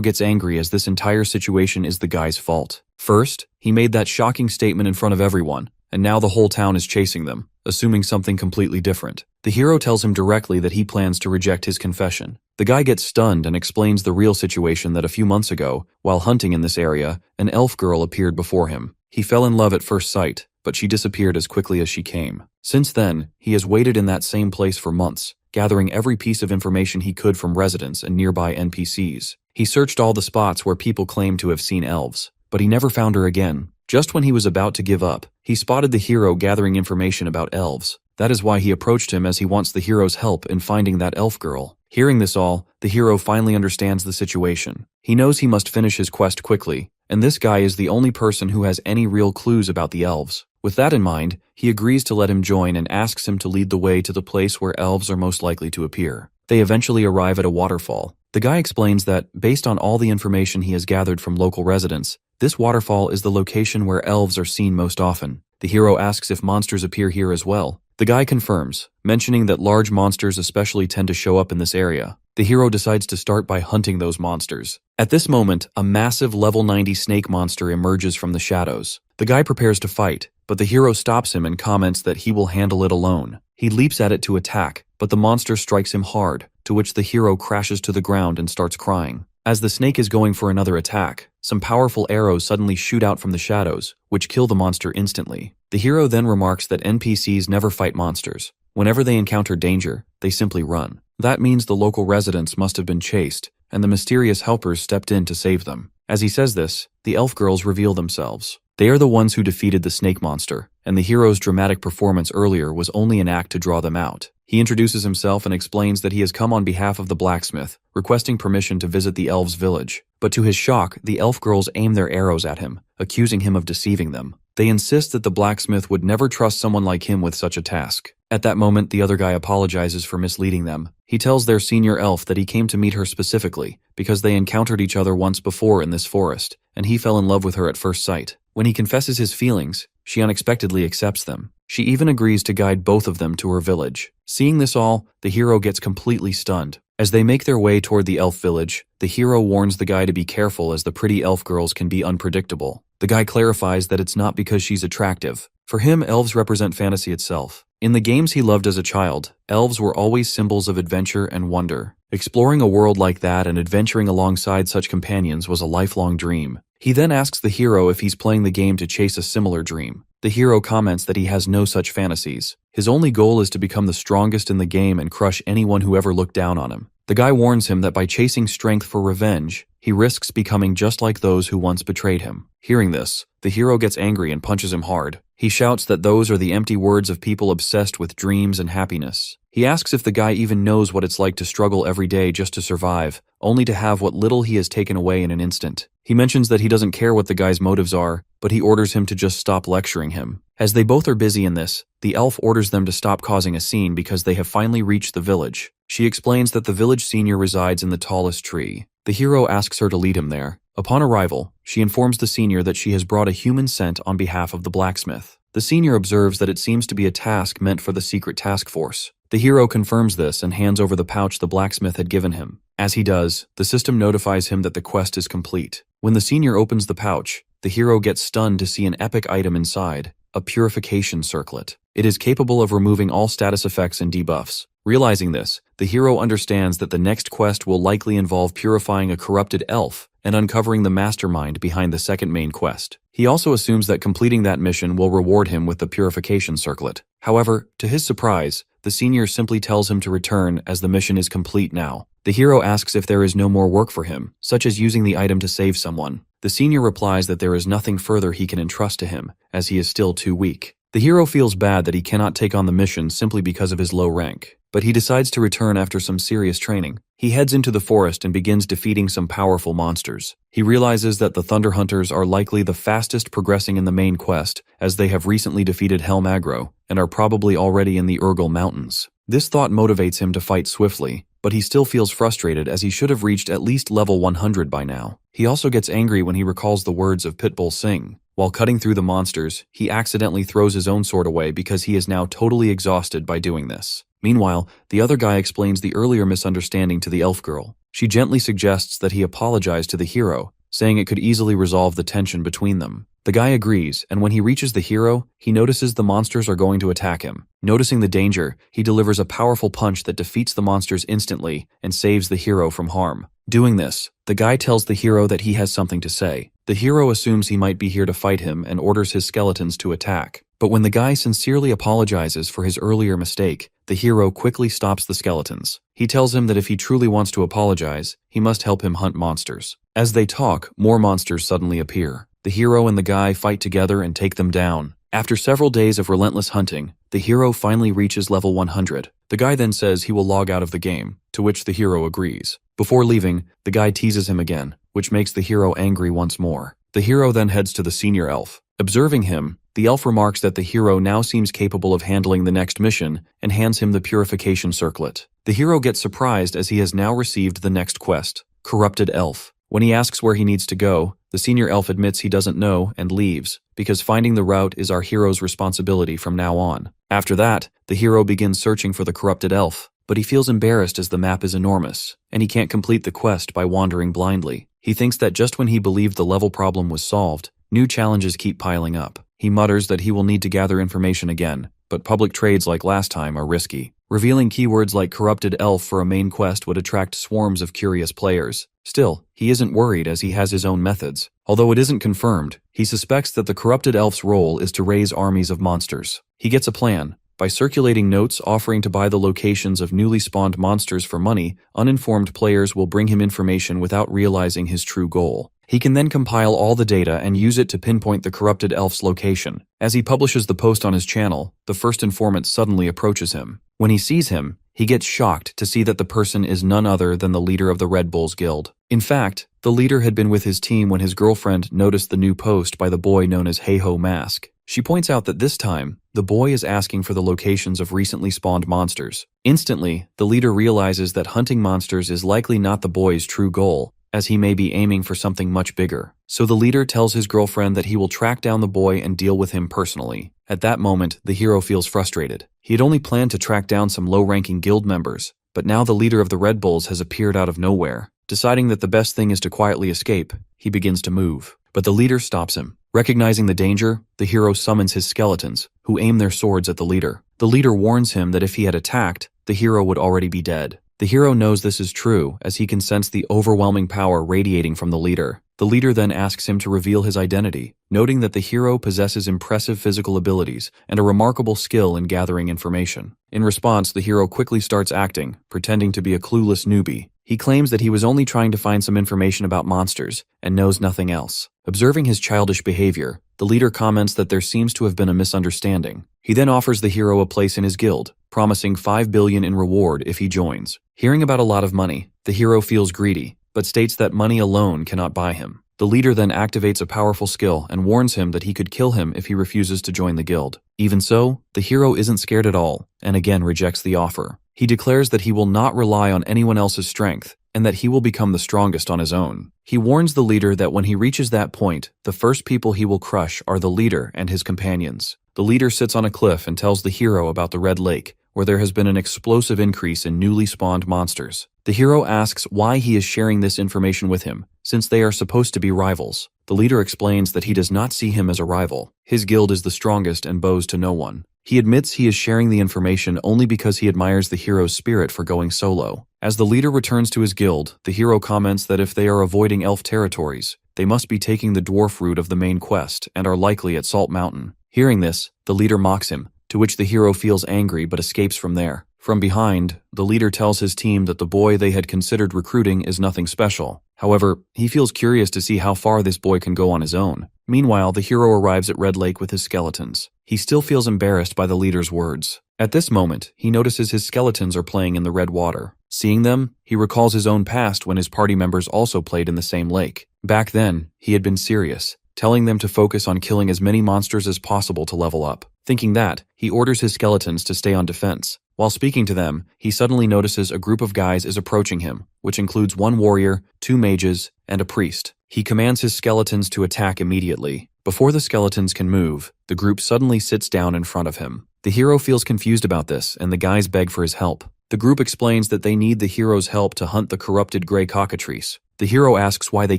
gets angry as this entire situation is the guy's fault. First, he made that shocking statement in front of everyone, and now the whole town is chasing them, assuming something completely different. The hero tells him directly that he plans to reject his confession. The guy gets stunned and explains the real situation that a few months ago, while hunting in this area, an elf girl appeared before him. He fell in love at first sight, but she disappeared as quickly as she came. Since then, he has waited in that same place for months, gathering every piece of information he could from residents and nearby NPCs. He searched all the spots where people claimed to have seen elves, but he never found her again. Just when he was about to give up, he spotted the hero gathering information about elves. That is why he approached him, as he wants the hero's help in finding that elf girl. Hearing this all, the hero finally understands the situation. He knows he must finish his quest quickly, and this guy is the only person who has any real clues about the elves. With that in mind, he agrees to let him join and asks him to lead the way to the place where elves are most likely to appear. They eventually arrive at a waterfall. The guy explains that, based on all the information he has gathered from local residents, this waterfall is the location where elves are seen most often. The hero asks if monsters appear here as well. The guy confirms, mentioning that large monsters especially tend to show up in this area. The hero decides to start by hunting those monsters. At this moment, a massive level 90 snake monster emerges from the shadows. The guy prepares to fight, but the hero stops him and comments that he will handle it alone. He leaps at it to attack, but the monster strikes him hard, to which the hero crashes to the ground and starts crying. As the snake is going for another attack, some powerful arrows suddenly shoot out from the shadows, which kill the monster instantly. The hero then remarks that NPCs never fight monsters. Whenever they encounter danger, they simply run. That means the local residents must have been chased, and the mysterious helpers stepped in to save them. As he says this, the elf girls reveal themselves. They are the ones who defeated the snake monster, and the hero's dramatic performance earlier was only an act to draw them out. He introduces himself and explains that he has come on behalf of the blacksmith, requesting permission to visit the elves' village. But to his shock, the elf girls aim their arrows at him, accusing him of deceiving them. They insist that the blacksmith would never trust someone like him with such a task. At that moment, the other guy apologizes for misleading them. He tells their senior elf that he came to meet her specifically because they encountered each other once before in this forest, and he fell in love with her at first sight. When he confesses his feelings, she unexpectedly accepts them. She even agrees to guide both of them to her village. Seeing this all, the hero gets completely stunned. As they make their way toward the elf village, the hero warns the guy to be careful, as the pretty elf girls can be unpredictable. The guy clarifies that it's not because she's attractive. For him, elves represent fantasy itself. In the games he loved as a child, elves were always symbols of adventure and wonder. Exploring a world like that and adventuring alongside such companions was a lifelong dream. He then asks the hero if he's playing the game to chase a similar dream. The hero comments that he has no such fantasies. His only goal is to become the strongest in the game and crush anyone who ever looked down on him. The guy warns him that by chasing strength for revenge, he risks becoming just like those who once betrayed him. Hearing this, the hero gets angry and punches him hard. He shouts that those are the empty words of people obsessed with dreams and happiness. He asks if the guy even knows what it's like to struggle every day just to survive, only to have what little he has taken away in an instant. He mentions that he doesn't care what the guy's motives are, but he orders him to just stop lecturing him. As they both are busy in this, the elf orders them to stop causing a scene because they have finally reached the village. She explains that the village senior resides in the tallest tree. The hero asks her to lead him there. Upon arrival, she informs the senior that she has brought a human scent on behalf of the blacksmith. The senior observes that it seems to be a task meant for the secret task force. The hero confirms this and hands over the pouch the blacksmith had given him. As he does, the system notifies him that the quest is complete. When the senior opens the pouch, the hero gets stunned to see an epic item inside, a purification circlet. It is capable of removing all status effects and debuffs. Realizing this, the hero understands that the next quest will likely involve purifying a corrupted elf and uncovering the mastermind behind the second main quest. He also assumes that completing that mission will reward him with the purification circlet. However, to his surprise, the senior simply tells him to return as the mission is complete now. The hero asks if there is no more work for him, such as using the item to save someone. The senior replies that there is nothing further he can entrust to him, as he is still too weak. The hero feels bad that he cannot take on the mission simply because of his low rank, but he decides to return after some serious training. He heads into the forest and begins defeating some powerful monsters. He realizes that the Thunder Hunters are likely the fastest progressing in the main quest, as they have recently defeated Helm Aggro and are probably already in the Urgal Mountains. This thought motivates him to fight swiftly, but he still feels frustrated as he should have reached at least level 100 by now. He also gets angry when he recalls the words of Pitbull Singh. While cutting through the monsters, he accidentally throws his own sword away because he is now totally exhausted by doing this. Meanwhile, the other guy explains the earlier misunderstanding to the elf girl. She gently suggests that he apologize to the hero, saying it could easily resolve the tension between them. The guy agrees, and when he reaches the hero, he notices the monsters are going to attack him. Noticing the danger, he delivers a powerful punch that defeats the monsters instantly and saves the hero from harm. Doing this, the guy tells the hero that he has something to say. The hero assumes he might be here to fight him and orders his skeletons to attack. But when the guy sincerely apologizes for his earlier mistake, the hero quickly stops the skeletons. He tells him that if he truly wants to apologize, he must help him hunt monsters. As they talk, more monsters suddenly appear. The hero and the guy fight together and take them down. After several days of relentless hunting, the hero finally reaches level 100. The guy then says he will log out of the game, to which the hero agrees. Before leaving, the guy teases him again, which makes the hero angry once more. The hero then heads to the senior elf. Observing him, the elf remarks that the hero now seems capable of handling the next mission and hands him the purification circlet. The hero gets surprised as he has now received the next quest, Corrupted Elf. When he asks where he needs to go, the senior elf admits he doesn't know and leaves, because finding the route is our hero's responsibility from now on. After that, the hero begins searching for the corrupted elf, but he feels embarrassed as the map is enormous, and he can't complete the quest by wandering blindly. He thinks that just when he believed the level problem was solved, new challenges keep piling up. He mutters that he will need to gather information again, but public trades like last time are risky. Revealing keywords like corrupted elf for a main quest would attract swarms of curious players. Still, he isn't worried as he has his own methods. Although it isn't confirmed, he suspects that the corrupted elf's role is to raise armies of monsters. He gets a plan. By circulating notes offering to buy the locations of newly spawned monsters for money, uninformed players will bring him information without realizing his true goal. He can then compile all the data and use it to pinpoint the corrupted elf's location. As he publishes the post on his channel, the first informant suddenly approaches him. When he sees him, he gets shocked to see that the person is none other than the leader of the Red Bulls Guild. In fact, the leader had been with his team when his girlfriend noticed the new post by the boy known as Hey-Ho Mask. She points out that this time, the boy is asking for the locations of recently spawned monsters. Instantly, the leader realizes that hunting monsters is likely not the boy's true goal, as he may be aiming for something much bigger. So the leader tells his girlfriend that he will track down the boy and deal with him personally. At that moment, the hero feels frustrated. He had only planned to track down some low-ranking guild members, but now the leader of the Red Bulls has appeared out of nowhere. Deciding that the best thing is to quietly escape, he begins to move. But the leader stops him. Recognizing the danger, the hero summons his skeletons, who aim their swords at the leader. The leader warns him that if he had attacked, the hero would already be dead. The hero knows this is true, as he can sense the overwhelming power radiating from the leader. The leader then asks him to reveal his identity, noting that the hero possesses impressive physical abilities and a remarkable skill in gathering information. In response, the hero quickly starts acting, pretending to be a clueless newbie. He claims that he was only trying to find some information about monsters and knows nothing else. Observing his childish behavior, the leader comments that there seems to have been a misunderstanding. He then offers the hero a place in his guild, promising 5 billion in reward if he joins. Hearing about a lot of money, the hero feels greedy, but states that money alone cannot buy him. The leader then activates a powerful skill and warns him that he could kill him if he refuses to join the guild. Even so, the hero isn't scared at all, and again rejects the offer. He declares that he will not rely on anyone else's strength, and that he will become the strongest on his own. He warns the leader that when he reaches that point, the first people he will crush are the leader and his companions. The leader sits on a cliff and tells the hero about the Red Lake, where there has been an explosive increase in newly spawned monsters. The hero asks why he is sharing this information with him, since they are supposed to be rivals. The leader explains that he does not see him as a rival. His guild is the strongest and bows to no one. He admits he is sharing the information only because he admires the hero's spirit for going solo. As the leader returns to his guild, the hero comments that if they are avoiding elf territories, they must be taking the dwarf route of the main quest and are likely at Salt Mountain. Hearing this, the leader mocks him, to which the hero feels angry but escapes from there. From behind, the leader tells his team that the boy they had considered recruiting is nothing special. However, he feels curious to see how far this boy can go on his own. Meanwhile, the hero arrives at Red Lake with his skeletons. He still feels embarrassed by the leader's words. At this moment, he notices his skeletons are playing in the red water. Seeing them, he recalls his own past when his party members also played in the same lake. Back then, he had been serious, telling them to focus on killing as many monsters as possible to level up. Thinking that, he orders his skeletons to stay on defense. While speaking to them, he suddenly notices a group of guys is approaching him, which includes one warrior, 2 mages, and a priest. He commands his skeletons to attack immediately. Before the skeletons can move, the group suddenly sits down in front of him. The hero feels confused about this, and the guys beg for his help. The group explains that they need the hero's help to hunt the corrupted gray cockatrice. The hero asks why they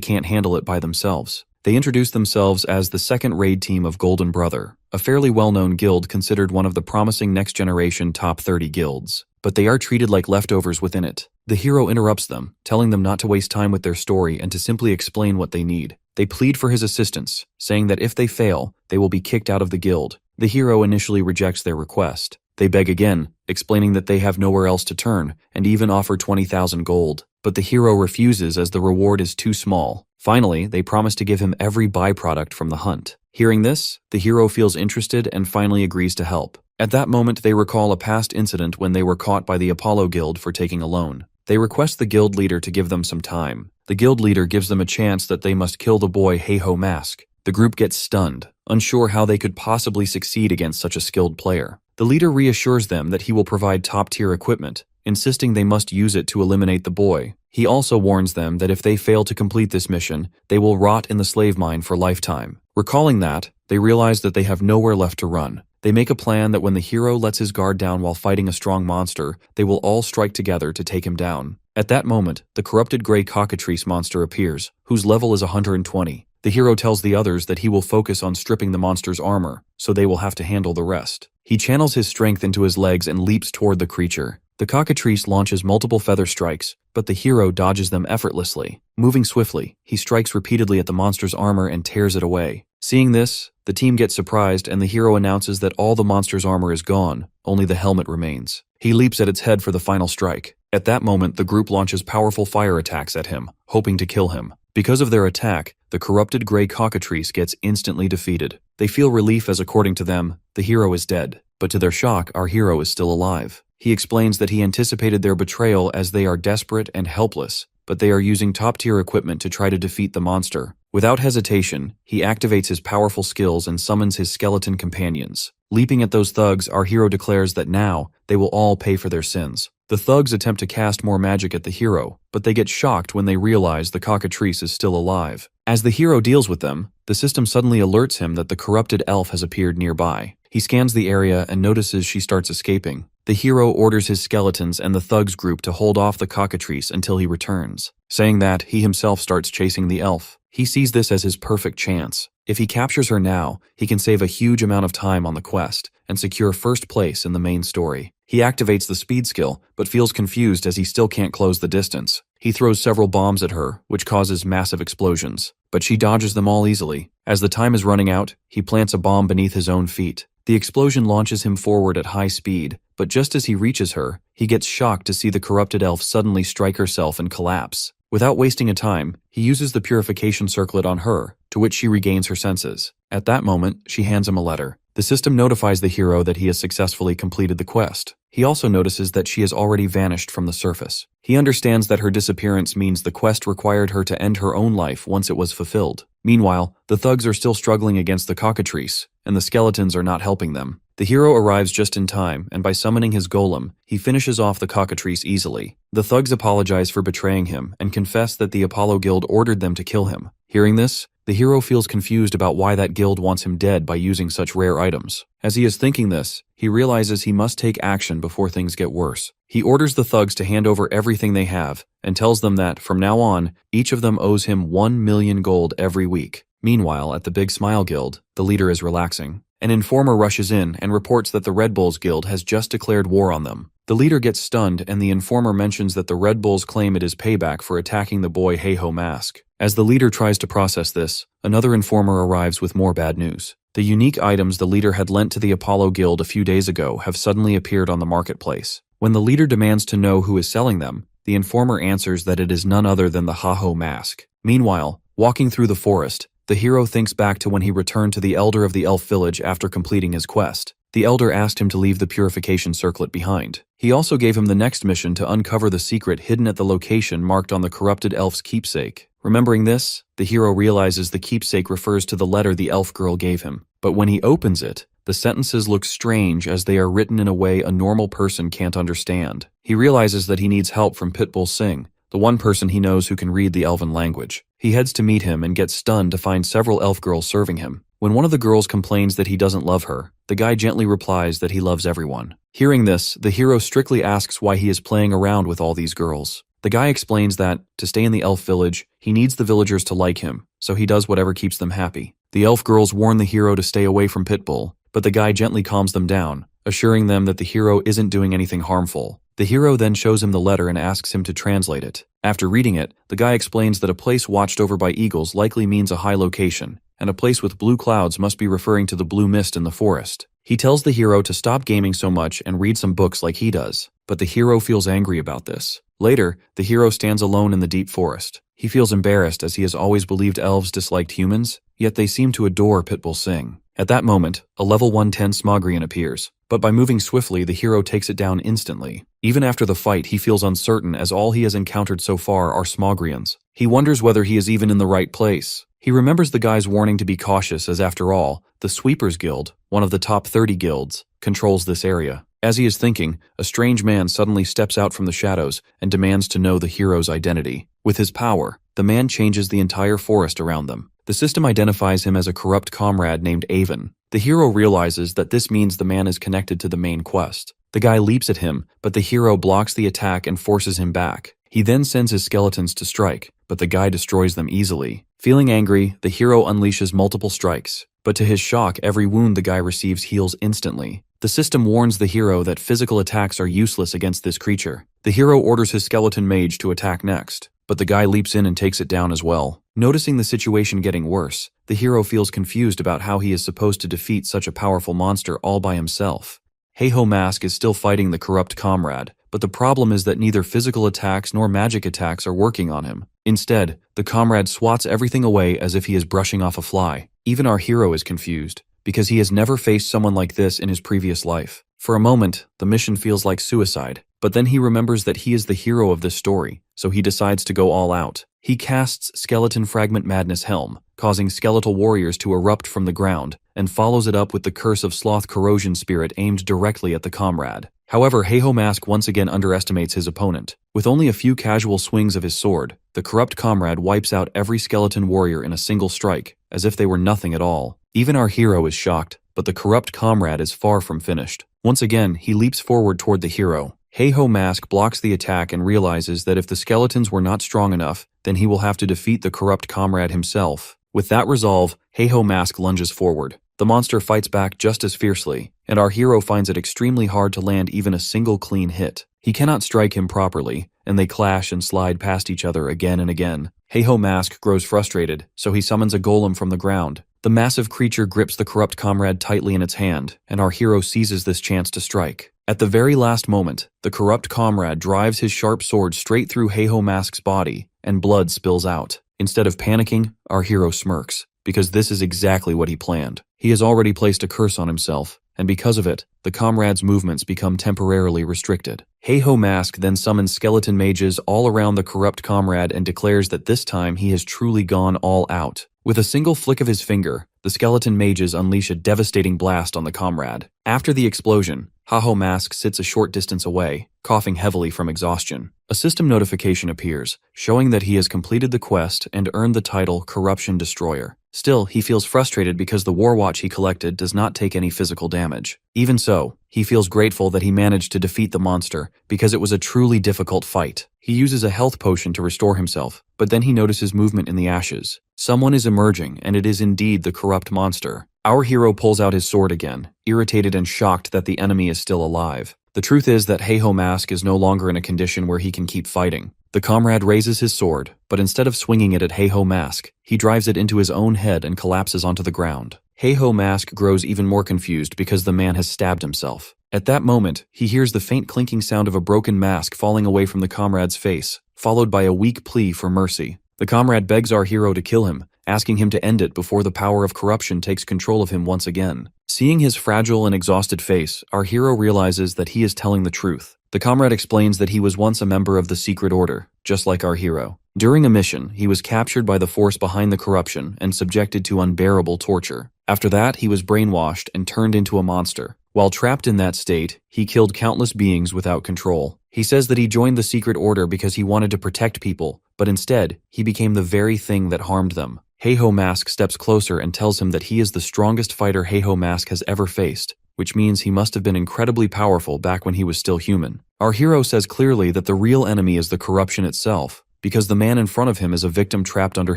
can't handle it by themselves. They introduce themselves as the second raid team of Golden Brother, a fairly well-known guild considered one of the promising next-generation top 30 guilds. But they are treated like leftovers within it. The hero interrupts them, telling them not to waste time with their story and to simply explain what they need. They plead for his assistance, saying that if they fail, they will be kicked out of the guild. The hero initially rejects their request. They beg again, explaining that they have nowhere else to turn, and even offer 20,000 gold. But the hero refuses as the reward is too small. Finally, they promise to give him every byproduct from the hunt. Hearing this, the hero feels interested and finally agrees to help. At that moment, they recall a past incident when they were caught by the Apollo Guild for taking a loan. They request the guild leader to give them some time. The guild leader gives them a chance that they must kill the boy Heiho Mask. The group gets stunned, unsure how they could possibly succeed against such a skilled player. The leader reassures them that he will provide top-tier equipment, insisting they must use it to eliminate the boy. He also warns them that if they fail to complete this mission, they will rot in the slave mine for lifetime. Recalling that, they realize that they have nowhere left to run. They make a plan that when the hero lets his guard down while fighting a strong monster, they will all strike together to take him down. At that moment, the corrupted gray cockatrice monster appears, whose level is 120. The hero tells the others that he will focus on stripping the monster's armor, so they will have to handle the rest. He channels his strength into his legs and leaps toward the creature. The cockatrice launches multiple feather strikes, but the hero dodges them effortlessly. Moving swiftly, he strikes repeatedly at the monster's armor and tears it away. Seeing this, the team gets surprised and the hero announces that all the monster's armor is gone, only the helmet remains. He leaps at its head for the final strike. At that moment, the group launches powerful fire attacks at him, hoping to kill him. Because of their attack, the corrupted gray cockatrice gets instantly defeated. They feel relief as, according to them, the hero is dead. But to their shock, our hero is still alive. He explains that he anticipated their betrayal as they are desperate and helpless, but they are using top-tier equipment to try to defeat the monster. Without hesitation, he activates his powerful skills and summons his skeleton companions. Leaping at those thugs, our hero declares that now, they will all pay for their sins. The thugs attempt to cast more magic at the hero, but they get shocked when they realize the cockatrice is still alive. As the hero deals with them, the system suddenly alerts him that the corrupted elf has appeared nearby. He scans the area and notices she starts escaping. The hero orders his skeletons and the thugs group to hold off the cockatrice until he returns. Saying that, he himself starts chasing the elf. He sees this as his perfect chance. If he captures her now, he can save a huge amount of time on the quest and secure first place in the main story. He activates the speed skill, but feels confused as he still can't close the distance. He throws several bombs at her, which causes massive explosions, but she dodges them all easily. As the time is running out, he plants a bomb beneath his own feet. The explosion launches him forward at high speed, but just as he reaches her, he gets shocked to see the corrupted elf suddenly strike herself and collapse. Without wasting a time, he uses the purification circlet on her, to which she regains her senses. At that moment, she hands him a letter. The system notifies the hero that he has successfully completed the quest. He also notices that she has already vanished from the surface. He understands that her disappearance means the quest required her to end her own life once it was fulfilled. Meanwhile, the thugs are still struggling against the cockatrice, and the skeletons are not helping them. The hero arrives just in time, and by summoning his golem, he finishes off the cockatrice easily. The thugs apologize for betraying him and confess that the Apollo Guild ordered them to kill him. Hearing this, the hero feels confused about why that guild wants him dead by using such rare items. As he is thinking this, he realizes he must take action before things get worse. He orders the thugs to hand over everything they have, and tells them that, from now on, each of them owes him 1 million gold every week. Meanwhile, at the Big Smile Guild, the leader is relaxing. An informer rushes in and reports that the Red Bulls Guild has just declared war on them. The leader gets stunned, and the informer mentions that the Red Bulls claim it is payback for attacking the boy Heiho Mask. As the leader tries to process this, another informer arrives with more bad news. The unique items the leader had lent to the Apollo Guild a few days ago have suddenly appeared on the marketplace. When the leader demands to know who is selling them, the informer answers that it is none other than the Heiho Mask. Meanwhile, walking through the forest, the hero thinks back to when he returned to the elder of the elf village after completing his quest. The elder asked him to leave the purification circlet behind. He also gave him the next mission to uncover the secret hidden at the location marked on the corrupted elf's keepsake. Remembering this, the hero realizes the keepsake refers to the letter the elf girl gave him. But when he opens it, the sentences look strange as they are written in a way a normal person can't understand. He realizes that he needs help from Pitbull Singh, the one person he knows who can read the elven language. He heads to meet him and gets stunned to find several elf girls serving him. When one of the girls complains that he doesn't love her, the guy gently replies that he loves everyone. Hearing this, the hero strictly asks why he is playing around with all these girls. The guy explains that, to stay in the elf village, he needs the villagers to like him, so he does whatever keeps them happy. The elf girls warn the hero to stay away from Pitbull, but the guy gently calms them down, assuring them that the hero isn't doing anything harmful. The hero then shows him the letter and asks him to translate it. After reading it, the guy explains that a place watched over by eagles likely means a high location, and a place with blue clouds must be referring to the blue mist in the forest. He tells the hero to stop gaming so much and read some books like he does, but the hero feels angry about this. Later, the hero stands alone in the deep forest. He feels embarrassed as he has always believed elves disliked humans, yet they seem to adore Pitbull Singh. At that moment, a level 110 Smogrian appears, but by moving swiftly, the hero takes it down instantly. Even after the fight, he feels uncertain as all he has encountered so far are Smogrians. He wonders whether he is even in the right place. He remembers the guy's warning to be cautious as, after all, the Sweepers Guild, one of the top 30 guilds, controls this area. As he is thinking, a strange man suddenly steps out from the shadows and demands to know the hero's identity. With his power, the man changes the entire forest around them. The system identifies him as a corrupt comrade named Avon. The hero realizes that this means the man is connected to the main quest. The guy leaps at him, but the hero blocks the attack and forces him back. He then sends his skeletons to strike, but the guy destroys them easily. Feeling angry, the hero unleashes multiple strikes, but to his shock, every wound the guy receives heals instantly. The system warns the hero that physical attacks are useless against this creature. The hero orders his skeleton mage to attack next, but the guy leaps in and takes it down as well. Noticing the situation getting worse, the hero feels confused about how he is supposed to defeat such a powerful monster all by himself. Heiho Mask is still fighting the corrupt comrade, but the problem is that neither physical attacks nor magic attacks are working on him. Instead, the comrade swats everything away as if he is brushing off a fly. Even our hero is confused, because he has never faced someone like this in his previous life. For a moment, the mission feels like suicide, but then he remembers that he is the hero of this story, so he decides to go all out. He casts Skeleton Fragment Madness Helm, causing skeletal warriors to erupt from the ground, and follows it up with the Curse of Sloth Corrosion Spirit aimed directly at the comrade. However, Heiho Mask once again underestimates his opponent. With only a few casual swings of his sword, the corrupt comrade wipes out every skeleton warrior in a single strike, as if they were nothing at all. Even our hero is shocked, but the corrupt comrade is far from finished. Once again, he leaps forward toward the hero. Heiho Mask blocks the attack and realizes that if the skeletons were not strong enough, then he will have to defeat the corrupt comrade himself. With that resolve, Heiho Mask lunges forward. The monster fights back just as fiercely, and our hero finds it extremely hard to land even a single clean hit. He cannot strike him properly, and they clash and slide past each other again and again. Heiho Mask grows frustrated, so he summons a golem from the ground. The massive creature grips the corrupt comrade tightly in its hand, and our hero seizes this chance to strike. At the very last moment, the corrupt comrade drives his sharp sword straight through Heiho Mask's body, and blood spills out. Instead of panicking, our hero smirks, because this is exactly what he planned. He has already placed a curse on himself, and because of it, the comrade's movements become temporarily restricted. Heiho Mask then summons skeleton mages all around the corrupt comrade and declares that this time he has truly gone all out. With a single flick of his finger, the skeleton mages unleash a devastating blast on the comrade. After the explosion, Heiho Mask sits a short distance away, coughing heavily from exhaustion. A system notification appears, showing that he has completed the quest and earned the title Corruption Destroyer. Still, he feels frustrated because the war watch he collected does not take any physical damage. Even so, he feels grateful that he managed to defeat the monster because it was a truly difficult fight. He uses a health potion to restore himself, but then he notices movement in the ashes. Someone is emerging, and it is indeed the corrupt monster. Our hero pulls out his sword again, irritated and shocked that the enemy is still alive. The truth is that Heiho Mask is no longer in a condition where he can keep fighting. The comrade raises his sword, but instead of swinging it at Heiho Mask, he drives it into his own head and collapses onto the ground. Heiho Mask grows even more confused because the man has stabbed himself. At that moment, he hears the faint clinking sound of a broken mask falling away from the comrade's face, followed by a weak plea for mercy. The comrade begs our hero to kill him, asking him to end it before the power of corruption takes control of him once again. Seeing his fragile and exhausted face, our hero realizes that he is telling the truth. The comrade explains that he was once a member of the Secret Order, just like our hero. During a mission, he was captured by the force behind the corruption and subjected to unbearable torture. After that, he was brainwashed and turned into a monster. While trapped in that state, he killed countless beings without control. He says that he joined the Secret Order because he wanted to protect people, but instead, he became the very thing that harmed them. Heiho Mask steps closer and tells him that he is the strongest fighter Heiho Mask has ever faced, which means he must have been incredibly powerful back when he was still human. Our hero says clearly that the real enemy is the corruption itself, because the man in front of him is a victim trapped under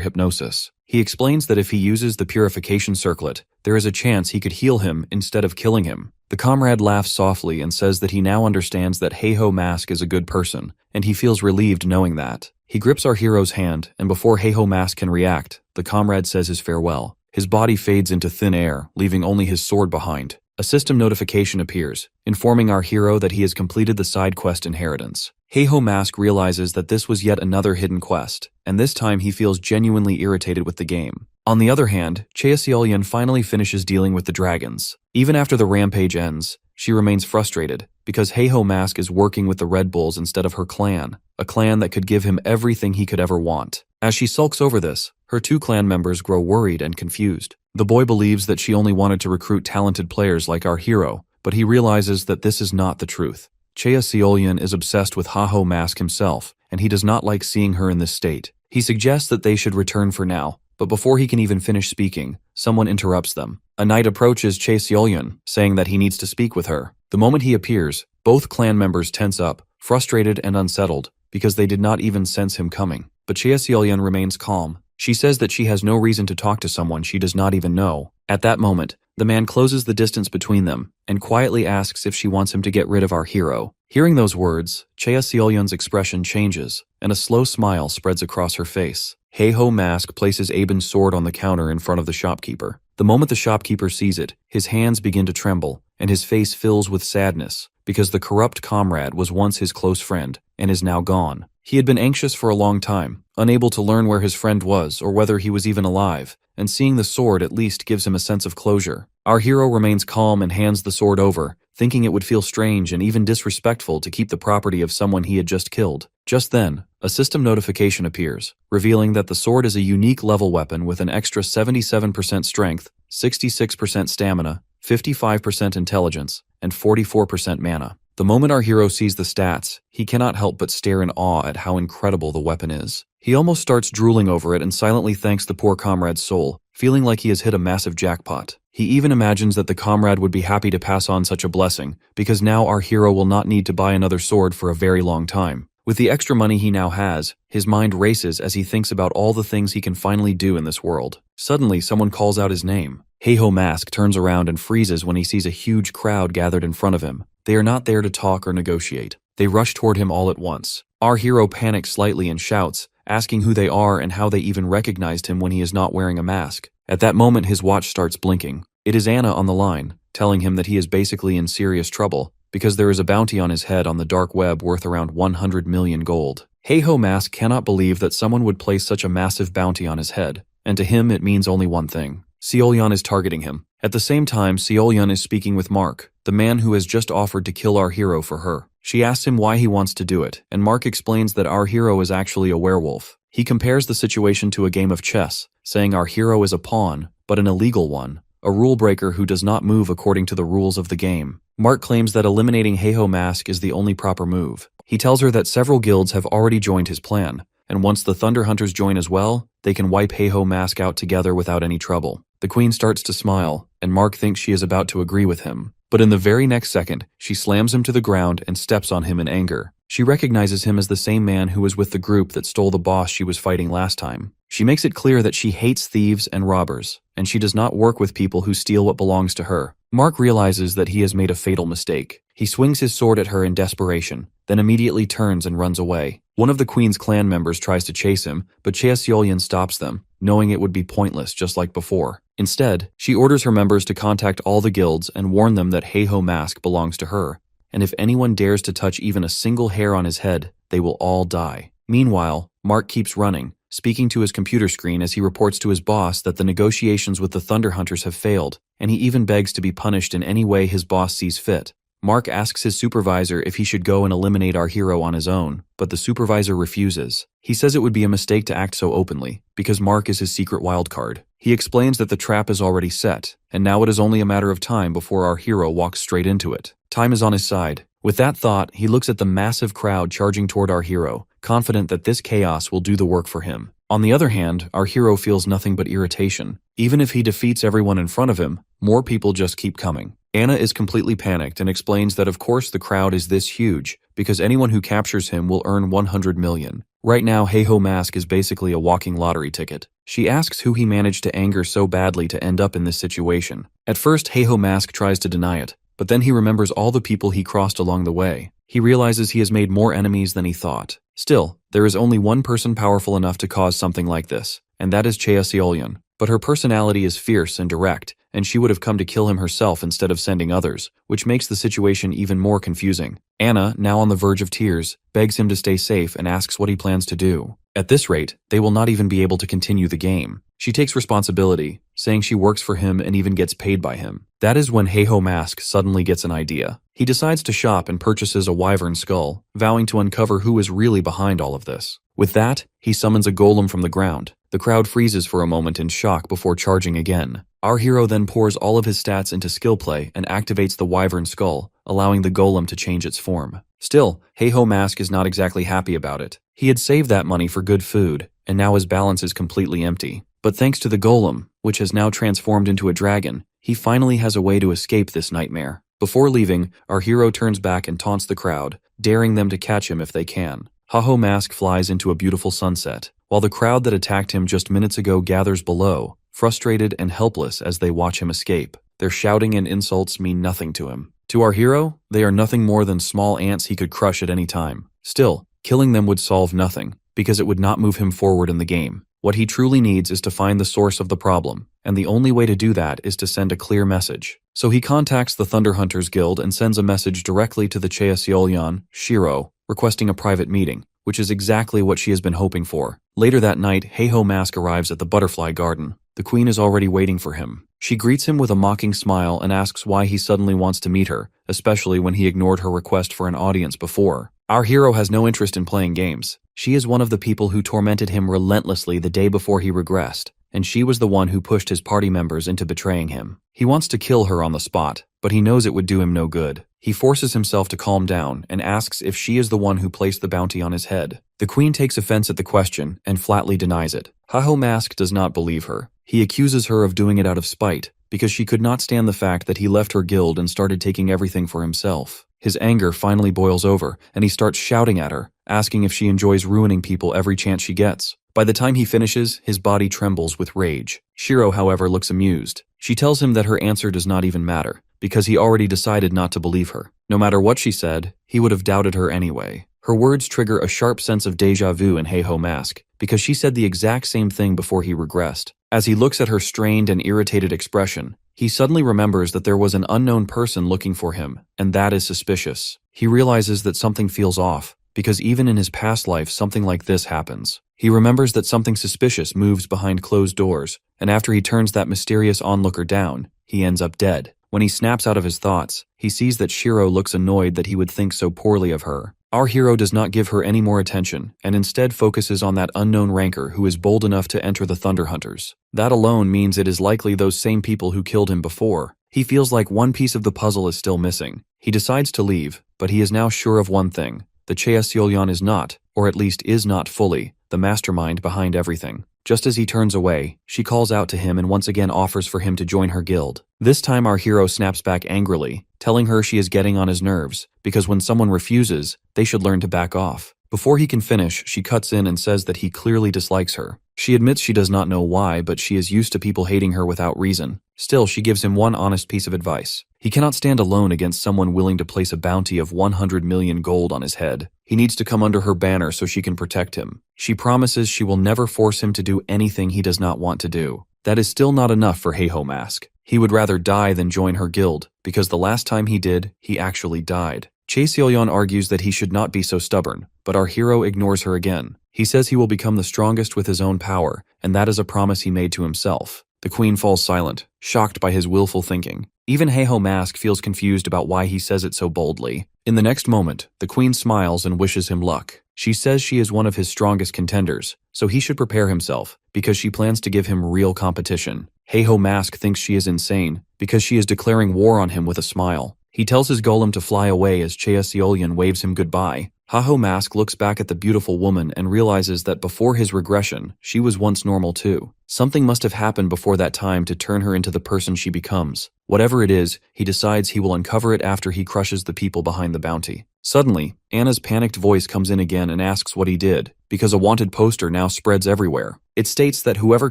hypnosis. He explains that if he uses the purification circlet, there is a chance he could heal him instead of killing him. The comrade laughs softly and says that he now understands that Heiho Mask is a good person, and he feels relieved knowing that. He grips our hero's hand, and before Heiho Mask can react, the comrade says his farewell. His body fades into thin air, leaving only his sword behind. A system notification appears, informing our hero that he has completed the side quest Inheritance. Heiho Mask realizes that this was yet another hidden quest, and this time he feels genuinely irritated with the game. On the other hand, Cheaseolian finally finishes dealing with the dragons. Even after the rampage ends, she remains frustrated, because Heiho Mask is working with the Red Bulls instead of her clan, a clan that could give him everything he could ever want. As she sulks over this, her two clan members grow worried and confused. The boy believes that she only wanted to recruit talented players like our hero, but he realizes that this is not the truth. Cheaseolian is obsessed with Heiho Mask himself, and he does not like seeing her in this state. He suggests that they should return for now, but before he can even finish speaking, someone interrupts them. A knight approaches Cheaseolian, saying that he needs to speak with her. The moment he appears, both clan members tense up, frustrated and unsettled, because they did not even sense him coming. But Cheaseolian remains calm. She says that she has no reason to talk to someone she does not even know. At that moment, the man closes the distance between them and quietly asks if she wants him to get rid of our hero. Hearing those words, Cheaseolian's expression changes, and a slow smile spreads across her face. Heiho Mask places Aben's sword on the counter in front of the shopkeeper. The moment the shopkeeper sees it, his hands begin to tremble, and his face fills with sadness, because the corrupt comrade was once his close friend, and is now gone. He had been anxious for a long time, unable to learn where his friend was or whether he was even alive, and seeing the sword at least gives him a sense of closure. Our hero remains calm and hands the sword over, thinking it would feel strange and even disrespectful to keep the property of someone he had just killed. Just then, a system notification appears, revealing that the sword is a unique level weapon with an extra 77% strength, 66% stamina, 55% intelligence, and 44% mana. The moment our hero sees the stats, he cannot help but stare in awe at how incredible the weapon is. He almost starts drooling over it and silently thanks the poor comrade's soul, feeling like he has hit a massive jackpot. He even imagines that the comrade would be happy to pass on such a blessing, because now our hero will not need to buy another sword for a very long time. With the extra money he now has, his mind races as he thinks about all the things he can finally do in this world. Suddenly, someone calls out his name. Heiho Mask turns around and freezes when he sees a huge crowd gathered in front of him. They are not there to talk or negotiate. They rush toward him all at once. Our hero panics slightly and shouts, asking who they are and how they even recognized him when he is not wearing a mask. At that moment, his watch starts blinking. It is Anna on the line, telling him that he is basically in serious trouble, because there is a bounty on his head on the dark web worth around 100 million gold. Heiho Mask cannot believe that someone would place such a massive bounty on his head, and to him it means only one thing: Seolyeon is targeting him. At the same time, Seolyeon is speaking with Mark, the man who has just offered to kill our hero for her. She asks him why he wants to do it, and Mark explains that our hero is actually a werewolf. He compares the situation to a game of chess, saying our hero is a pawn, but an illegal one, a rule breaker who does not move according to the rules of the game. Mark claims that eliminating Heiho Mask is the only proper move. He tells her that several guilds have already joined his plan, and once the Thunder Hunters join as well, they can wipe Heiho Mask out together without any trouble. The queen starts to smile, and Mark thinks she is about to agree with him. But in the very next second, she slams him to the ground and steps on him in anger. She recognizes him as the same man who was with the group that stole the boss she was fighting last time. She makes it clear that she hates thieves and robbers, and she does not work with people who steal what belongs to her. Mark realizes that he has made a fatal mistake. He swings his sword at her in desperation, then immediately turns and runs away. One of the queen's clan members tries to chase him, but Cheaseolyeon stops them, knowing it would be pointless just like before. Instead, she orders her members to contact all the guilds and warn them that Heiho Mask belongs to her, and if anyone dares to touch even a single hair on his head, they will all die. Meanwhile, Mark keeps running, speaking to his computer screen as he reports to his boss that the negotiations with the Thunder Hunters have failed, and he even begs to be punished in any way his boss sees fit. Mark asks his supervisor if he should go and eliminate our hero on his own, but the supervisor refuses. He says it would be a mistake to act so openly, because Mark is his secret wildcard. He explains that the trap is already set, and now it is only a matter of time before our hero walks straight into it. Time is on his side. With that thought, he looks at the massive crowd charging toward our hero, confident that this chaos will do the work for him. On the other hand, our hero feels nothing but irritation. Even if he defeats everyone in front of him, more people just keep coming. Anna is completely panicked and explains that of course the crowd is this huge, because anyone who captures him will earn 100 million. Right now, Heiho Mask is basically a walking lottery ticket. She asks who he managed to anger so badly to end up in this situation. At first, Heiho Mask tries to deny it, but then he remembers all the people he crossed along the way. He realizes he has made more enemies than he thought. Still, there is only one person powerful enough to cause something like this, and that is Cheaseolyeon. But her personality is fierce and direct, and she would have come to kill him herself instead of sending others, which makes the situation even more confusing. Anna, now on the verge of tears, begs him to stay safe and asks what he plans to do. At this rate, they will not even be able to continue the game. She takes responsibility, saying she works for him and even gets paid by him. That is when Heiho Mask suddenly gets an idea. He decides to shop and purchases a wyvern skull, vowing to uncover who is really behind all of this. With that, he summons a golem from the ground. The crowd freezes for a moment in shock before charging again. Our hero then pours all of his stats into skill play and activates the wyvern skull, allowing the golem to change its form. Still, Heiho Mask is not exactly happy about it. He had saved that money for good food, and now his balance is completely empty. But thanks to the golem, which has now transformed into a dragon, he finally has a way to escape this nightmare. Before leaving, our hero turns back and taunts the crowd, daring them to catch him if they can. Heiho Mask flies into a beautiful sunset, while the crowd that attacked him just minutes ago gathers below, frustrated and helpless as they watch him escape. Their shouting and insults mean nothing to him. To our hero, they are nothing more than small ants he could crush at any time. Still, killing them would solve nothing, because it would not move him forward in the game. What he truly needs is to find the source of the problem, and the only way to do that is to send a clear message. So he contacts the Thunder Hunters Guild and sends a message directly to the Cheaseolyeon, Shiro, requesting a private meeting, which is exactly what she has been hoping for. Later that night, Heiho Mask arrives at the butterfly garden. The queen is already waiting for him. She greets him with a mocking smile and asks why he suddenly wants to meet her, especially when he ignored her request for an audience before. Our hero has no interest in playing games. She is one of the people who tormented him relentlessly the day before he regressed, and she was the one who pushed his party members into betraying him. He wants to kill her on the spot, but he knows it would do him no good. He forces himself to calm down and asks if she is the one who placed the bounty on his head. The queen takes offense at the question and flatly denies it. Heiho Mask does not believe her. He accuses her of doing it out of spite, because she could not stand the fact that he left her guild and started taking everything for himself. His anger finally boils over, and he starts shouting at her, asking if she enjoys ruining people every chance she gets. By the time he finishes, his body trembles with rage. Shiro, however, looks amused. She tells him that her answer does not even matter, because he already decided not to believe her. No matter what she said, he would have doubted her anyway. Her words trigger a sharp sense of déjà vu in Heiho Mask, because she said the exact same thing before he regressed. As he looks at her strained and irritated expression, he suddenly remembers that there was an unknown person looking for him, and that is suspicious. He realizes that something feels off, because even in his past life something like this happens. He remembers that something suspicious moves behind closed doors, and after he turns that mysterious onlooker down, he ends up dead. When he snaps out of his thoughts, he sees that Shiro looks annoyed that he would think so poorly of her. Our hero does not give her any more attention, and instead focuses on that unknown ranker who is bold enough to enter the Thunder Hunters. That alone means it is likely those same people who killed him before. He feels like one piece of the puzzle is still missing. He decides to leave, but he is now sure of one thing. The Cheaseolyon is not, or at least is not fully, the mastermind behind everything. Just as he turns away, she calls out to him and once again offers for him to join her guild. This time our hero snaps back angrily, telling her she is getting on his nerves, because when someone refuses, they should learn to back off. Before he can finish, she cuts in and says that he clearly dislikes her. She admits she does not know why, but she is used to people hating her without reason. Still, she gives him one honest piece of advice. He cannot stand alone against someone willing to place a bounty of 100 million gold on his head. He needs to come under her banner so she can protect him. She promises she will never force him to do anything he does not want to do. That is still not enough for Heiho Mask. He would rather die than join her guild, because the last time he did, he actually died. Cheaseolyon argues that he should not be so stubborn, but our hero ignores her again. He says he will become the strongest with his own power, and that is a promise he made to himself. The queen falls silent, shocked by his willful thinking. Even Heiho Mask feels confused about why he says it so boldly. In the next moment, the queen smiles and wishes him luck. She says she is one of his strongest contenders, so he should prepare himself, because she plans to give him real competition. Heiho Mask thinks she is insane, because she is declaring war on him with a smile. He tells his golem to fly away as Cheaseolyon waves him goodbye. Heiho Mask looks back at the beautiful woman and realizes that before his regression, she was once normal too. Something must have happened before that time to turn her into the person she becomes. Whatever it is, he decides he will uncover it after he crushes the people behind the bounty. Suddenly, Anna's panicked voice comes in again and asks what he did, because a wanted poster now spreads everywhere. It states that whoever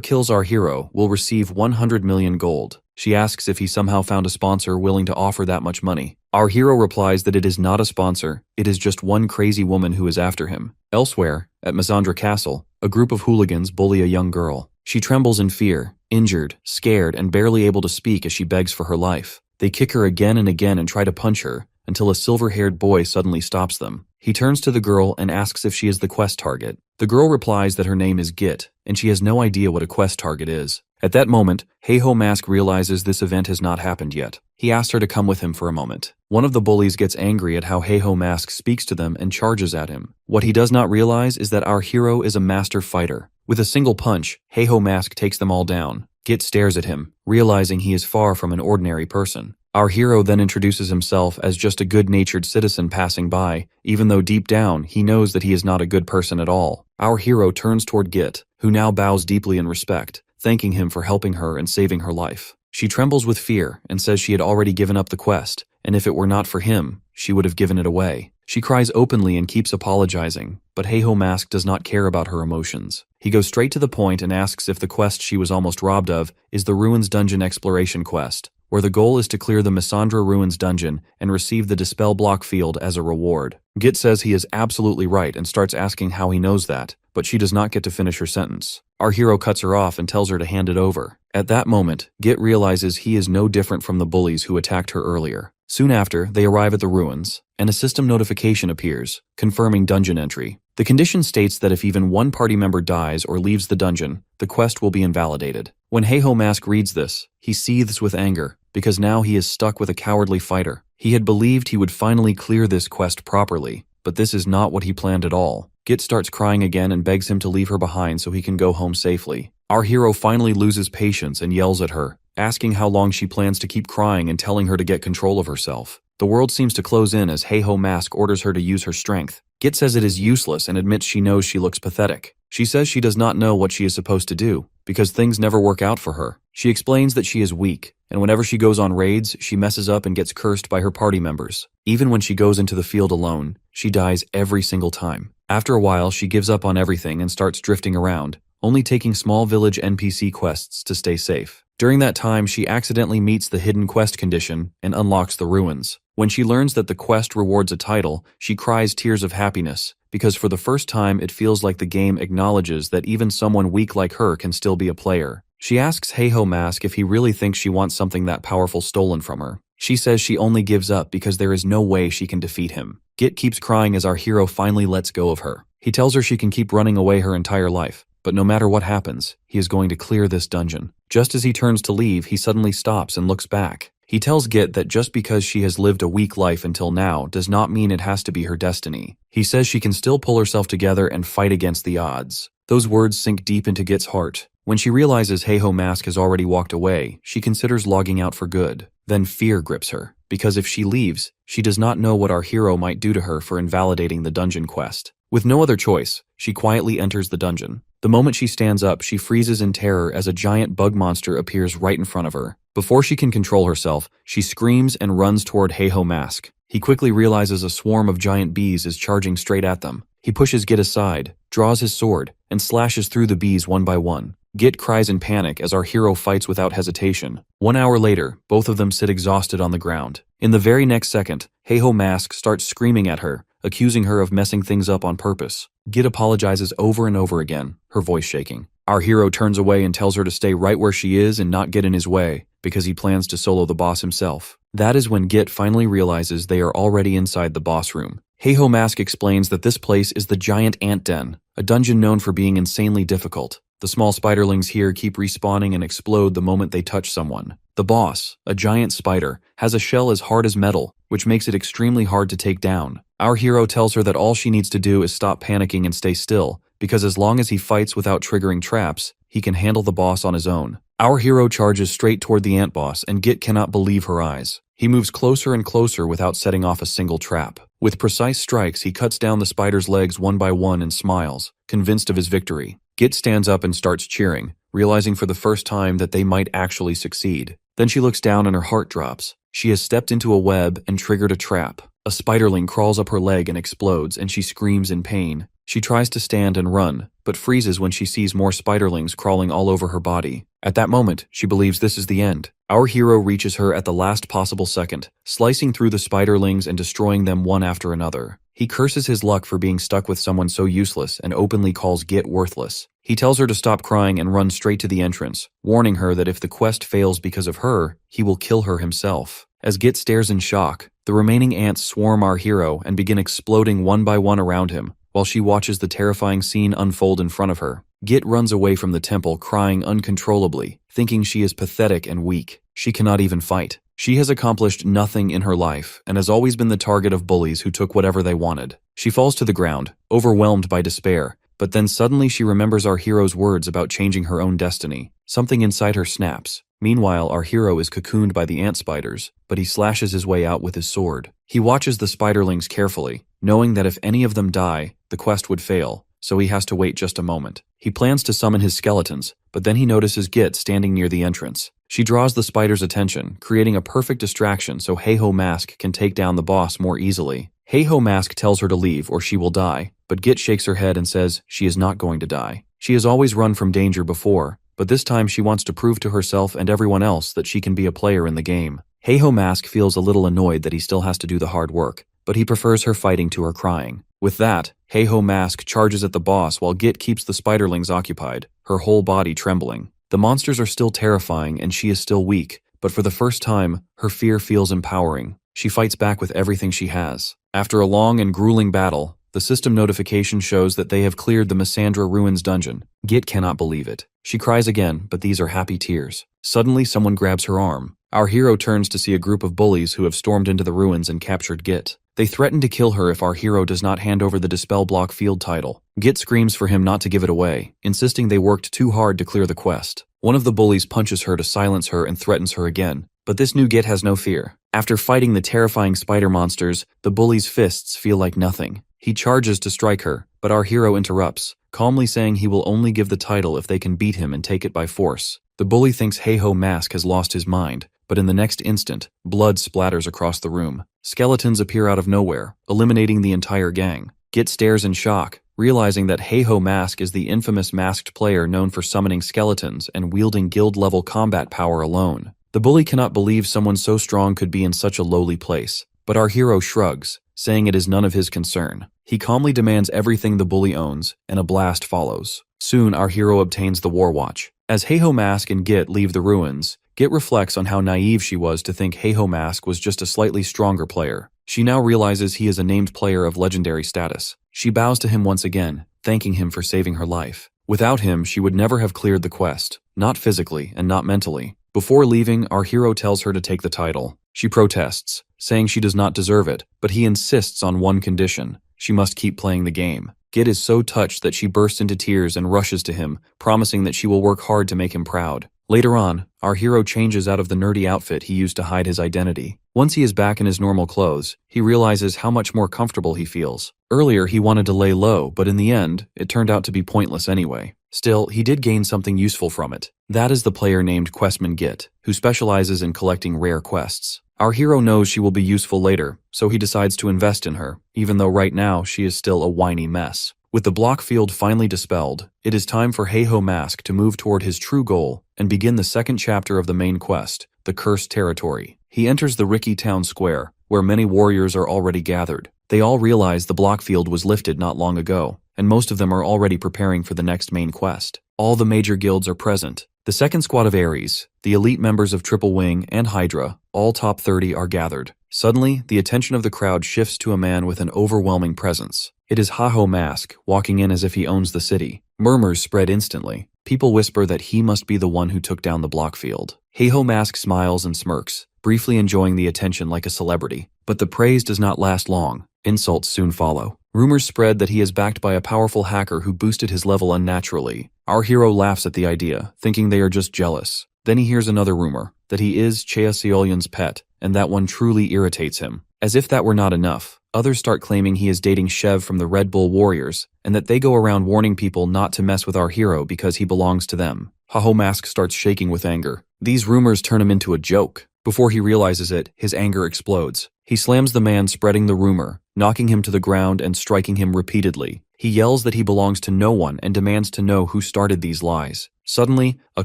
kills our hero will receive 100 million gold. She asks if he somehow found a sponsor willing to offer that much money. Our hero replies that it is not a sponsor, it is just one crazy woman who is after him. Elsewhere, at Mazandra Castle, a group of hooligans bully a young girl. She trembles in fear, injured, scared, and barely able to speak as she begs for her life. They kick her again and again and try to punch her, until a silver-haired boy suddenly stops them. He turns to the girl and asks if she is the quest target. The girl replies that her name is Git, and she has no idea what a quest target is. At that moment, Heiho Mask realizes this event has not happened yet. He asks her to come with him for a moment. One of the bullies gets angry at how Heiho Mask speaks to them and charges at him. What he does not realize is that our hero is a master fighter. With a single punch, Heiho Mask takes them all down. Git stares at him, realizing he is far from an ordinary person. Our hero then introduces himself as just a good-natured citizen passing by, even though deep down he knows that he is not a good person at all. Our hero turns toward Git, who now bows deeply in respect, thanking him for helping her and saving her life. She trembles with fear and says she had already given up the quest, and if it were not for him, she would have given it away. She cries openly and keeps apologizing, but Heiho Mask does not care about her emotions. He goes straight to the point and asks if the quest she was almost robbed of is the Ruins Dungeon Exploration quest, where the goal is to clear the Misandra Ruins dungeon and receive the Dispel Block field as a reward. Git says he is absolutely right and starts asking how he knows that, but she does not get to finish her sentence. Our hero cuts her off and tells her to hand it over. At that moment, Git realizes he is no different from the bullies who attacked her earlier. Soon after, they arrive at the ruins, and a system notification appears, confirming dungeon entry. The condition states that if even one party member dies or leaves the dungeon, the quest will be invalidated. When Heiho Mask reads this, he seethes with anger, because now he is stuck with a cowardly fighter. He had believed he would finally clear this quest properly, but this is not what he planned at all. Git starts crying again and begs him to leave her behind so he can go home safely. Our hero finally loses patience and yells at her, asking how long she plans to keep crying and telling her to get control of herself. The world seems to close in as Heiho Mask orders her to use her strength. Git says it is useless and admits she knows she looks pathetic. She says she does not know what she is supposed to do, because things never work out for her. She explains that she is weak, and whenever she goes on raids, she messes up and gets cursed by her party members. Even when she goes into the field alone, she dies every single time. After a while, she gives up on everything and starts drifting around, only taking small village NPC quests to stay safe. During that time, she accidentally meets the hidden quest condition and unlocks the ruins. When she learns that the quest rewards a title, she cries tears of happiness, because for the first time it feels like the game acknowledges that even someone weak like her can still be a player. She asks Heiho Mask if he really thinks she wants something that powerful stolen from her. She says she only gives up because there is no way she can defeat him. Git keeps crying as our hero finally lets go of her. He tells her she can keep running away her entire life, but no matter what happens, he is going to clear this dungeon. Just as he turns to leave, he suddenly stops and looks back. He tells Git that just because she has lived a weak life until now does not mean it has to be her destiny. He says she can still pull herself together and fight against the odds. Those words sink deep into Git's heart. When she realizes Heiho Mask has already walked away, she considers logging out for good. Then fear grips her, because if she leaves, she does not know what our hero might do to her for invalidating the dungeon quest. With no other choice, she quietly enters the dungeon. The moment she stands up, she freezes in terror as a giant bug monster appears right in front of her. Before she can control herself, she screams and runs toward Heiho Mask. He quickly realizes a swarm of giant bees is charging straight at them. He pushes Git aside, draws his sword, and slashes through the bees one by one. Git cries in panic as our hero fights without hesitation. 1 hour later, both of them sit exhausted on the ground. In the very next second, Heiho Mask starts screaming at her, accusing her of messing things up on purpose. Git apologizes over and over again, her voice shaking. Our hero turns away and tells her to stay right where she is and not get in his way, because he plans to solo the boss himself. That is when Git finally realizes they are already inside the boss room. Heiho Mask explains that this place is the Giant Ant Den, a dungeon known for being insanely difficult. The small spiderlings here keep respawning and explode the moment they touch someone. The boss, a giant spider, has a shell as hard as metal, which makes it extremely hard to take down. Our hero tells her that all she needs to do is stop panicking and stay still, because as long as he fights without triggering traps, he can handle the boss on his own. Our hero charges straight toward the ant boss, and Git cannot believe her eyes. He moves closer and closer without setting off a single trap. With precise strikes, he cuts down the spider's legs one by one and smiles, convinced of his victory. Git stands up and starts cheering, realizing for the first time that they might actually succeed. Then she looks down and her heart drops. She has stepped into a web and triggered a trap. A spiderling crawls up her leg and explodes, and she screams in pain. She tries to stand and run, but freezes when she sees more spiderlings crawling all over her body. At that moment, she believes this is the end. Our hero reaches her at the last possible second, slicing through the spiderlings and destroying them one after another. He curses his luck for being stuck with someone so useless and openly calls Git worthless. He tells her to stop crying and run straight to the entrance, warning her that if the quest fails because of her, he will kill her himself. As Git stares in shock, the remaining ants swarm our hero and begin exploding one by one around him, while she watches the terrifying scene unfold in front of her. Git runs away from the temple crying uncontrollably, thinking she is pathetic and weak. She cannot even fight. She has accomplished nothing in her life and has always been the target of bullies who took whatever they wanted. She falls to the ground, overwhelmed by despair, but then suddenly she remembers our hero's words about changing her own destiny. Something inside her snaps. Meanwhile, our hero is cocooned by the ant spiders, but he slashes his way out with his sword. He watches the spiderlings carefully, knowing that if any of them die, the quest would fail, so he has to wait just a moment. He plans to summon his skeletons, but then he notices Git standing near the entrance. She draws the spider's attention, creating a perfect distraction so Heiho Mask can take down the boss more easily. Heiho Mask tells her to leave or she will die, but Git shakes her head and says she is not going to die. She has always run from danger before, but this time she wants to prove to herself and everyone else that she can be a player in the game. Heiho Mask feels a little annoyed that he still has to do the hard work, but he prefers her fighting to her crying. With that, Heiho Mask charges at the boss while Git keeps the spiderlings occupied, her whole body trembling. The monsters are still terrifying and she is still weak, but for the first time, her fear feels empowering. She fights back with everything she has. After a long and grueling battle, the system notification shows that they have cleared the Missandra Ruins dungeon. Git cannot believe it. She cries again, but these are happy tears. Suddenly, someone grabs her arm. Our hero turns to see a group of bullies who have stormed into the ruins and captured Git. They threaten to kill her if our hero does not hand over the Dispel Block field title. Git screams for him not to give it away, insisting they worked too hard to clear the quest. One of the bullies punches her to silence her and threatens her again, but this new Git has no fear. After fighting the terrifying spider monsters, the bully's fists feel like nothing. He charges to strike her, but our hero interrupts, calmly saying he will only give the title if they can beat him and take it by force. The bully thinks Heiho Mask has lost his mind, but in the next instant, blood splatters across the room. Skeletons appear out of nowhere, eliminating the entire gang. Git stares in shock, realizing that Heiho Mask is the infamous masked player known for summoning skeletons and wielding guild-level combat power alone. The bully cannot believe someone so strong could be in such a lowly place, but our hero shrugs, saying it is none of his concern. He calmly demands everything the bully owns, and a blast follows. Soon, our hero obtains the War Watch. As Heiho Mask and Git leave the ruins, Git reflects on how naive she was to think Heiho Mask was just a slightly stronger player. She now realizes he is a named player of legendary status. She bows to him once again, thanking him for saving her life. Without him, she would never have cleared the quest, not physically and not mentally. Before leaving, our hero tells her to take the title. She protests, saying she does not deserve it, but he insists on one condition: she must keep playing the game. Git is so touched that she bursts into tears and rushes to him, promising that she will work hard to make him proud. Later on, our hero changes out of the nerdy outfit he used to hide his identity. Once he is back in his normal clothes, he realizes how much more comfortable he feels. Earlier he wanted to lay low, but in the end, it turned out to be pointless anyway. Still, he did gain something useful from it. That is the player named Questman Git, who specializes in collecting rare quests. Our hero knows she will be useful later, so he decides to invest in her, even though right now she is still a whiny mess. With the block field finally dispelled, it is time for Heiho Mask to move toward his true goal and begin the second chapter of the main quest, the Cursed Territory. He enters the Riki town square, where many warriors are already gathered. They all realize the block field was lifted not long ago, and most of them are already preparing for the next main quest. All the major guilds are present. The second squad of Ares, the elite members of Triple Wing and Hydra, all top 30 are gathered. Suddenly, the attention of the crowd shifts to a man with an overwhelming presence. It is Heiho Mask, walking in as if he owns the city. Murmurs spread instantly. People whisper that he must be the one who took down the block field. Heiho Mask smiles and smirks, briefly enjoying the attention like a celebrity. But the praise does not last long. Insults soon follow. Rumors spread that he is backed by a powerful hacker who boosted his level unnaturally. Our hero laughs at the idea, thinking they are just jealous. Then he hears another rumor, that he is Chea Seolyan's pet, and that one truly irritates him. As if that were not enough, others start claiming he is dating Shev from the Red Bull Warriors, and that they go around warning people not to mess with our hero because he belongs to them. Heiho Mask starts shaking with anger. These rumors turn him into a joke. Before he realizes it, his anger explodes. He slams the man spreading the rumor, knocking him to the ground and striking him repeatedly. He yells that he belongs to no one and demands to know who started these lies. Suddenly, a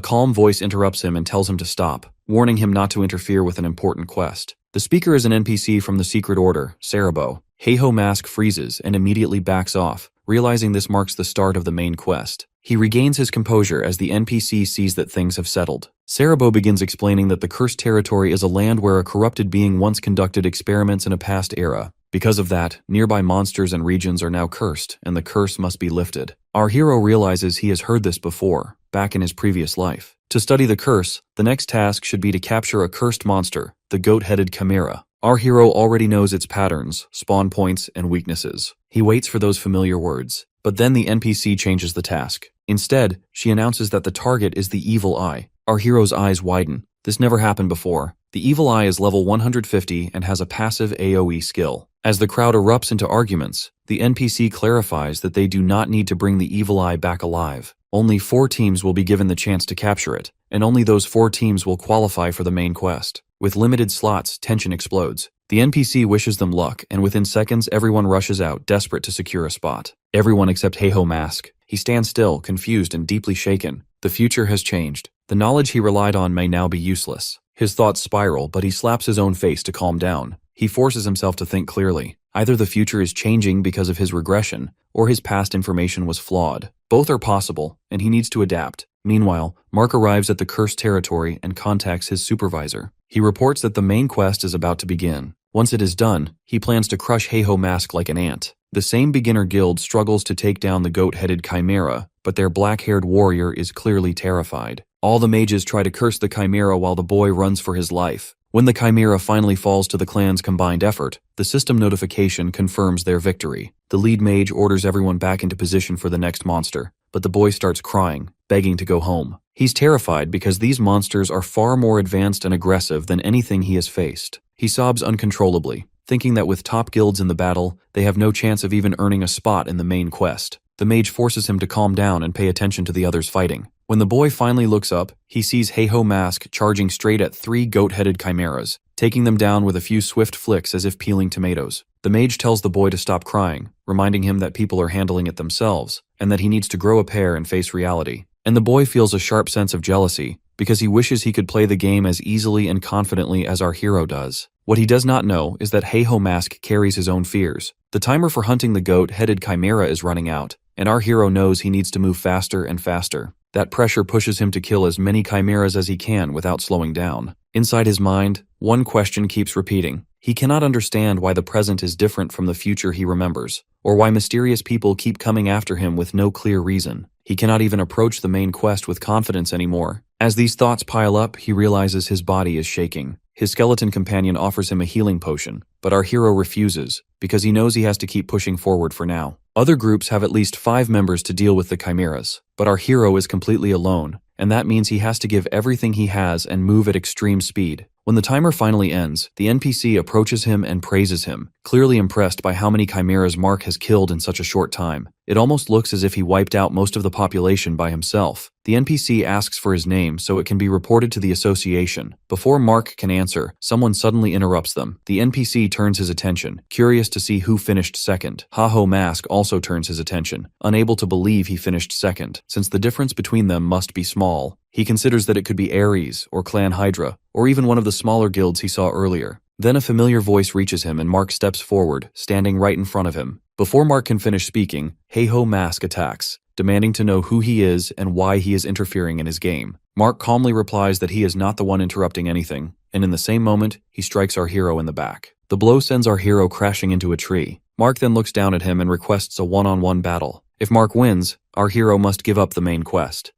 calm voice interrupts him and tells him to stop, warning him not to interfere with an important quest. The speaker is an NPC from the Secret Order, Cerebro. Heiho Mask freezes and immediately backs off, realizing this marks the start of the main quest. He regains his composure as the NPC sees that things have settled. Cerebro begins explaining that the Cursed Territory is a land where a corrupted being once conducted experiments in a past era. Because of that, nearby monsters and regions are now cursed, and the curse must be lifted. Our hero realizes he has heard this before, back in his previous life. To study the curse, the next task should be to capture a cursed monster, the goat-headed chimera. Our hero already knows its patterns, spawn points, and weaknesses. He waits for those familiar words. But then the NPC changes the task. Instead, she announces that the target is the Evil Eye. Our hero's eyes widen. This never happened before. The Evil Eye is level 150 and has a passive AoE skill. As the crowd erupts into arguments, the NPC clarifies that they do not need to bring the Evil Eye back alive. Only 4 teams will be given the chance to capture it, and only those 4 teams will qualify for the main quest. With limited slots, tension explodes. The NPC wishes them luck, and within seconds everyone rushes out, desperate to secure a spot. Everyone except Heiho Mask. He stands still, confused and deeply shaken. The future has changed. The knowledge he relied on may now be useless. His thoughts spiral, but he slaps his own face to calm down. He forces himself to think clearly. Either the future is changing because of his regression, or his past information was flawed. Both are possible, and he needs to adapt. Meanwhile, Mark arrives at the Cursed Territory and contacts his supervisor. He reports that the main quest is about to begin. Once it is done, he plans to crush Heiho Mask like an ant. The same beginner guild struggles to take down the goat-headed chimera, but their black-haired warrior is clearly terrified. All the mages try to curse the chimera while the boy runs for his life. When the chimera finally falls to the clan's combined effort, the system notification confirms their victory. The lead mage orders everyone back into position for the next monster, but the boy starts crying, begging to go home. He's terrified because these monsters are far more advanced and aggressive than anything he has faced. He sobs uncontrollably, thinking that with top guilds in the battle, they have no chance of even earning a spot in the main quest. The mage forces him to calm down and pay attention to the others fighting. When the boy finally looks up, he sees Heiho Mask charging straight at 3 goat-headed chimeras, taking them down with a few swift flicks as if peeling tomatoes. The mage tells the boy to stop crying, reminding him that people are handling it themselves, and that he needs to grow a pair and face reality. And the boy feels a sharp sense of jealousy, because he wishes he could play the game as easily and confidently as our hero does. What he does not know is that Heiho Mask carries his own fears. The timer for hunting the goat-headed chimera is running out, and our hero knows he needs to move faster and faster. That pressure pushes him to kill as many chimeras as he can without slowing down. Inside his mind, one question keeps repeating. He cannot understand why the present is different from the future he remembers, or why mysterious people keep coming after him with no clear reason. He cannot even approach the main quest with confidence anymore. As these thoughts pile up, he realizes his body is shaking. His skeleton companion offers him a healing potion, but our hero refuses, because he knows he has to keep pushing forward for now. Other groups have at least 5 members to deal with the chimeras, but our hero is completely alone, and that means he has to give everything he has and move at extreme speed. When the timer finally ends, the NPC approaches him and praises him, clearly impressed by how many chimeras Mark has killed in such a short time. It almost looks as if he wiped out most of the population by himself. The NPC asks for his name so it can be reported to the association. Before Mark can answer, someone suddenly interrupts them. The NPC turns his attention, curious to see who finished second. Ha-Ho Mask also turns his attention, unable to believe he finished second, since the difference between them must be small. He considers that it could be Ares, or Clan Hydra, or even one of the smaller guilds he saw earlier. Then a familiar voice reaches him and Mark steps forward, standing right in front of him. Before Mark can finish speaking, Ha-Ho Mask attacks, demanding to know who he is and why he is interfering in his game. Mark calmly replies that he is not the one interrupting anything, and in the same moment, he strikes our hero in the back. The blow sends our hero crashing into a tree. Mark then looks down at him and requests a one-on-one battle. If Mark wins, our hero must give up the main quest.